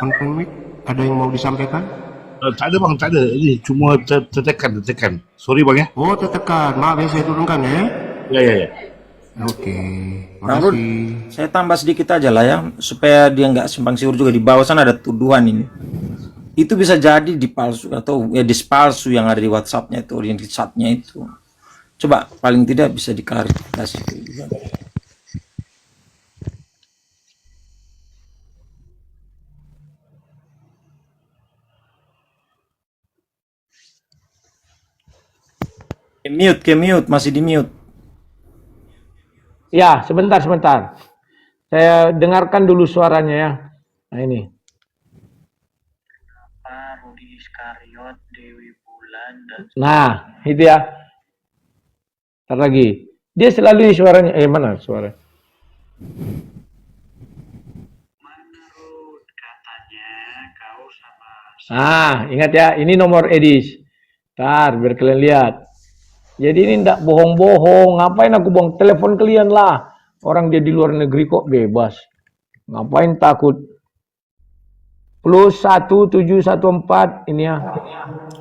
on mic, ada yang mau disampaikan? Tak ada bang, tak ada. Ini cuma tertekan. Sorry bang ya. Oh, tertekan. Maaf ya, saya turunkan ya. Ya. Oke, Bang Rud, makasih. saya tambah sedikit aja lah ya, supaya dia nggak simpang siur juga. Di bawah sana ada tuduhan ini. Itu bisa jadi dipalsu atau ya dispalsu yang ada di WhatsApp-nya itu, yang di chat-nya itu. Coba paling tidak bisa diklarifikasi. mute, masih di mute. Ya, sebentar. Saya dengarkan dulu suaranya ya. Nah ini. Nah, itu ya. Ntar lagi. Dia selalu suaranya. Mana suara? Ingat ya, ini nomor Edis. Ntar, biar kalian lihat. Jadi ini ndak bohong-bohong. Ngapain aku bohong? Telepon kalian lah. Orang dia di luar negeri kok bebas. Ngapain takut? +1714 ini ya.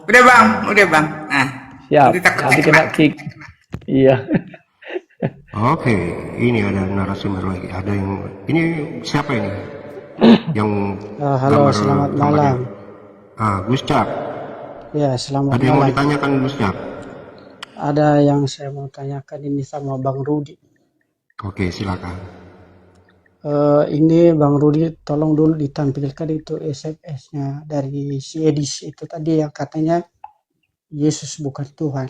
Udah bang. Nah, siap. Nanti kena kick. Iya. Oke, ini ada narasumber lagi. Ada yang ini siapa ini? Yang halo, selamat malam. Gus Cap. Ya, selamat Ada yang mau malam. ditanyakan Gus Cap? Ada yang saya mau tanyakan ini sama Bang Rudi. Oke, silakan. Ini Bang Rudi, tolong dulu ditampilkan itu SMS-nya dari si Edis itu tadi yang katanya Yesus bukan Tuhan.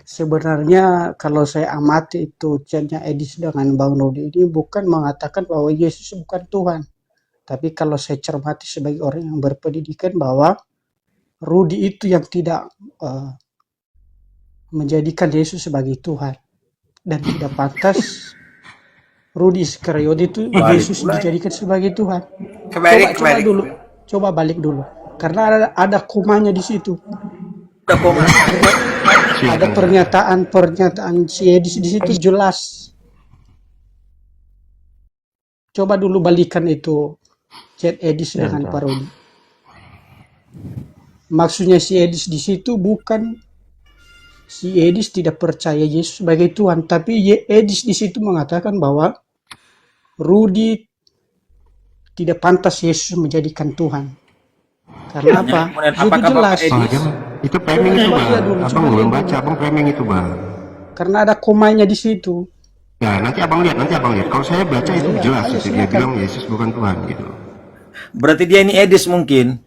Sebenarnya kalau saya amati itu chatnya Edis dengan Bang Rudi ini bukan mengatakan bahwa Yesus bukan Tuhan. Tapi kalau saya cermati sebagai orang yang berpendidikan bahwa Rudi itu yang tidak menjadikan Yesus sebagai Tuhan. Dan tidak pantas Rudi Iskariot itu Yesus dijadikan sebagai Tuhan. Coba dulu. Coba balik dulu. Karena ada komanya di situ. Ada pernyataan si Edis di situ jelas. Coba dulu balikan itu chat Edis dengan Pak Rudi. Maksudnya si Edis di situ bukan si Edis tidak percaya Yesus sebagai Tuhan, tapi Edis di situ mengatakan bahwa Rudi tidak pantas Yesus menjadikan Tuhan. Karena apa? Rudi jelas. Itu framing itu bang. Abang belum baca, abang framing itu bang. Karena ada komanya di situ. Ya nanti abang lihat. Kalau saya baca itu jelas itu dia bilang Yesus bukan Tuhan gitu. Berarti dia ini Edis mungkin.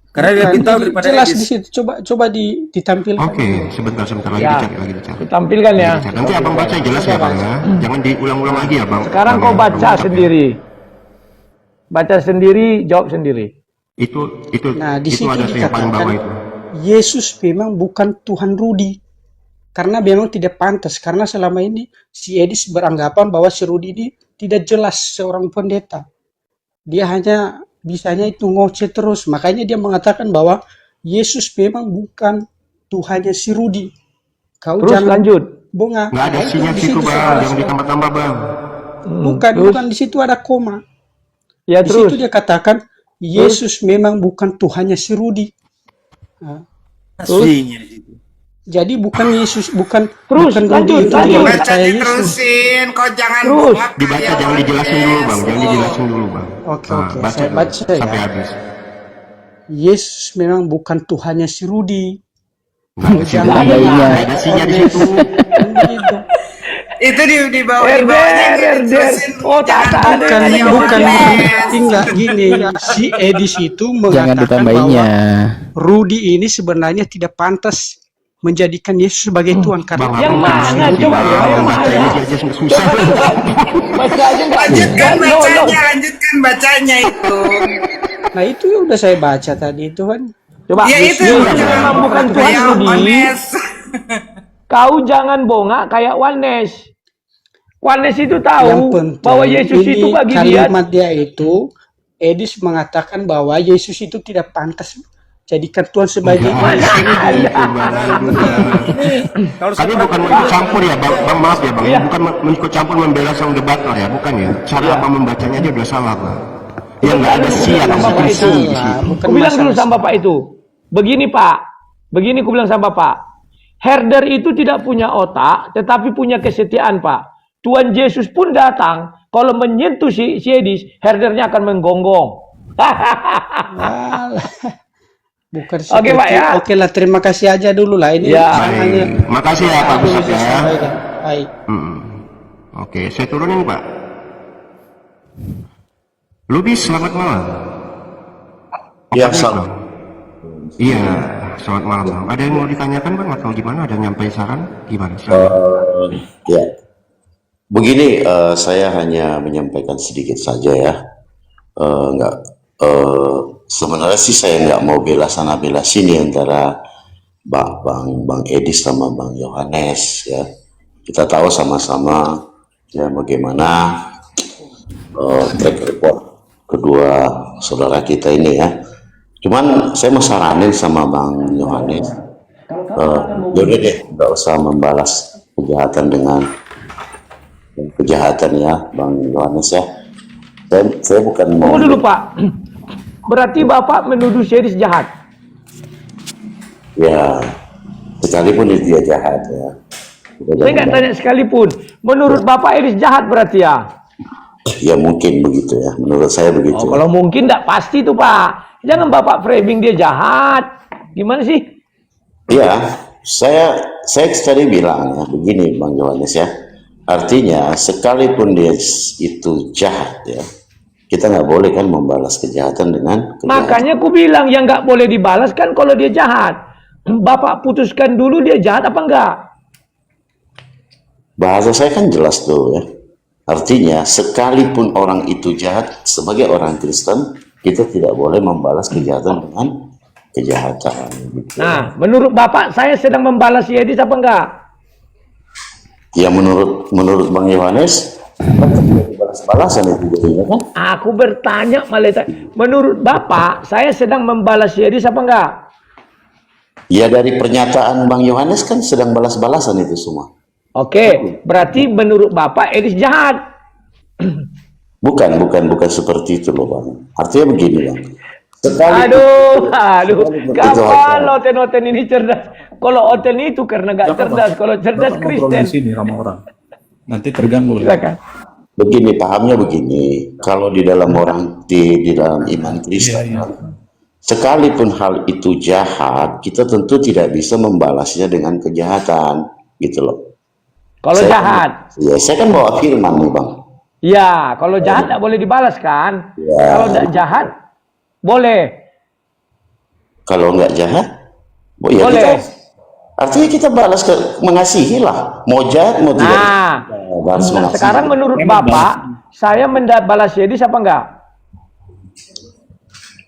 Karena dia pintar daripada jelas Edis. di situ. Coba ditampilkan. Oke, sebentar lagi dicari. Ditampilkan ya. Nanti abang baca jelas ya bang ya. Jangan diulang-ulang lagi ya bang. Sekarang kau baca sendiri. Baca sendiri, jawab sendiri. Itu Nah, di itu situ ada yang paling bawah itu. Yesus memang bukan Tuhan Rudi. Karena memang tidak pantas. Karena selama ini si Edis beranggapan bahwa si Rudi ini tidak jelas seorang pendeta. Dia hanya bisanya itu ngoceh terus. Makanya dia mengatakan bahwa Yesus memang bukan Tuhannya si Rudi. Kau Terus jangan lanjut. Bonga. Nggak ada sinya di situ bang, jangan ditambah-tambah bang. Bukan di situ ada koma. Ya, Di terus. situ dia katakan Yesus memang bukan Tuhannya si Rudi. Nah, jadi bukan Yesus, bukan Rudi itu yang percaya Yesus. Terusin, kok jangan Dibaca, jangan dijelasin dulu bang, Oke, baca saya dulu, baca sampai ya. habis. Yesus memang bukan Tuhannya si Rudi. Nggak ada sinya di situ. Itu di bawahnya diterusin. Bukan enggak gini. Si Edis itu Jangan mengatakan ditambahinnya. bahwa Rudi ini sebenarnya tidak pantas menjadikan Yesus sebagai Tuhan karena Yang mana? Coba yang mana? Susah. Baca aja nggak? Lanjutkan bacanya itu. Nah itu udah saya baca tadi itu kan. Coba. Ya itu memang bukan Tuhan yang Rudi. honest. Kau jangan bongak kayak Wanes. Wanes itu Yang tahu penting bahwa Yesus ini itu bagi dia. kalimat dia itu Edis mengatakan bahwa Yesus itu tidak pantas jadikan Tuhan sebagai Kami bukan mau ikut campur ya bang, maaf ya bang, bukan ikut campur membela sang debator ya, bukan ya. Cara apa membacanya aja udah salah bang. Ya nggak ada siap, Bapak itu. Ku bilang dulu sama Bapak itu. Begini Pak, begini ku bilang sama Bapak. Herder itu tidak punya otak, tetapi punya kesetiaan Pak. Tuhan Yesus pun datang, kalau menyentuh si Edis, herdernya akan menggonggong. Bukan Oke, Pak, ya. Oke lah, terima kasih aja dulu lah ini. Ya. Makasih ya Pak Pusat ya. Baik. Oke, saya turunin Pak. Lubis, selamat malam. Ya, salam. Iya, selamat malam bang. Ada yang mau ditanyakan bang atau gimana? Ada yang nyampe saran? Gimana? Ya, begini, saya hanya menyampaikan sedikit saja ya. Nggak, sebenarnya sih saya nggak mau bela sana bela sini antara Bang Edis sama Bang Yohanes ya. Kita tahu sama-sama ya bagaimana track record kedua saudara kita ini ya. Cuman saya mau saranin sama Bang Yohanes, yaudah deh, nggak usah membalas kejahatan dengan kejahatan ya, Bang Yohanes ya. Saya bukan mau. Tunggu dulu Pak, berarti Bapak menuduh Series jahat? Ya, sekalipun dia jahat ya. Saya nggak tanya sekalipun. Menurut Bapak Eris jahat berarti ya? Ya mungkin begitu ya, menurut saya begitu. Kalau mungkin nggak pasti tuh Pak. Jangan Bapak framing dia jahat. Gimana sih? Ya, saya tadi bilang ya, begini Bang Yohanes ya. Artinya sekalipun dia itu jahat ya, kita nggak boleh kan membalas kejahatan dengan kejahatan. Makanya aku bilang yang nggak boleh dibalas kan kalau dia jahat. Bapak putuskan dulu dia jahat apa enggak? Bahasa saya kan jelas tuh ya. Artinya sekalipun orang itu jahat, sebagai orang Kristen kita tidak boleh membalas kejahatan dengan kejahatan. Gitu. Nah, menurut Bapak saya sedang membalas Yedis apa enggak? Ya menurut Bang Yohanes balas-balasan itu jadinya kan? Aku bertanya malah, menurut Bapak saya sedang membalas Yedis apa enggak? Ya dari pernyataan Bang Yohanes kan sedang balas-balasan itu semua. Oke, berarti menurut Bapak Edis jahat. Bukan seperti itu loh Bang. Artinya begini Bang. Aduh, kapan Oten ini cerdas? Kalau Oten itu karena gak cerdas, kalau cerdas Kristen. Sini sama orang. Nanti terganggu. Begini, pahamnya begini. Kalau di dalam orang di dalam iman Kristen, sekalipun hal itu jahat, kita tentu tidak bisa membalasnya dengan kejahatan, gitu loh. Kalau jahat? Ya, saya kan bawa firman nih Bang. Ya, kalau jahat tidak boleh dibalas kan? Ya. Kalau tidak jahat, boleh. Kalau nggak jahat, ya boleh. Artinya kita balas mengasihi lah. Mau jahat, mau tidak. Balas mengasihi. Sekarang menurut Bapak, saya balas Yedis apa enggak?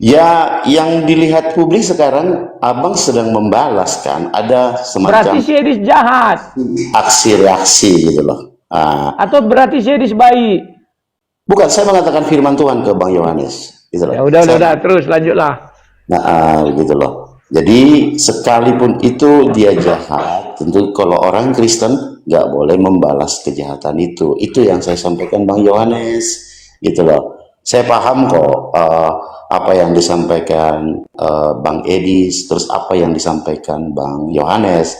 Ya, yang dilihat publik sekarang, Abang sedang membalas kan. Ada semacam. Berarti Yedis jahat. Aksi reaksi gitu loh. Atau berarti Yedis baik? Bukan, saya mengatakan firman Tuhan ke Bang Yohanes. Gitu loh. Ya udah, terus lanjutlah. Nah, gitu loh. Jadi sekalipun itu dia jahat, tentu kalau orang Kristen nggak boleh membalas kejahatan itu. Itu yang saya sampaikan Bang Yohanes, gitu loh. Saya paham kok apa yang disampaikan Bang Edis, terus apa yang disampaikan Bang Yohanes.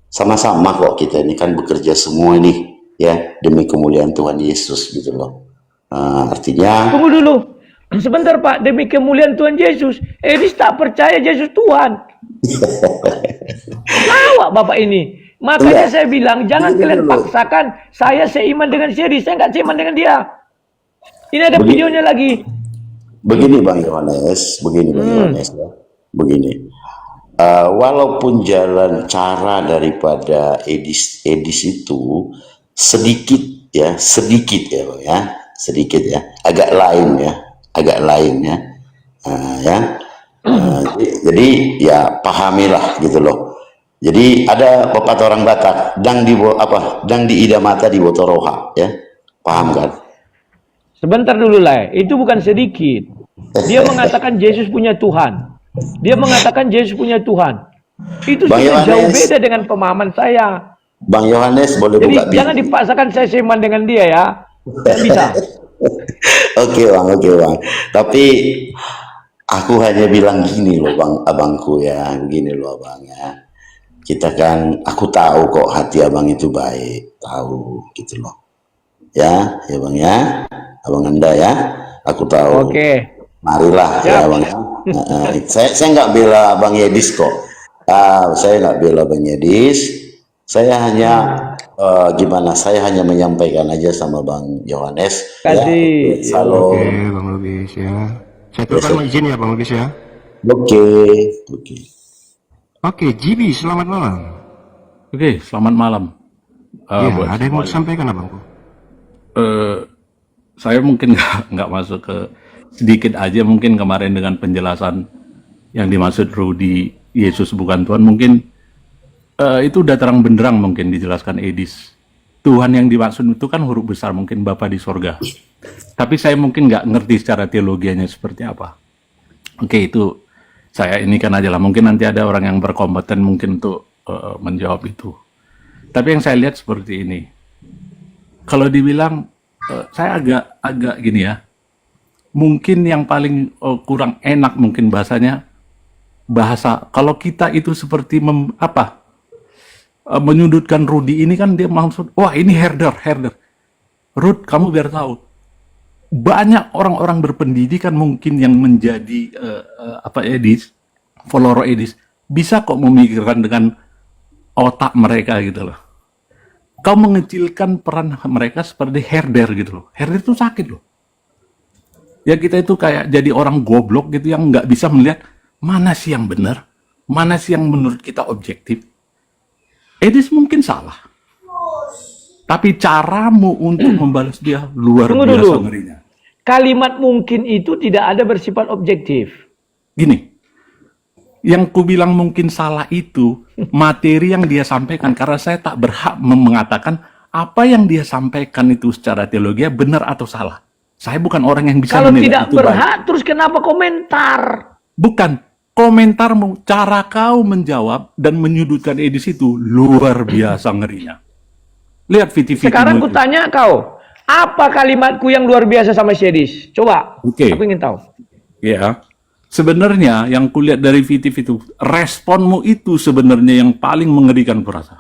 Sama-sama kok kita ini kan bekerja semua nih, ya demi kemuliaan Tuhan Yesus, gitu loh. Artinya. Tunggu dulu. Sebentar Pak, demi kemuliaan Tuhan Yesus, Edis tak percaya Yesus Tuhan. Awak Bapak ini. Makanya saya bilang, jangan kalian paksakan saya seiman dengan Edis, saya nggak seiman dengan dia. Ini ada videonya lagi. Begini Bang Yohanes, ya. Begini. Walaupun jalan cara daripada Edis itu sedikit ya Bang ya, sedikit ya, agak lain ya. Jadi ya pahamilah gitu loh. Jadi ada pepatah orang Batak, dang di ida mata di botoroha ya, paham kan? Sebentar dulu lah, itu bukan sedikit. Dia mengatakan Yesus punya Tuhan. Dia mengatakan Yesus punya Tuhan. Itu sudah jauh beda dengan pemahaman saya. Bang Yohanes boleh buka. Jadi jangan dipaksakan saya seiman dengan dia ya. Tidak bisa. Oke bang. Tapi aku hanya bilang gini loh abangku ya, gini loh abang ya. Kita kan, aku tahu kok hati abang itu baik, tahu gitu loh. Ya bang ya, abang Anda ya, aku tahu. Oke. Marilah ya bang ya. Saya nggak bela Bang Yedis kok. Saya nggak bela Bang Yedis. Saya hanya saya hanya menyampaikan aja sama Bang Yohanes. Kasih. Ya, Oke, Bang Lubis ya. Saya turunkan izin ya Bang Lubis ya. Oke, oke. Oke, Jibi, selamat malam. Oke, selamat malam. Iya, Buat ada yang mau semuanya. disampaikan abangku? Saya mungkin nggak masuk ke sedikit aja mungkin kemarin dengan penjelasan yang dimaksud Rudy Yesus bukan Tuhan, mungkin itu udah terang benderang mungkin dijelaskan Edis. Tuhan yang dimaksud itu kan huruf besar, mungkin Bapa di sorga. Tapi saya mungkin nggak ngerti secara teologianya seperti apa. Oke, itu saya ini kan aja lah. Mungkin nanti ada orang yang berkompeten mungkin untuk menjawab itu. Tapi yang saya lihat seperti ini. Kalau dibilang, saya agak gini ya. Mungkin yang paling kurang enak mungkin bahasanya, bahasa kalau kita itu seperti menyudutkan Rudy ini kan dia maksud, wah ini herder. Rud, kamu biar tahu. Banyak orang-orang berpendidikan mungkin yang menjadi Edis, follower Edis, bisa kok memikirkan dengan otak mereka gitu loh. Kau mengecilkan peran mereka seperti herder gitu loh. Herder itu sakit loh. Ya kita itu kayak jadi orang goblok gitu yang nggak bisa melihat mana sih yang benar, mana sih yang menurut kita objektif. Edis mungkin salah. Tapi caramu untuk membalas dia luar Tunggu biasa dulu. ngerinya. Kalimat mungkin itu tidak ada bersifat objektif. Gini, yang ku bilang mungkin salah itu materi yang dia sampaikan, karena saya tak berhak mengatakan apa yang dia sampaikan itu secara teologi benar atau salah. Saya bukan orang yang bisa Kalau menilai tidak itu berhak, terus kenapa komentar? Bukan. Komentarmu, cara kau menjawab dan menyudutkan Edis itu luar biasa ngerinya. Lihat video-video Sekarang itu. ku tanya kau, apa kalimatku yang luar biasa sama si Edis? Coba, Oke. aku ingin tahu. Ya, sebenarnya yang kulihat dari video itu, responmu itu sebenarnya yang paling mengerikan kurasa.